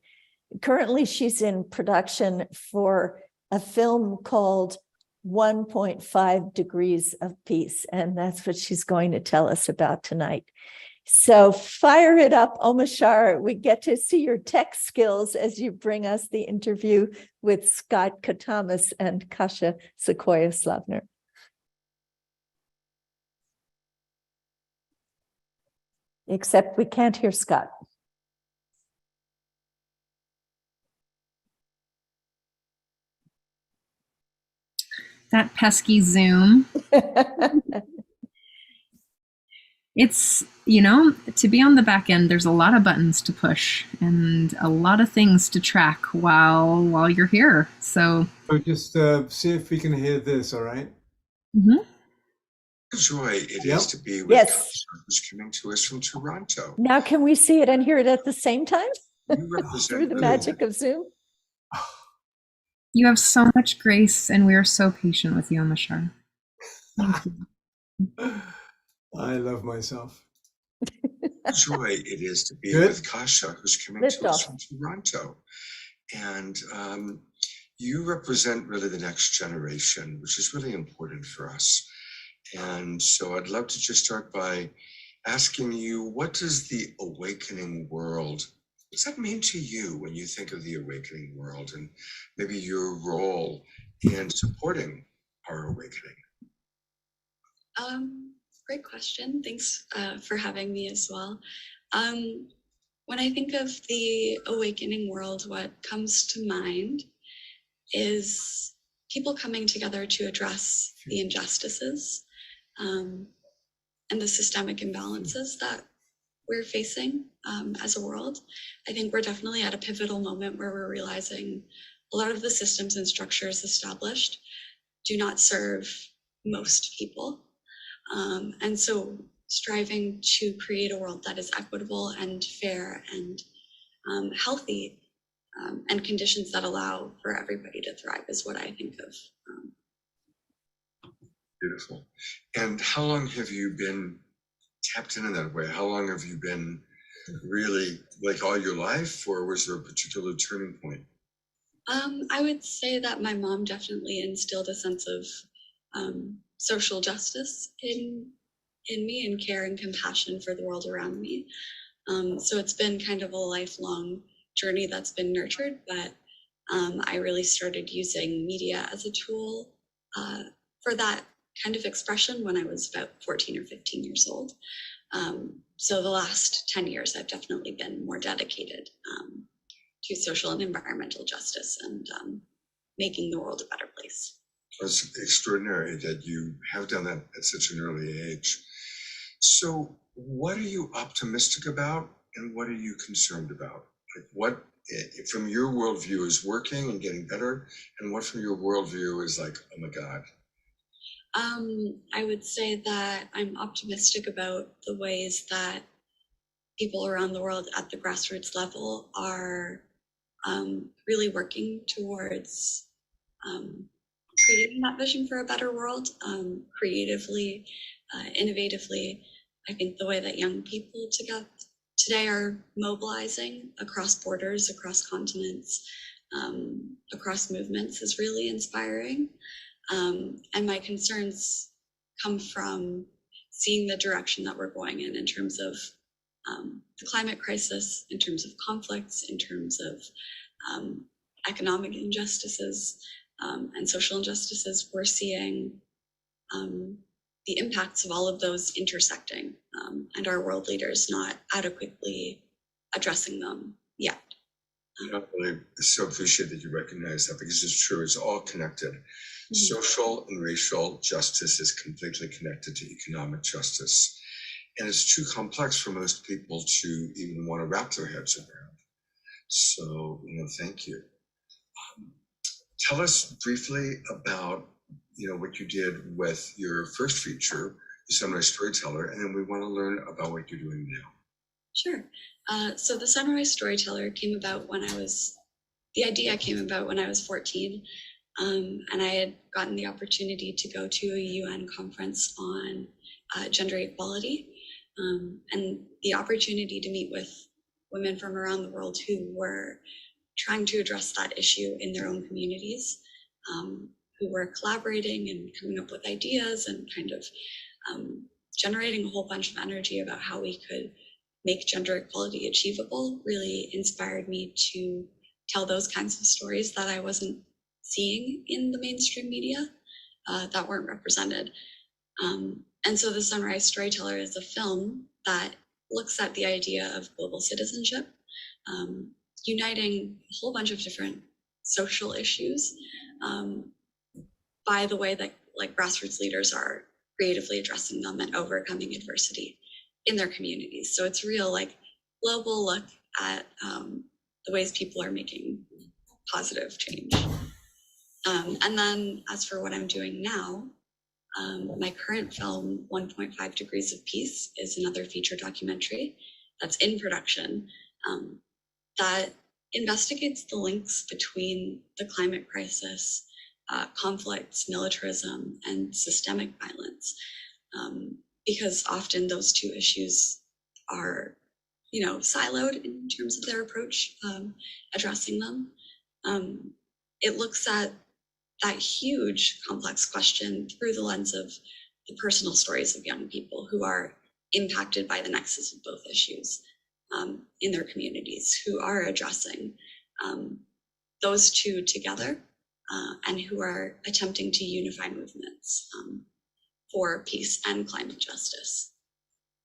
[SPEAKER 2] Currently, she's in production for a film called 1.5 Degrees of Peace, and that's what she's going to tell us about tonight. So fire it up, Omashar. We get to see your tech skills as you bring us the interview with Scott Katamas and Kasia Sequoia Slavner. Except we can't hear Scott.
[SPEAKER 1] That pesky Zoom. It's, to be on the back end, there's a lot of buttons to push and a lot of things to track while you're here. So
[SPEAKER 3] just see if we can hear this, all right?
[SPEAKER 1] Mm-hmm.
[SPEAKER 14] Joy it is to be with
[SPEAKER 2] yes.
[SPEAKER 14] who's coming to us from Toronto.
[SPEAKER 2] Now can we see it and hear it at the same time?
[SPEAKER 14] You represent
[SPEAKER 2] Through the magic of Zoom?
[SPEAKER 1] You have so much grace, and we are so patient with you, Omashar. Thank you.
[SPEAKER 3] I love myself.
[SPEAKER 14] Joy it is to be with Kasha, who's coming to us from Toronto. And you represent really the next generation, which is really important for us. And so I'd love to just start by asking you, what does the awakening world, what does that mean to you when you think of the awakening world, and maybe your role in supporting our awakening?
[SPEAKER 15] Great question. Thanks for having me as well. When I think of the awakening world, what comes to mind is people coming together to address the injustices and the systemic imbalances that we're facing as a world. I think we're definitely at a pivotal moment where we're realizing a lot of the systems and structures established do not serve most people. And so striving to create a world that is equitable and fair and healthy and conditions that allow for everybody to thrive is what I think of.
[SPEAKER 14] Beautiful. And how long have you been tapped in that way? How long have you been really, like all your life, or was there a particular turning point?
[SPEAKER 15] I would say that my mom definitely instilled a sense of social justice in me, and care and compassion for the world around me. So it's been kind of a lifelong journey that's been nurtured, but I really started using media as a tool for that kind of expression when I was about 14 or 15 years old. So the last 10 years, I've definitely been more dedicated to social and environmental justice and making the world a better place.
[SPEAKER 14] It's extraordinary that you have done that at such an early age. So what are you optimistic about, and what are you concerned about? Like, what from your worldview is working and getting better, and what from your worldview is like, oh my God?
[SPEAKER 15] I would say that I'm optimistic about the ways that people around the world at the grassroots level are really working towards creating that vision for a better world, creatively, innovatively. I think the way that young people today are mobilizing across borders, across continents, across movements is really inspiring. And my concerns come from seeing the direction that we're going in terms of the climate crisis, in terms of conflicts, in terms of economic injustices and social injustices. We're seeing the impacts of all of those intersecting and our world leaders not adequately addressing them yet.
[SPEAKER 14] I really so appreciate that you recognize that, because it's true, it's all connected. Mm-hmm. Social and racial justice is completely connected to economic justice. And it's too complex for most people to even want to wrap their heads around. So, thank you. Tell us briefly about, what you did with your first feature, The Sunrise Storyteller, and then we want to learn about what you're doing now.
[SPEAKER 15] Sure. So The Sunrise Storyteller came about the idea came about when I was 14. And I had gotten the opportunity to go to a UN conference on gender equality, and the opportunity to meet with women from around the world who were trying to address that issue in their own communities, who were collaborating and coming up with ideas and kind of generating a whole bunch of energy about how we could make gender equality achievable, really inspired me to tell those kinds of stories that I wasn't seeing in the mainstream media that weren't represented. And so The Sunrise Storyteller is a film that looks at the idea of global citizenship, uniting a whole bunch of different social issues by the way that like grassroots leaders are creatively addressing them and overcoming adversity in their communities. So it's a real like global look at the ways people are making positive change. And then as for what I'm doing now, my current film, 1.5 Degrees of Peace, is another feature documentary that's in production that investigates the links between the climate crisis, conflicts, militarism, and systemic violence. Because often those two issues are, siloed in terms of their approach addressing them. It looks at that huge complex question through the lens of the personal stories of young people who are impacted by the nexus of both issues in their communities, who are addressing those two together and who are attempting to unify movements for peace and climate justice.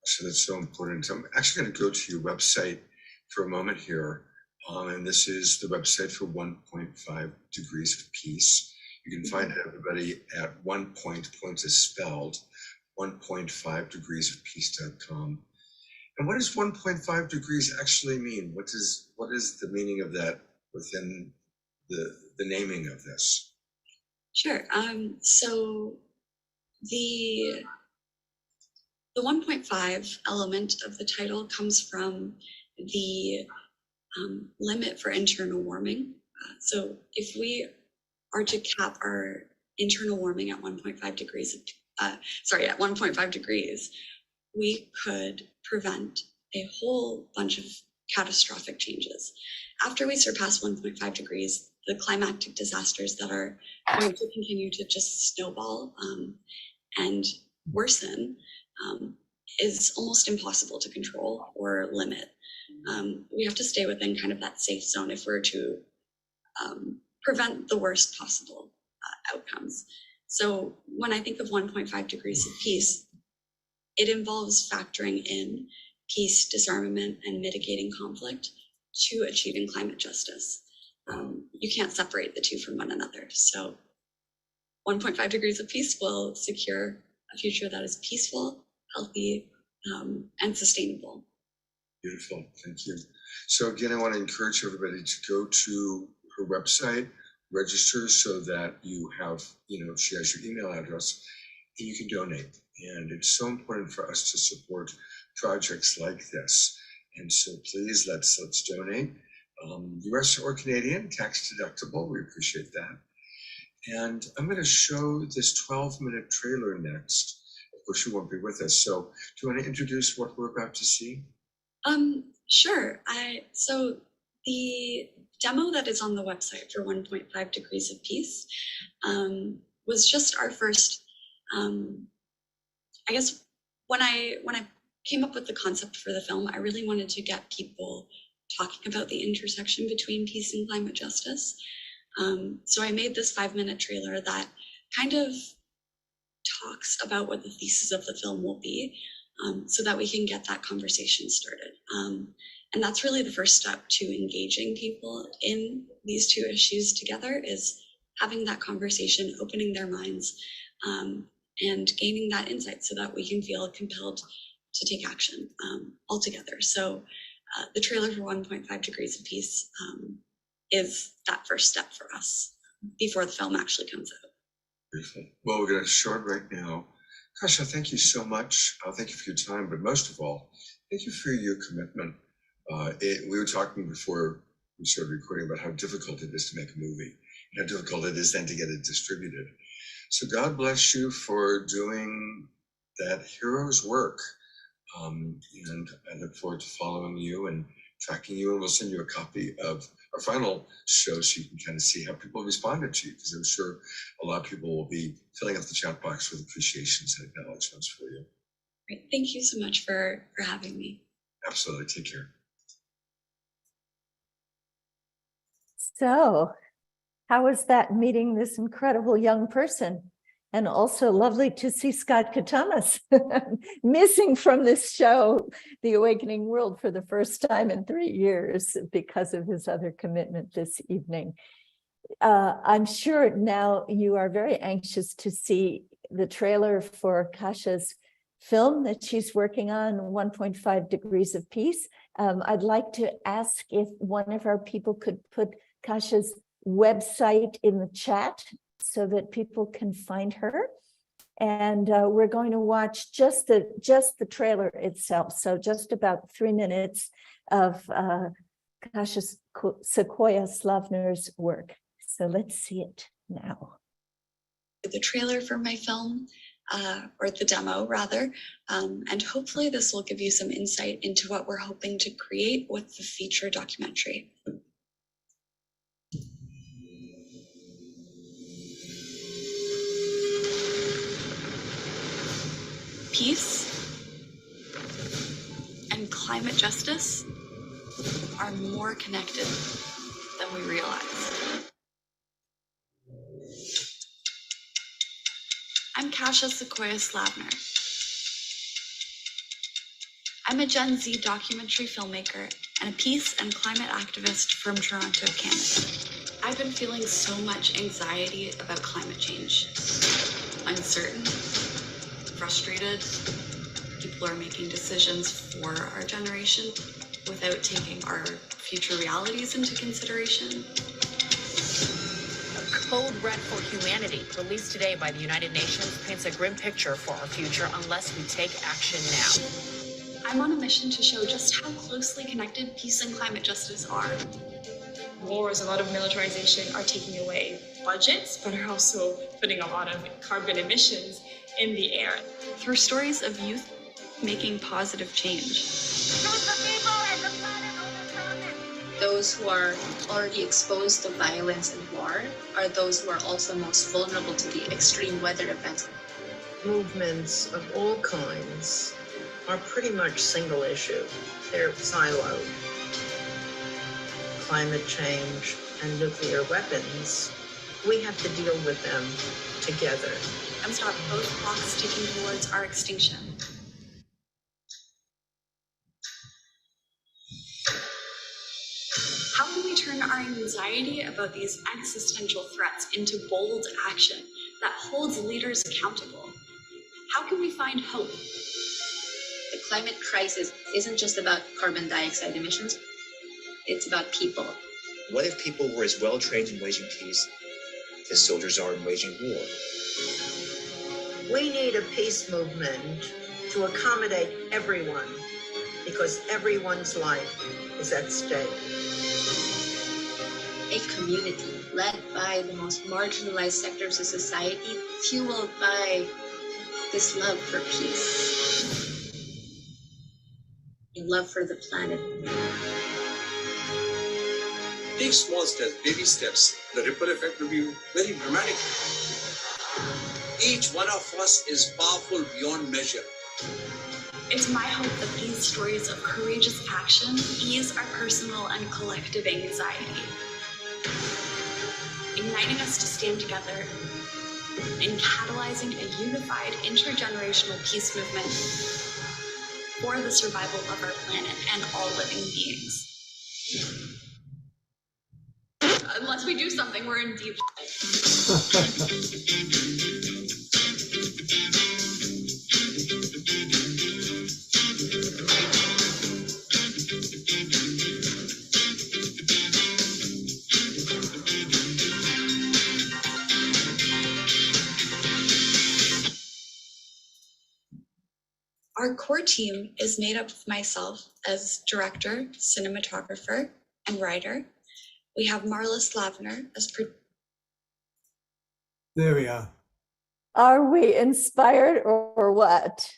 [SPEAKER 14] So that's so important. I'm actually going to go to your website for a moment here. And this is the website for 1.5 Degrees of Peace. You can find everybody at point is spelled, 1.5degreesofpeace.com. And what does 1.5 degrees actually mean? What is the meaning of that within the naming of this?
[SPEAKER 15] Sure. So the 1.5 element of the title comes from the limit for internal warming. So if we are to cap our internal warming at 1.5 degrees, at 1.5 degrees, we could prevent a whole bunch of catastrophic changes. After we surpass 1.5 degrees, the climatic disasters that are going to continue to just snowball and worsen is almost impossible to control or limit. We have to stay within kind of that safe zone if we're to prevent the worst possible outcomes. So when I think of 1.5 degrees of peace, it involves factoring in peace, disarmament, and mitigating conflict to achieving climate justice. You can't separate the two from one another. So 1.5 degrees of peace will secure a future that is peaceful, healthy, and sustainable.
[SPEAKER 14] Beautiful, thank you. So again, I want to encourage everybody to go to her website, register so that you have, she has your email address and you can donate. And it's so important for us to support projects like this. And so please let's donate. US or Canadian, tax deductible, we appreciate that. And I'm going to show this 12-minute trailer next. Of course, you won't be with us. So do you want to introduce what we're about to see?
[SPEAKER 15] Sure. So the demo that is on the website for 1.5 Degrees of Peace was just our first, I guess when I came up with the concept for the film, I really wanted to get people talking about the intersection between peace and climate justice. So I made this 5-minute trailer that kind of talks about what the thesis of the film will be, so that we can get that conversation started. And that's really the first step to engaging people in these two issues together, is having that conversation, opening their minds, and gaining that insight so that we can feel compelled to take action all together. So the trailer for 1.5 Degrees of Peace is that first step for us before the film actually comes out.
[SPEAKER 14] Beautiful. Well, we're going to show it right now. Kasha, thank you so much. Thank you for your time, but most of all, thank you for your commitment. We were talking before we started recording about how difficult it is to make a movie, and how difficult it is then to get it distributed. So God bless you for doing that hero's work. And I look forward to following you and tracking you, and we'll send you a copy of our final show so you can kind of see how people responded to you, because I'm sure a lot of people will be filling up the chat box with appreciations and acknowledgements for you.
[SPEAKER 15] Great. Thank you so much for having me.
[SPEAKER 14] Absolutely. Take care.
[SPEAKER 2] So, how was that meeting this incredible young person? And also lovely to see Scott Katamas missing from this show, The Awakening World, for the first time in 3 years because of his other commitment this evening. I'm sure now you are very anxious to see the trailer for Kasha's film that she's working on, 1.5 Degrees of Peace. I'd like to ask if one of our people could put Kasha's website in the chat so that people can find her. And we're going to watch just the trailer itself. So just about 3 minutes of Kasha Sequoia Slavner's work. So let's see it now.
[SPEAKER 15] The trailer for my film, or the demo rather, and hopefully this will give you some insight into what we're hoping to create with the feature documentary. Peace and climate justice are more connected than we realize. I'm Kasha Sequoia Slavner. I'm a Gen Z documentary filmmaker and a peace and climate activist from Toronto, Canada. I've been feeling so much anxiety about climate change. Uncertain, frustrated. People are making decisions for our generation without taking our future realities into consideration.
[SPEAKER 16] Code Red for Humanity, released today by the United Nations, paints a grim picture for our future unless we take action now.
[SPEAKER 15] I'm on a mission to show just how closely connected peace and climate justice are.
[SPEAKER 17] Wars, a lot of militarization are taking away budgets, but are also putting a lot of carbon emissions in the air.
[SPEAKER 15] Through stories of youth making positive change.
[SPEAKER 18] Those who are already exposed to violence and war are those who are also most vulnerable to the extreme weather events.
[SPEAKER 19] Movements of all kinds are pretty much single issue. They're siloed. Climate change and nuclear weapons, we have to deal with them together.
[SPEAKER 15] And stop both clocks ticking towards our extinction. How can we turn our anxiety about these existential threats into bold action that holds leaders accountable? How can we find hope?
[SPEAKER 18] The climate crisis isn't just about carbon dioxide emissions, it's about people.
[SPEAKER 20] What if people were as well trained in waging peace as soldiers are in waging war?
[SPEAKER 19] We need a peace movement to accommodate everyone because everyone's life is at stake.
[SPEAKER 18] A community led by the most marginalized sectors of society, fueled by this love for peace, and love for the planet.
[SPEAKER 21] Take small steps, baby steps. The ripple effect will be very dramatic. Each one of us is powerful beyond measure.
[SPEAKER 15] It's my hope that these stories of courageous action ease our personal and collective anxiety, igniting us to stand together and catalyzing a unified intergenerational peace movement for the survival of our planet and all living beings. Unless we do something, we're in deep Our core team is made up of myself as director, cinematographer, and writer. We have Marla Slavner as
[SPEAKER 3] There we are.
[SPEAKER 2] Are we inspired or what?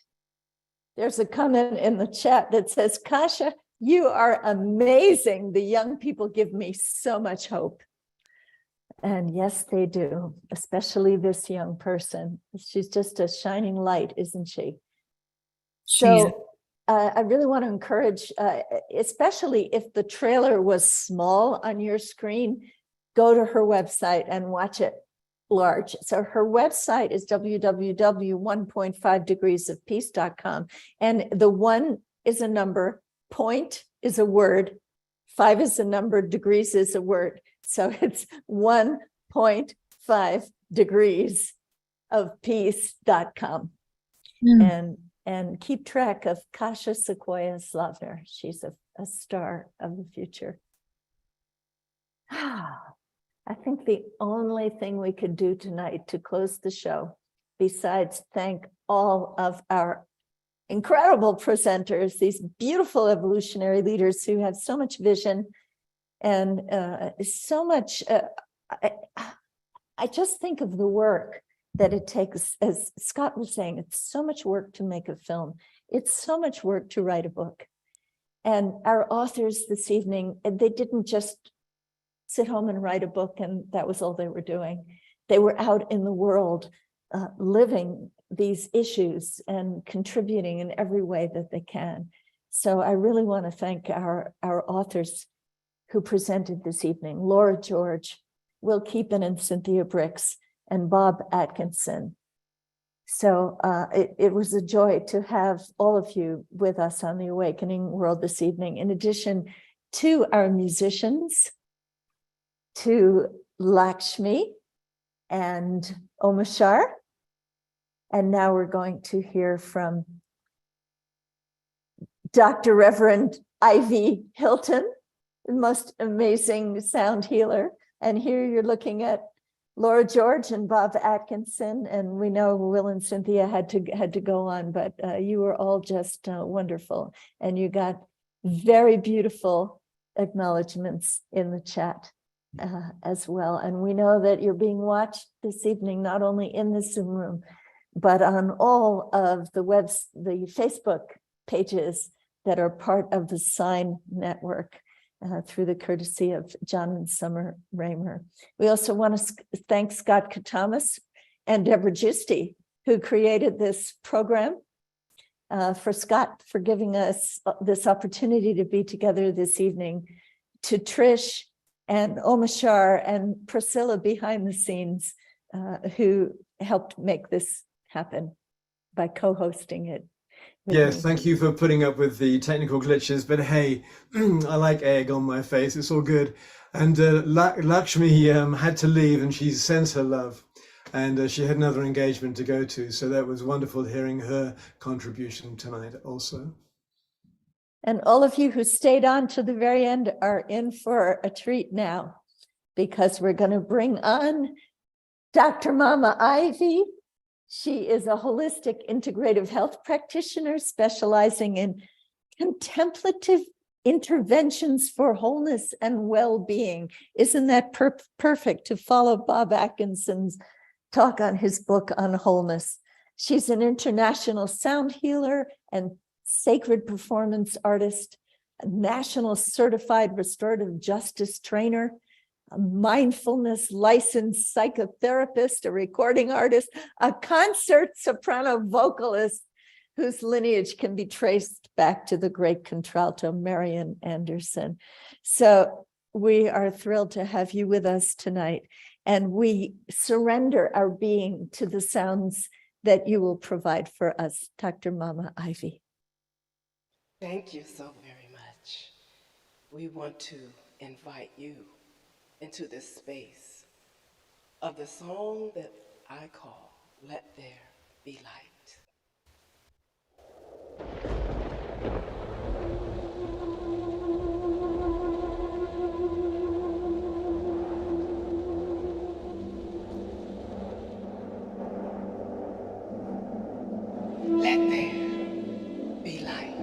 [SPEAKER 2] There's a comment in the chat that says, Kasha, you are amazing. The young people give me so much hope. And yes, they do, especially this young person. She's just a shining light, isn't she? So I really want to encourage, especially if the trailer was small on your screen, go to her website and watch it large. So her website is www.1.5degreesofpeace.com. And the 1 is a number, point is a word, 5 is a number, degrees is a word. So it's 1.5 degrees of peace.com. And keep track of Kasia Sequoia Slavner. She's a star of the future. I think the only thing we could do tonight to close the show, besides thank all of our incredible presenters, these beautiful evolutionary leaders who have so much vision and so much, I just think of the work that it takes, as Scott was saying, it's so much work to make a film. It's so much work to write a book. And our authors this evening, they didn't just sit home and write a book and that was all they were doing. They were out in the world living these issues and contributing in every way that they can. So I really want to thank our authors who presented this evening, Laura George, Will Keepin and Cynthia Bricks, and Bob Atkinson. So it was a joy to have all of you with us on the Awakening World this evening, in addition to our musicians, to Lakshmi and Omashar. And now we're going to hear from Dr. Reverend Ivy Hilton, the most amazing sound healer. And here you're looking at Laura George and Bob Atkinson, and we know Will and Cynthia had to go on, but you were all just wonderful, and you got very beautiful acknowledgements in the chat as well. And we know that you're being watched this evening, not only in the Zoom room, but on all of the Facebook pages that are part of the Sign Network. Through the courtesy of John and Summer Raymer. We also want to thank Scott Katamas and Deborah Giusti, who created this program. For Scott, for giving us this opportunity to be together this evening. To Trish and Omashar and Priscilla behind the scenes, who helped make this happen by co-hosting it.
[SPEAKER 3] Yes, thank you for putting up with the technical glitches, but hey, I like egg on my face, it's all good. And Lakshmi had to leave and she sends her love, and she had another engagement to go to, so that was wonderful hearing her contribution tonight also.
[SPEAKER 2] And all of you who stayed on to the very end are in for a treat now, because we're going to bring on Dr. Mama Ivy. She is a holistic integrative health practitioner specializing in contemplative interventions for wholeness and well-being. Isn't that perfect to follow Bob Atkinson's talk on his book on wholeness? She's an international sound healer and sacred performance artist, a national certified restorative justice trainer, a mindfulness licensed psychotherapist, a recording artist, a concert soprano vocalist whose lineage can be traced back to the great contralto Marian Anderson. So we are thrilled to have you with us tonight, and we surrender our being to the sounds that you will provide for us, Dr. Mama Ivy.
[SPEAKER 11] Thank you so very much. We want to invite you into this space of the song that I call Let There Be Light. Let there be light.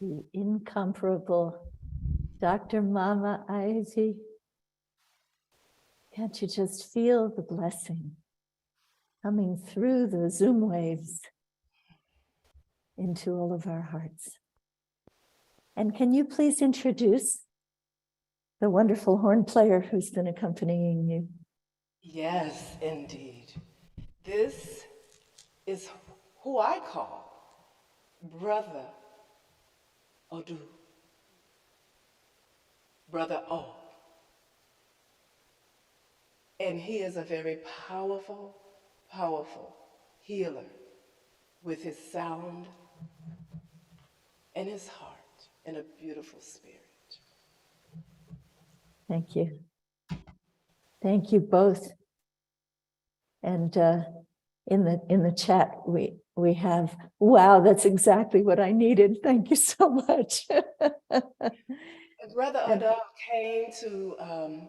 [SPEAKER 2] The incomparable Dr. Mama Ivy. Can't you just feel the blessing coming through the Zoom waves into all of our hearts? And can you please introduce the wonderful horn player who's been accompanying you?
[SPEAKER 11] Yes, indeed. This is who I call Brother Odu. Brother O. And he is a very powerful, powerful healer with his sound and his heart and a beautiful spirit.
[SPEAKER 2] Thank you. Thank you both. And in the chat, we have, wow, that's exactly what I needed. Thank you so much.
[SPEAKER 11] Brother Odu came to Om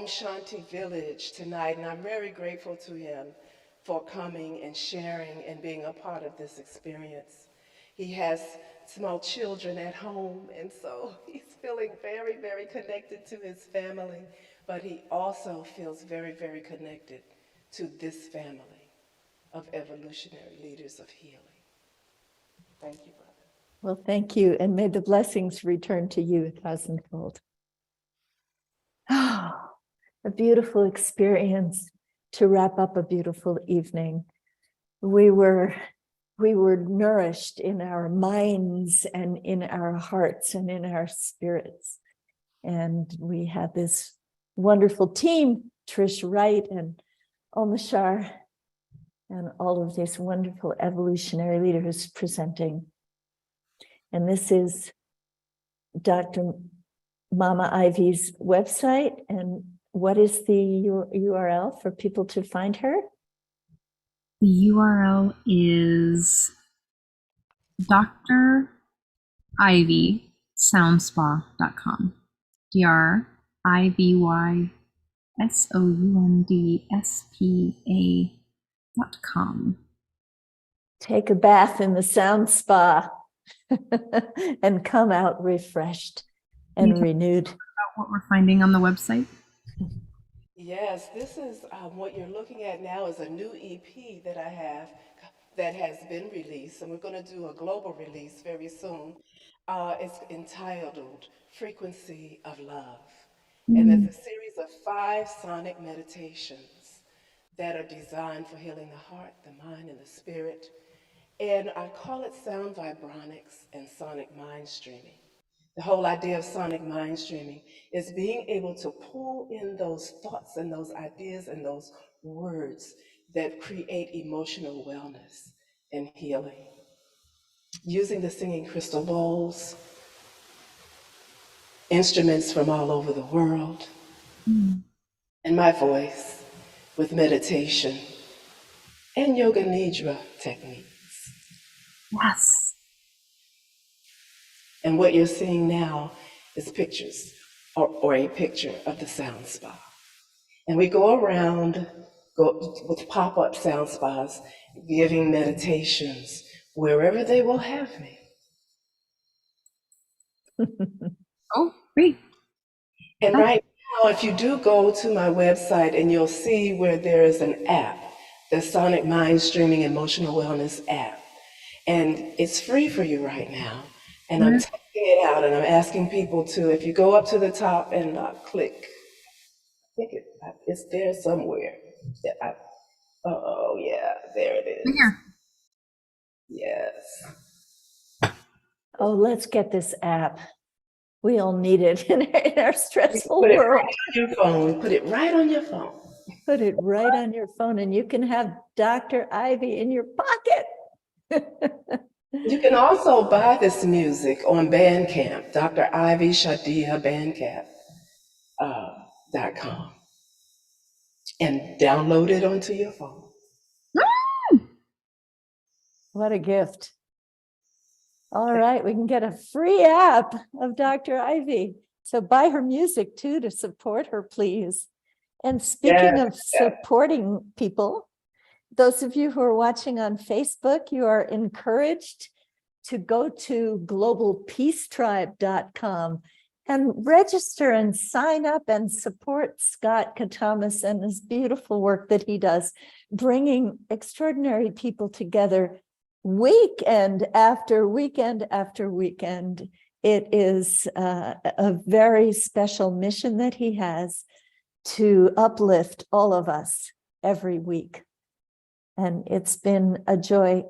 [SPEAKER 11] Shanti Village tonight, and I'm very grateful to him for coming and sharing and being a part of this experience. He has small children at home, and so he's feeling very, very connected to his family, but he also feels very, very connected to this family of evolutionary leaders of healing. Thank you, brother.
[SPEAKER 2] Well, thank you, and may the blessings return to you a thousandfold. Oh, a beautiful experience to wrap up a beautiful evening. We were nourished in our minds and in our hearts and in our spirits. And we had this wonderful team, Trish Wright and Omashar, and all of these wonderful evolutionary leaders presenting. And this is Dr. Mama Ivy's website. And what is the URL for people to find her?
[SPEAKER 1] The URL is drivysoundspa.com. drivysoundspa.com.
[SPEAKER 2] Take a bath in the sound spa and come out refreshed and renewed.
[SPEAKER 1] About what we're finding on the website.
[SPEAKER 11] Yes, this is what you're looking at now is a new EP that I have that has been released, and we're going to do a global release very soon. It's entitled Frequency of Love. And it's a series of 5 sonic meditations that are designed for healing the heart, the mind, and the spirit. And I call it sound vibronics and sonic mind streaming. The whole idea of sonic mind streaming is being able to pull in those thoughts and those ideas and those words that create emotional wellness and healing. Using the singing crystal bowls, instruments from all over the world, and my voice with meditation and yoga nidra techniques.
[SPEAKER 1] Yes.
[SPEAKER 11] And what you're seeing now is pictures or a picture of the sound spa. And we go around with pop-up sound spas, giving meditations wherever they will have me.
[SPEAKER 1] Oh, great.
[SPEAKER 11] And right now, if you do go to my website and you'll see where there is an app, the Sonic Mind Streaming Emotional Wellness app. And it's free for you right now. And I'm testing it out and I'm asking people to, if you go up to the top and click, I think it's there somewhere. Oh yeah, there it is.
[SPEAKER 1] Here.
[SPEAKER 11] Yes.
[SPEAKER 2] Oh, let's get this app. We all need it in our stressful
[SPEAKER 11] Put it
[SPEAKER 2] world.
[SPEAKER 11] right on your phone. Put it right on your phone.
[SPEAKER 2] Put it right on your phone, and you can have Dr. Ivy in your pocket.
[SPEAKER 11] You can also buy this music on Bandcamp, Dr. Ivy Shadia Bandcamp.com, and download it onto your phone.
[SPEAKER 2] What a gift. All right, we can get a free app of Dr. Ivy. So buy her music too to support her, please. And speaking of supporting people, those of you who are watching on Facebook, you are encouraged to go to globalpeacetribe.com and register and sign up and support Scott Katamas and his beautiful work that he does, bringing extraordinary people together weekend after weekend after weekend. It is a very special mission that he has to uplift all of us every week. And it's been a joy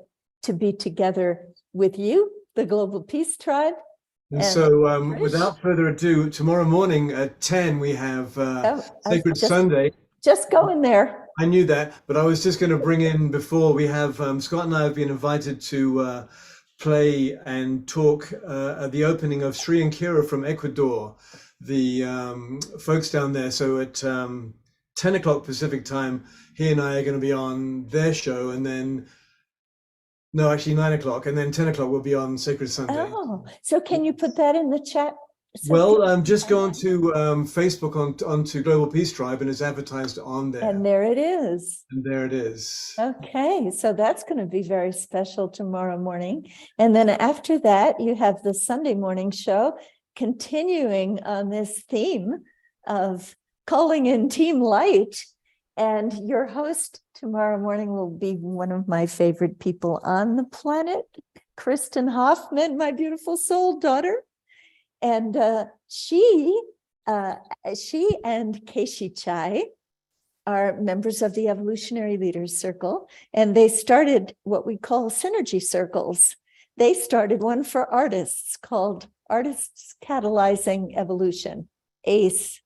[SPEAKER 2] to be together with you, the Global Peace Tribe.
[SPEAKER 3] And so without further ado, tomorrow morning at 10, we have Sacred Sunday.
[SPEAKER 2] Just go in there.
[SPEAKER 3] I knew that, but I was just going to bring in before we have, Scott and I have been invited to play and talk at the opening of Sri and Kira from Ecuador, the folks down there. So at 10 o'clock Pacific time, he and I are going to be on their show, and then no, actually 9 o'clock, and then 10 o'clock we'll be on Sacred Sunday.
[SPEAKER 2] Oh, so can you put that in the chat?
[SPEAKER 3] Well, just go on to Facebook onto Global Peace Tribe, and it's advertised on there.
[SPEAKER 2] And there it is.
[SPEAKER 3] And there it is.
[SPEAKER 2] Okay, so that's going to be very special tomorrow morning. And then after that, you have the Sunday morning show continuing on this theme of calling in Team Light. And your host tomorrow morning will be one of my favorite people on the planet, Kristen Hoffman, my beautiful soul daughter. And she and Keishi Chai are members of the Evolutionary Leaders Circle, and they started what we call synergy circles. They started one for artists called Artists Catalyzing Evolution, ACE.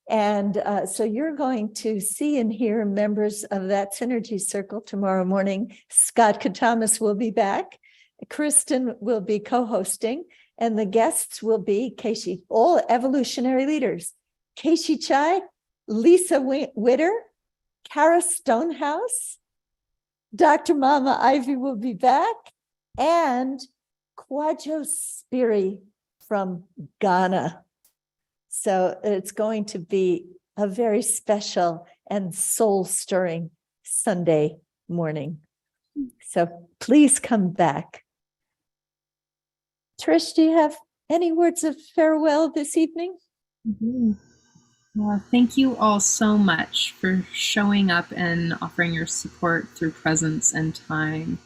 [SPEAKER 2] And so you're going to see and hear members of that synergy circle tomorrow morning. Scott Katamas will be back. Kristen will be co-hosting, and the guests will be Keishi, all evolutionary leaders. Keishi Chai, Lisa Witter, Kara Stonehouse, Dr. Mama Ivy will be back, and Kwajo Spiri from Ghana. So it's going to be a very special and soul-stirring Sunday morning. So please come back. Trish, do you have any words of farewell this evening?
[SPEAKER 1] Mm-hmm. Well, thank you all so much for showing up and offering your support through presence and time.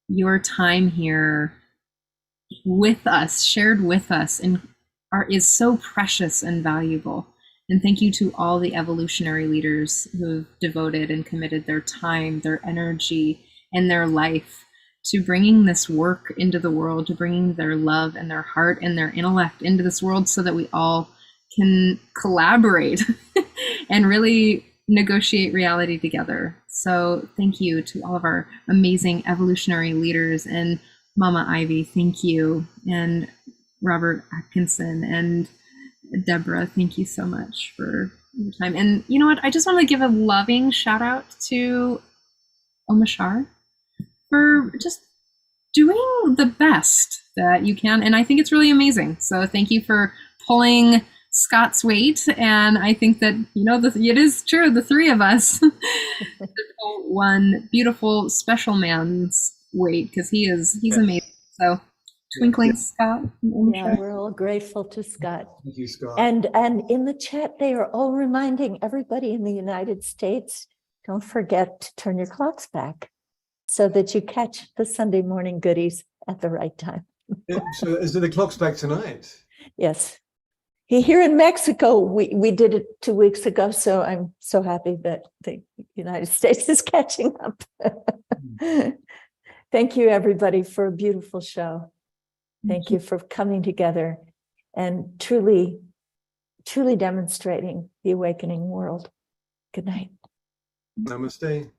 [SPEAKER 1] Your time here with us, shared with us, is so precious and valuable. And thank you to all the evolutionary leaders who have devoted and committed their time, their energy, and their life to bringing this work into the world, to bringing their love and their heart and their intellect into this world so that we all can collaborate and really negotiate reality together. So thank you to all of our amazing evolutionary leaders, and Mama Ivy, thank you, and Robert Atkinson and Deborah, thank you so much for your time. And you know what? I just want to give a loving shout out to Omashar for just doing the best that you can. And I think it's really amazing. So thank you for pulling Scott's weight. And I think that, it is true, the three of us pull one beautiful special man's weight, because he's amazing. So twinkling Scott.
[SPEAKER 2] Yeah, we're all grateful to Scott.
[SPEAKER 3] Thank you, Scott.
[SPEAKER 2] And in the chat, they are all reminding everybody in the United States, don't forget to turn your clocks back so that you catch the Sunday morning goodies at the right time.
[SPEAKER 3] So is the clocks back tonight?
[SPEAKER 2] Yes. Here in Mexico, we did it 2 weeks ago, so I'm so happy that the United States is catching up. Thank you, everybody, for a beautiful show. Thank you for coming together and truly demonstrating the awakening world. Good night.
[SPEAKER 3] Namaste.